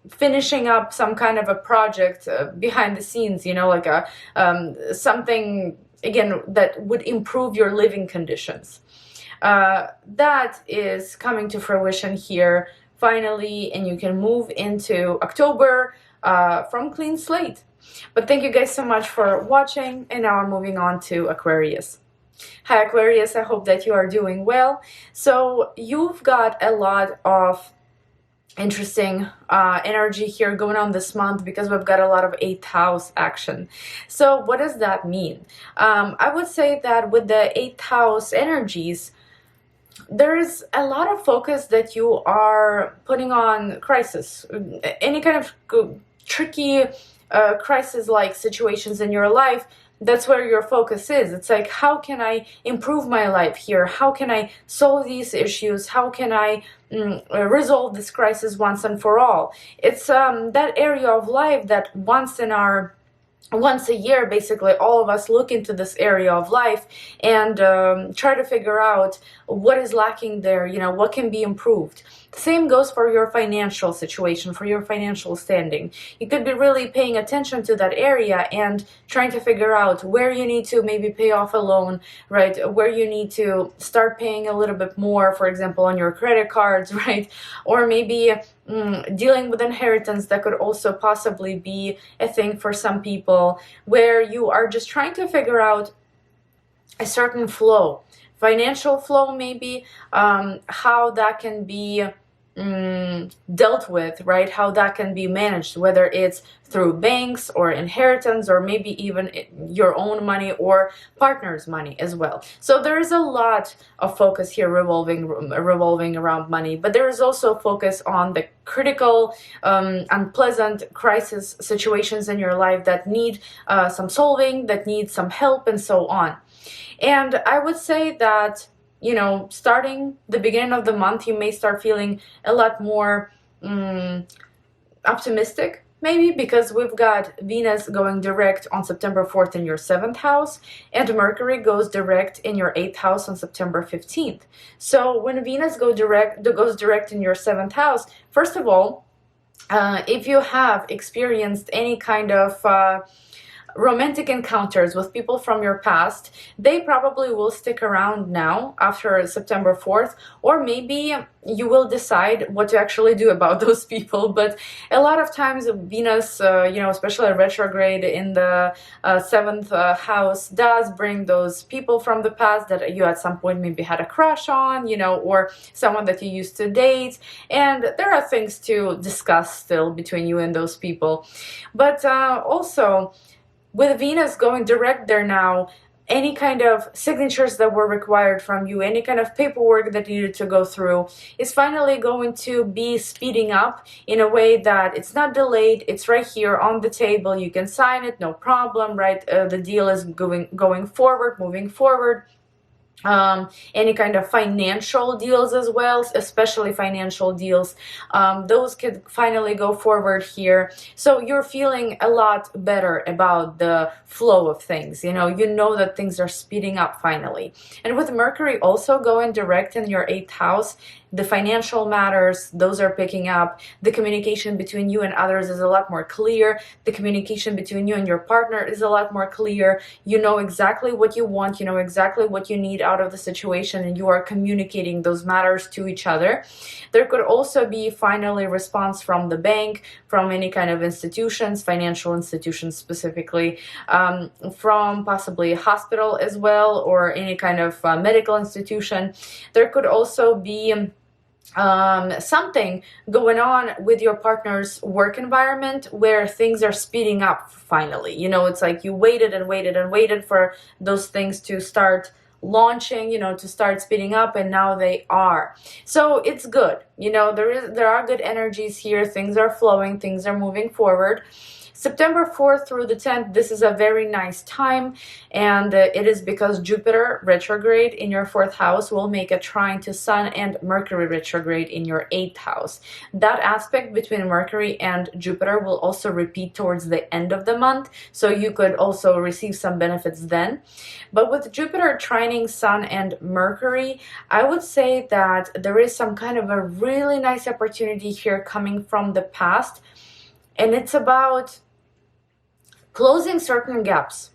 Speaker 1: finishing up some kind of a project behind the scenes, you know, like a something, again, that would improve your living conditions. That is coming to fruition here finally, and you can move into October from clean slate. But thank you guys so much for watching, and now I'm moving on to Aquarius. Hi Aquarius, I hope that you are doing well. So you've got a lot of interesting energy here going on this month, because we've got a lot of 8th house action. So what does that mean? I would say that with the 8th house energies, there's a lot of focus that you are putting on crisis, any kind of tricky crisis-like situations in your life. That's where your focus is. It's like, how can I improve my life here? How can I solve these issues? How can I resolve this crisis once and for all? It's that area of life that once a year, basically, all of us look into this area of life and try to figure out what is lacking there, you know, what can be improved. Same goes for your financial situation, for your financial standing. You could be really paying attention to that area and trying to figure out where you need to maybe pay off a loan, right? Where you need to start paying a little bit more, for example, on your credit cards, right? Or maybe dealing with inheritance. That could also possibly be a thing for some people, where you are just trying to figure out a certain flow, financial flow maybe, how that can be dealt with, right? How that can be managed, whether it's through banks or inheritance, or maybe even your own money or partner's money as well. So there is a lot of focus here revolving around money, but there is also focus on the critical, unpleasant crisis situations in your life that need some solving, that need some help, and so on. And I would say that, you know, starting the beginning of the month, you may start feeling a lot more optimistic, maybe, because we've got Venus going direct on September 4th in your 7th house, and Mercury goes direct in your 8th house on September 15th. So when Venus goes direct in your 7th house, first of all, if you have experienced any kind of romantic encounters with people from your past, they probably will stick around now after September 4th, or maybe you will decide what to actually do about those people. But a lot of times Venus, you know, especially retrograde in the 7th house, does bring those people from the past that you at some point maybe had a crush on, you know, or someone that you used to date, and there are things to discuss still between you and those people. But also, with Venus going direct there now, any kind of signatures that were required from you, any kind of paperwork that needed to go through, is finally going to be speeding up in a way that it's not delayed. It's right here on the table. You can sign it, no problem, right? The deal is going forward, moving forward. any kind of financial deals as well, especially financial deals. Those could finally go forward here. So you're feeling a lot better about the flow of things. You know that things are speeding up finally. And with Mercury also going direct in your 8th house, the financial matters, those are picking up. The communication between you and others is a lot more clear. The communication between you and your partner is a lot more clear. You know exactly what you want. You know exactly what you need out of the situation, and you are communicating those matters to each other. There could also be finally response from the bank, from any kind of institutions, financial institutions specifically, from possibly a hospital as well, or any kind of medical institution. There could also be something going on with your partner's work environment where things are speeding up finally. It's like you waited and waited and waited for those things to start launching, to start speeding up, and now they are. So it's good. There are good energies here. Things are flowing, things are moving forward. September 4th through the 10th, this is a very nice time, and it is because Jupiter retrograde in your 4th house will make a trine to Sun, and Mercury retrograde in your 8th house. That aspect between Mercury and Jupiter will also repeat towards the end of the month, so you could also receive some benefits then. But with Jupiter trining Sun and Mercury, I would say that there is some kind of a really nice opportunity here coming from the past, and it's about closing certain gaps.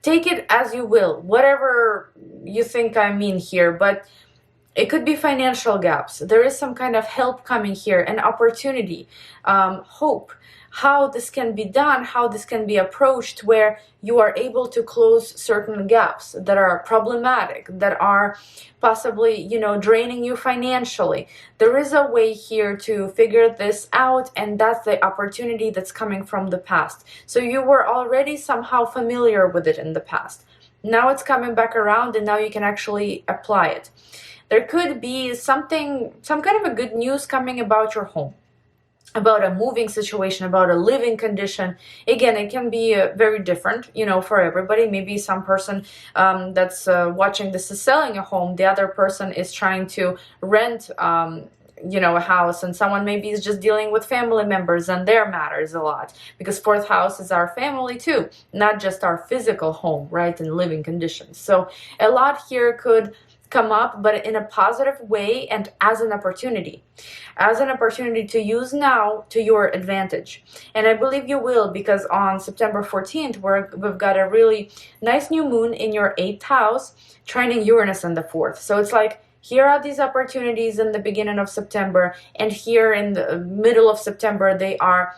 Speaker 1: Take it as you will, whatever you think I mean here, but it could be financial gaps. There is some kind of help coming here, an opportunity, hope. How this can be done, how this can be approached, where you are able to close certain gaps that are problematic, that are possibly, draining you financially. There is a way here to figure this out, and that's the opportunity that's coming from the past. So you were already somehow familiar with it in the past. Now it's coming back around, and now you can actually apply it. There could be some kind of a good news coming about your home, about a moving situation, about a living condition. Again, it can be very different, for everybody. Maybe some person that's watching this is selling a home. The other person is trying to rent, a house, and someone maybe is just dealing with family members and their matters a lot, because 4th house is our family too, not just our physical home, right, and living conditions. So a lot here could come up, but in a positive way and as an opportunity to use now to your advantage. And I believe you will, because on September 14th, we've got a really nice new moon in your 8th house, trining Uranus in the 4th. So it's like, here are these opportunities in the beginning of September, and here in the middle of September, they are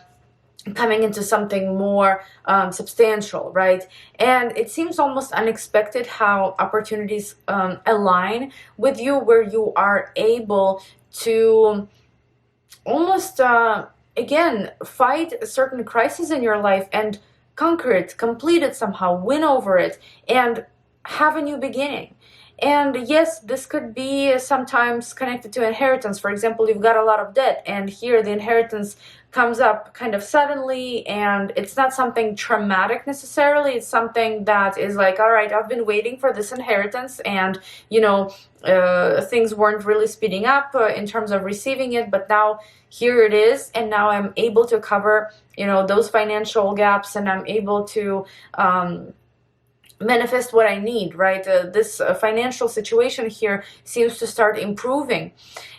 Speaker 1: coming into something more substantial, right? And it seems almost unexpected how opportunities align with you, where you are able to almost, again, fight a certain crisis in your life and conquer it, complete it somehow, win over it, and have a new beginning. And yes, this could be sometimes connected to inheritance. For example, you've got a lot of debt, and here the inheritance comes up kind of suddenly, and it's not something traumatic necessarily. It's something that is like, all right, I've been waiting for this inheritance, and things weren't really speeding up in terms of receiving it, but now here it is, and now I'm able to cover those financial gaps, and I'm able to manifest what I need, right? This financial situation here seems to start improving.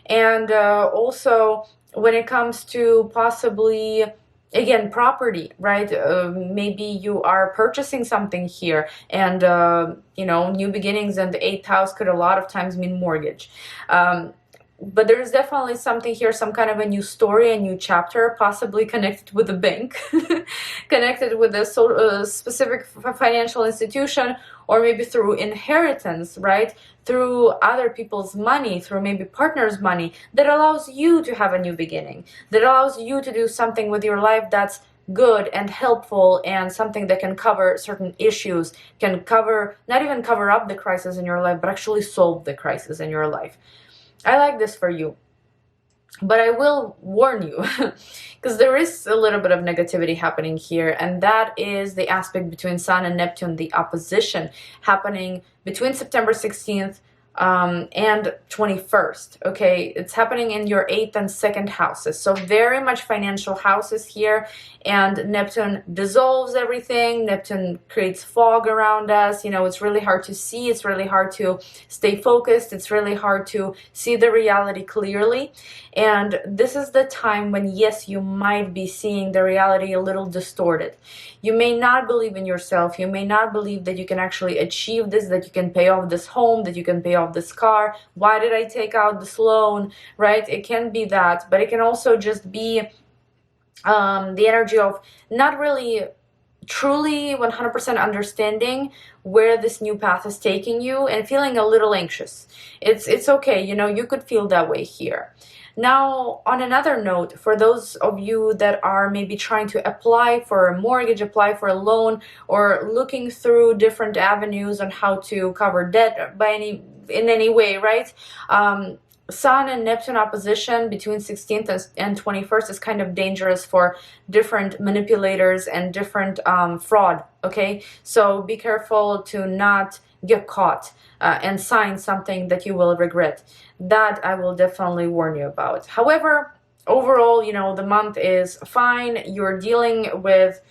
Speaker 1: And also when it comes to possibly, again, property, right? Maybe you are purchasing something here, and new beginnings in the 8th house could a lot of times mean mortgage. But there is definitely something here, some kind of a new story, a new chapter, possibly connected with the bank, connected with a specific financial institution, or maybe through inheritance, right? Through other people's money, through maybe partners' money, that allows you to have a new beginning, that allows you to do something with your life that's good and helpful, and something that can cover certain issues, can cover, not even cover up the crisis in your life, but actually solve the crisis in your life. I like this for you. But I will warn you, because there is a little bit of negativity happening here, and that is the aspect between Sun and Neptune, the opposition happening between September 16th and 21st. Okay, it's happening in your 8th and 2nd houses, so very much financial houses here. And Neptune dissolves everything. Neptune creates fog around us. You know, it's really hard to see, it's really hard to stay focused, it's really hard to see the reality clearly. And this is the time when, yes, you might be seeing the reality a little distorted. You may not believe in yourself, you may not believe that you can actually achieve this, that you can pay off this home, that you can pay off this car. Why did I take out this loan, right? It can be that, but it can also just be the energy of not really truly 100% understanding where this new path is taking you and feeling a little anxious. It's okay, you know, you could feel that way here. Now, on another note, for those of you that are maybe trying to apply for a mortgage, apply for a loan, or looking through different avenues on how to cover debt in any way, right? Sun and Neptune opposition between 16th and 21st is kind of dangerous for different manipulators and different fraud, okay? So be careful to not get caught and sign something that you will regret. That I will definitely warn you about. However, overall, you know, the month is fine. You're dealing with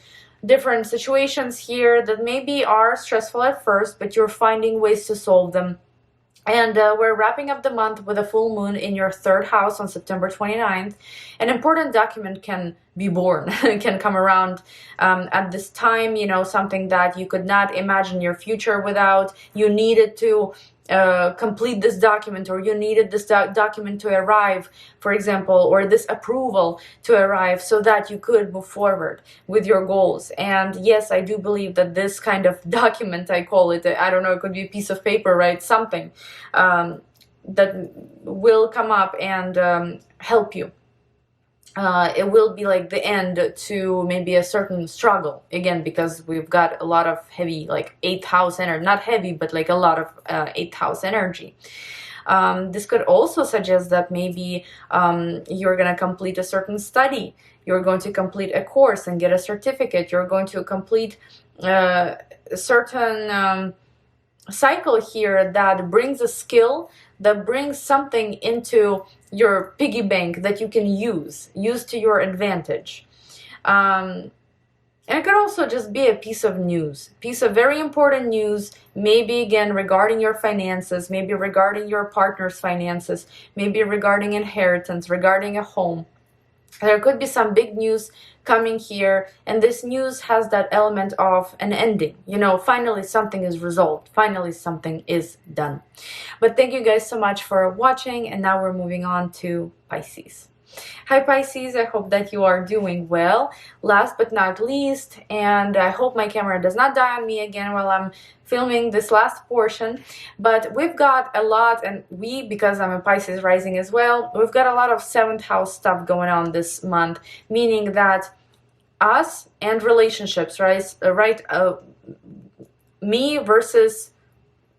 Speaker 1: different situations here that maybe are stressful at first, but you're finding ways to solve them. And we're wrapping up the month with a full moon in your 3rd house on September 29th. An important document can be born, can come around at this time, you know, something that you could not imagine your future without. You needed to complete this document, or you needed this document to arrive, for example, or this approval to arrive so that you could move forward with your goals. And yes, I do believe that this kind of document, I call it, I don't know, it could be a piece of paper, right? Something that will come up and help you. It will be like the end to maybe a certain struggle, again, because we've got a lot of heavy, like 8th house energy, not heavy, but like a lot of 8th house energy. This could also suggest that maybe you're going to complete a certain study, you're going to complete a course and get a certificate, you're going to complete a certain cycle here that brings a skill, that brings something into your piggy bank that you can use to your advantage. And it could also just be a piece of news, piece of very important news, maybe again regarding your finances, maybe regarding your partner's finances, maybe regarding inheritance, regarding a home. There could be some big news coming here, and this news has that element of an ending. You know, finally something is resolved, finally something is done. But thank you guys so much for watching, and now we're moving on to Pisces. Hi Pisces, I hope that you are doing well. Last but not least, and I hope my camera does not die on me again while I'm filming this last portion, but we've got a lot, and because I'm a Pisces rising as well, we've got a lot of 7th house stuff going on this month, meaning that us and relationships, right? Me versus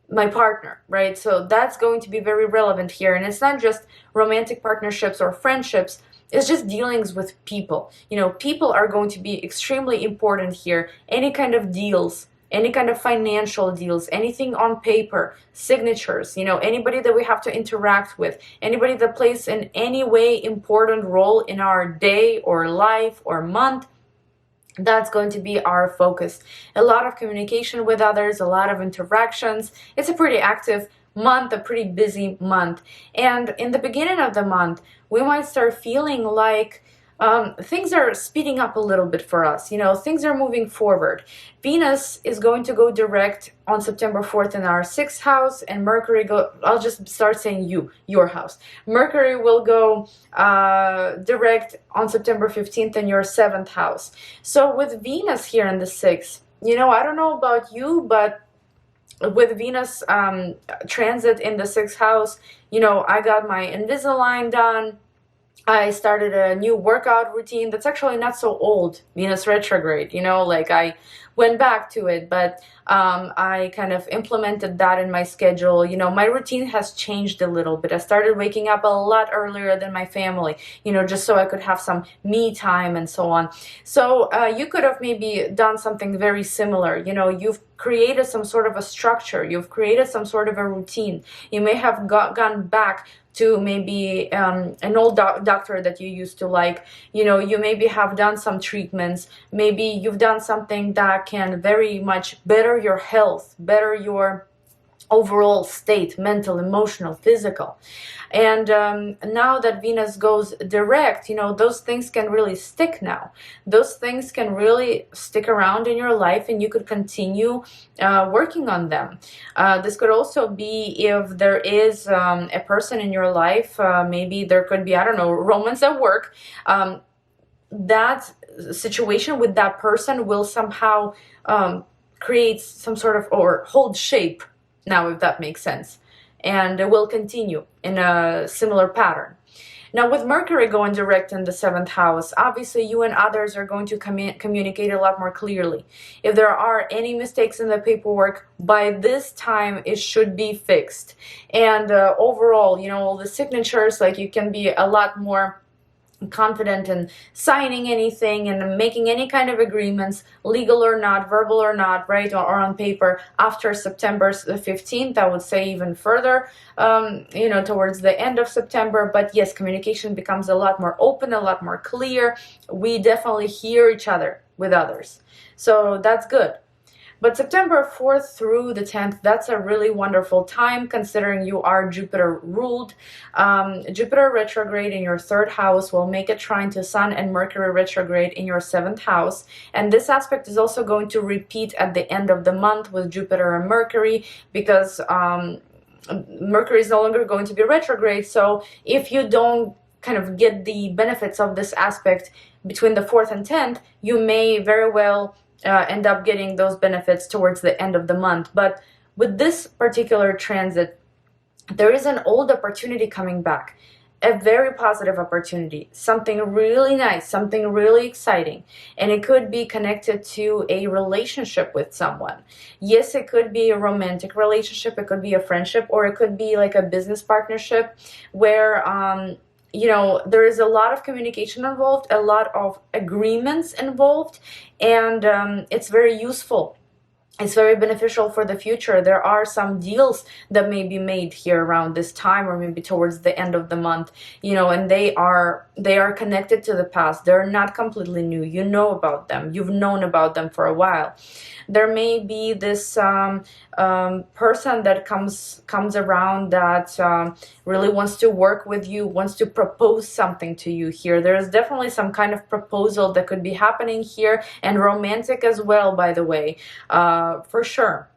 Speaker 1: my partner, right? So that's going to be very relevant here. And it's not just romantic partnerships or friendships, it's just dealings with people. You know, people are going to be extremely important here. Any kind of deals, any kind of financial deals, anything on paper, signatures, you know, anybody that we have to interact with, anybody that plays in any way important role in our day or life or month, that's going to be our focus. A lot of communication with others, a lot of interactions. It's a pretty active month, a pretty busy month. And in the beginning of the month, we might start feeling like things are speeding up a little bit for us. You know, things are moving forward. Venus is going to go direct on September 4th in our 6th house, and Mercury I'll just start saying your house. Mercury will go direct on September 15th in your 7th house. So with Venus here in the 6th, you know, I don't know about you, but with Venus transit in the 6th house, you know, I got my Invisalign done. I started a new workout routine that's actually not so old, Venus retrograde, you know, like I went back to it, but I kind of implemented that in my schedule. You know, my routine has changed a little bit. I started waking up a lot earlier than my family, you know, just so I could have some me time and so on. So you could have maybe done something very similar. You know, you've created some sort of a structure, you've created some sort of a routine. You may have gone back to maybe an old doctor that you used to like. You know, you maybe have done some treatments, maybe you've done something that can very much better your health, better your overall state, mental, emotional, physical. And now that Venus goes direct, you know, those things can really stick now. Those things can really stick around in your life, and you could continue working on them. This could also be if there is a person in your life, maybe there could be, I don't know, romance at work. That situation with that person will somehow create some sort of, or hold shape now, if that makes sense, and it will continue in a similar pattern. Now, with Mercury going direct in the 7th house, obviously you and others are going to communicate a lot more clearly. If there are any mistakes in the paperwork, by this time it should be fixed. And overall, you know, all the signatures, like you can be a lot more confident in signing anything and making any kind of agreements, legal or not, verbal or not, right, or on paper, after September 15th. I would say even further, you know, towards the end of September. But yes, communication becomes a lot more open, a lot more clear. We definitely hear each other with others, so that's good. But September 4th through the 10th, that's a really wonderful time, considering you are Jupiter ruled. Jupiter retrograde in your 3rd house will make a trine to Sun, and Mercury retrograde in your 7th house. And this aspect is also going to repeat at the end of the month with Jupiter and Mercury, because Mercury is no longer going to be retrograde. So if you don't kind of get the benefits of this aspect between the 4th and 10th, you may very well end up getting those benefits towards the end of the month. But with this particular transit, there is an old opportunity coming back, a very positive opportunity, something really nice, something really exciting. And it could be connected to a relationship with someone. Yes, it could be a romantic relationship, it could be a friendship, or it could be like a business partnership where you know, there is a lot of communication involved, a lot of agreements involved, and it's very useful. It's very beneficial for the future. There are some deals that may be made here around this time, or maybe towards the end of the month, you know, and they are connected to the past. They're not completely new. You know about them. You've known about them for a while. There may be this person that comes around that really wants to work with you, wants to propose something to you here. There is definitely some kind of proposal that could be happening here, and romantic as well, by the way, for sure.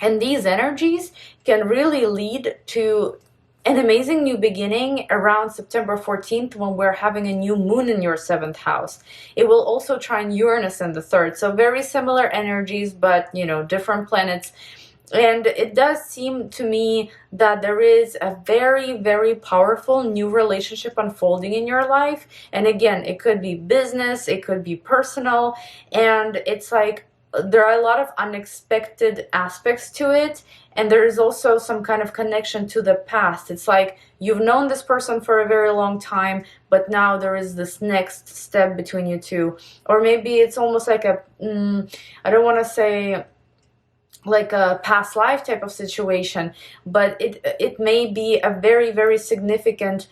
Speaker 1: And these energies can really lead to an amazing new beginning around September 14th, when we're having a new moon in your 7th house. It will also trine Uranus in the 3rd. So very similar energies, but, you know, different planets. And it does seem to me that there is a very, very powerful new relationship unfolding in your life. And again, it could be business, it could be personal. And it's like there are a lot of unexpected aspects to it. And there is also some kind of connection to the past. It's like you've known this person for a very long time, but now there is this next step between you two. Or maybe it's almost like a, I don't want to say like a past life type of situation, but it may be a very, very significant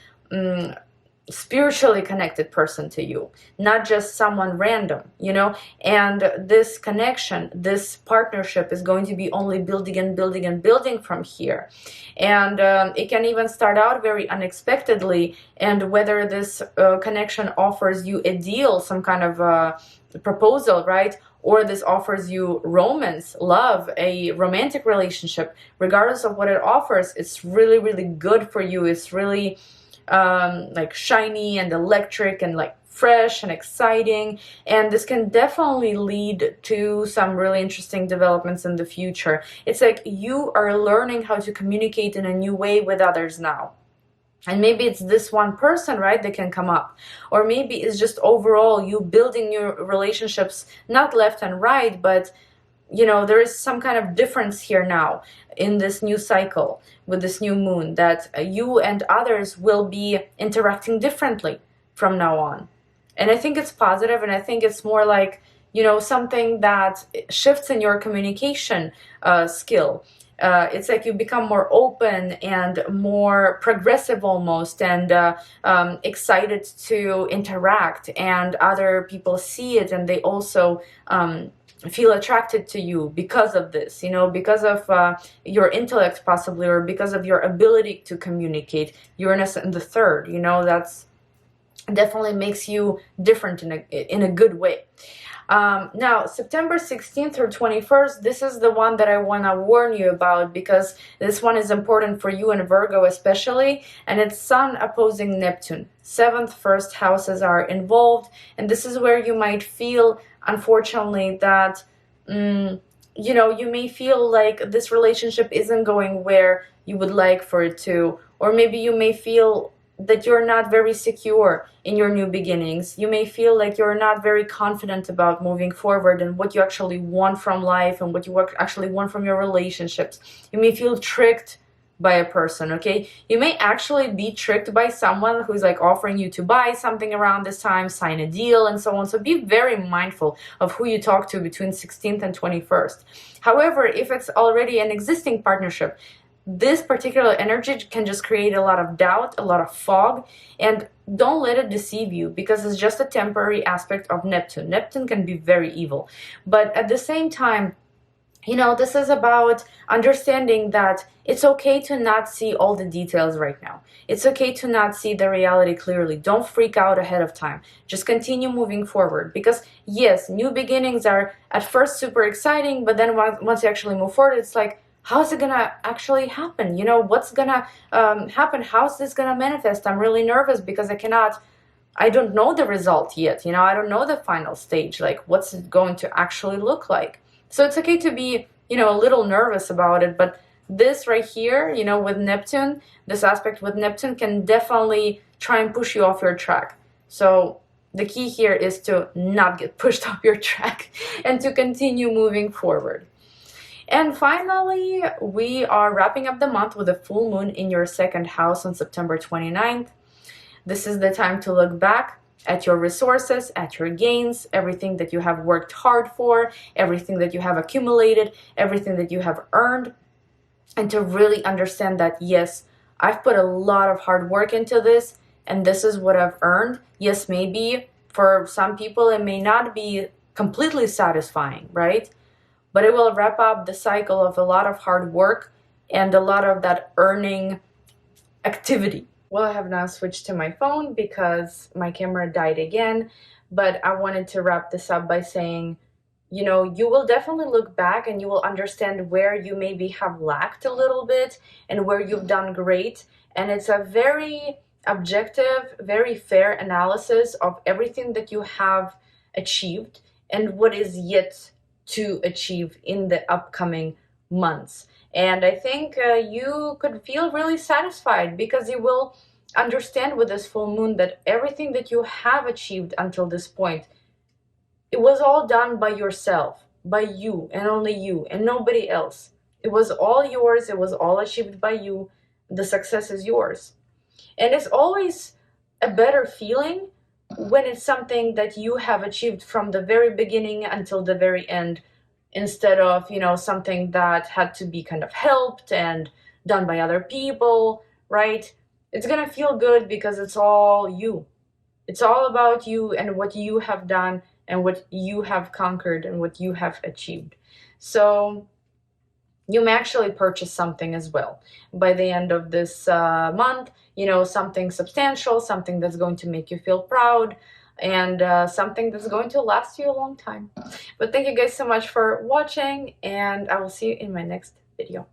Speaker 1: spiritually connected person to you, not just someone random, you know. And this connection, this partnership is going to be only building and building and building from here. And it can even start out very unexpectedly, and whether this connection offers you a deal, some kind of proposal, right, or this offers you romance, love, a romantic relationship, regardless of what it offers, it's really, really good for you. It's really like shiny and electric and like fresh and exciting, and this can definitely lead to some really interesting developments in the future. It's like you are learning how to communicate in a new way with others now. And maybe it's this one person, right, that can come up. Or maybe it's just overall you building your relationships, not left and right, but you know, there is some kind of difference here now in this new cycle with this new moon, that you and others will be interacting differently from now on. And I think it's positive, and I think it's more like, you know, something that shifts in your communication skill. It's like you become more open and more progressive almost, and excited to interact, and other people see it and they also feel attracted to you because of this, you know, because of your intellect possibly, or because of your ability to communicate. Uranus in the third, you know, that's definitely makes you different in a good way. Now, September 16th through 21st, this is the one that I want to warn you about, because this one is important for you and Virgo especially, and it's Sun opposing Neptune. 7th, first houses are involved, and this is where you might feel, unfortunately, that, you know, you may feel like this relationship isn't going where you would like for it to, or maybe you may feel that you're not very secure in your new beginnings. You may feel like you're not very confident about moving forward and what you actually want from life and what you actually want from your relationships. You may feel tricked by a person, okay? You may actually be tricked by someone who's like offering you to buy something around this time, sign a deal, and so on. So be very mindful of who you talk to between 16th and 21st. However, if it's already an existing partnership, this particular energy can just create a lot of doubt, a lot of fog, and don't let it deceive you, because it's just a temporary aspect of Neptune. Neptune can be very evil, but at the same time, you know, this is about understanding that it's okay to not see all the details right now. It's okay to not see the reality clearly. Don't freak out ahead of time. Just continue moving forward, because yes, new beginnings are at first super exciting, but then once you actually move forward, it's like, how's it gonna actually happen? You know, what's gonna happen? How's this gonna manifest? I'm really nervous because I don't know the result yet. You know, I don't know the final stage. Like, what's it going to actually look like? So it's okay to be, you know, a little nervous about it. But this right here, you know, with Neptune, this aspect with Neptune can definitely try and push you off your track. So the key here is to not get pushed off your track and to continue moving forward. And finally, we are wrapping up the month with a full moon in your second house on September 29th. This is the time to look back at your resources, at your gains, everything that you have worked hard for, everything that you have accumulated, everything that you have earned, and to really understand that, yes, I've put a lot of hard work into this, and this is what I've earned. Yes, maybe for some people it may not be completely satisfying, right? But it will wrap up the cycle of a lot of hard work and a lot of that earning activity. Well, I have now switched to my phone because my camera died again, but I wanted to wrap this up by saying, you know, you will definitely look back and you will understand where you maybe have lacked a little bit and where you've done great. And it's a very objective, very fair analysis of everything that you have achieved and what is yet to achieve in the upcoming months. And I think you could feel really satisfied, because you will understand with this full moon that everything that you have achieved until this point, it was all done by yourself, by you and only you and nobody else. It was all yours. It was all achieved by you. The success is yours. And it's always a better feeling when it's something that you have achieved from the very beginning until the very end, instead of, you know, something that had to be kind of helped and done by other people, right? It's gonna feel good because it's all you. It's all about you and what you have done and what you have conquered and what you have achieved. So you may actually purchase something as well by the end of this month, you know, something substantial, something that's going to make you feel proud, and something that's going to last you a long time. But thank you guys so much for watching, and I will see you in my next video.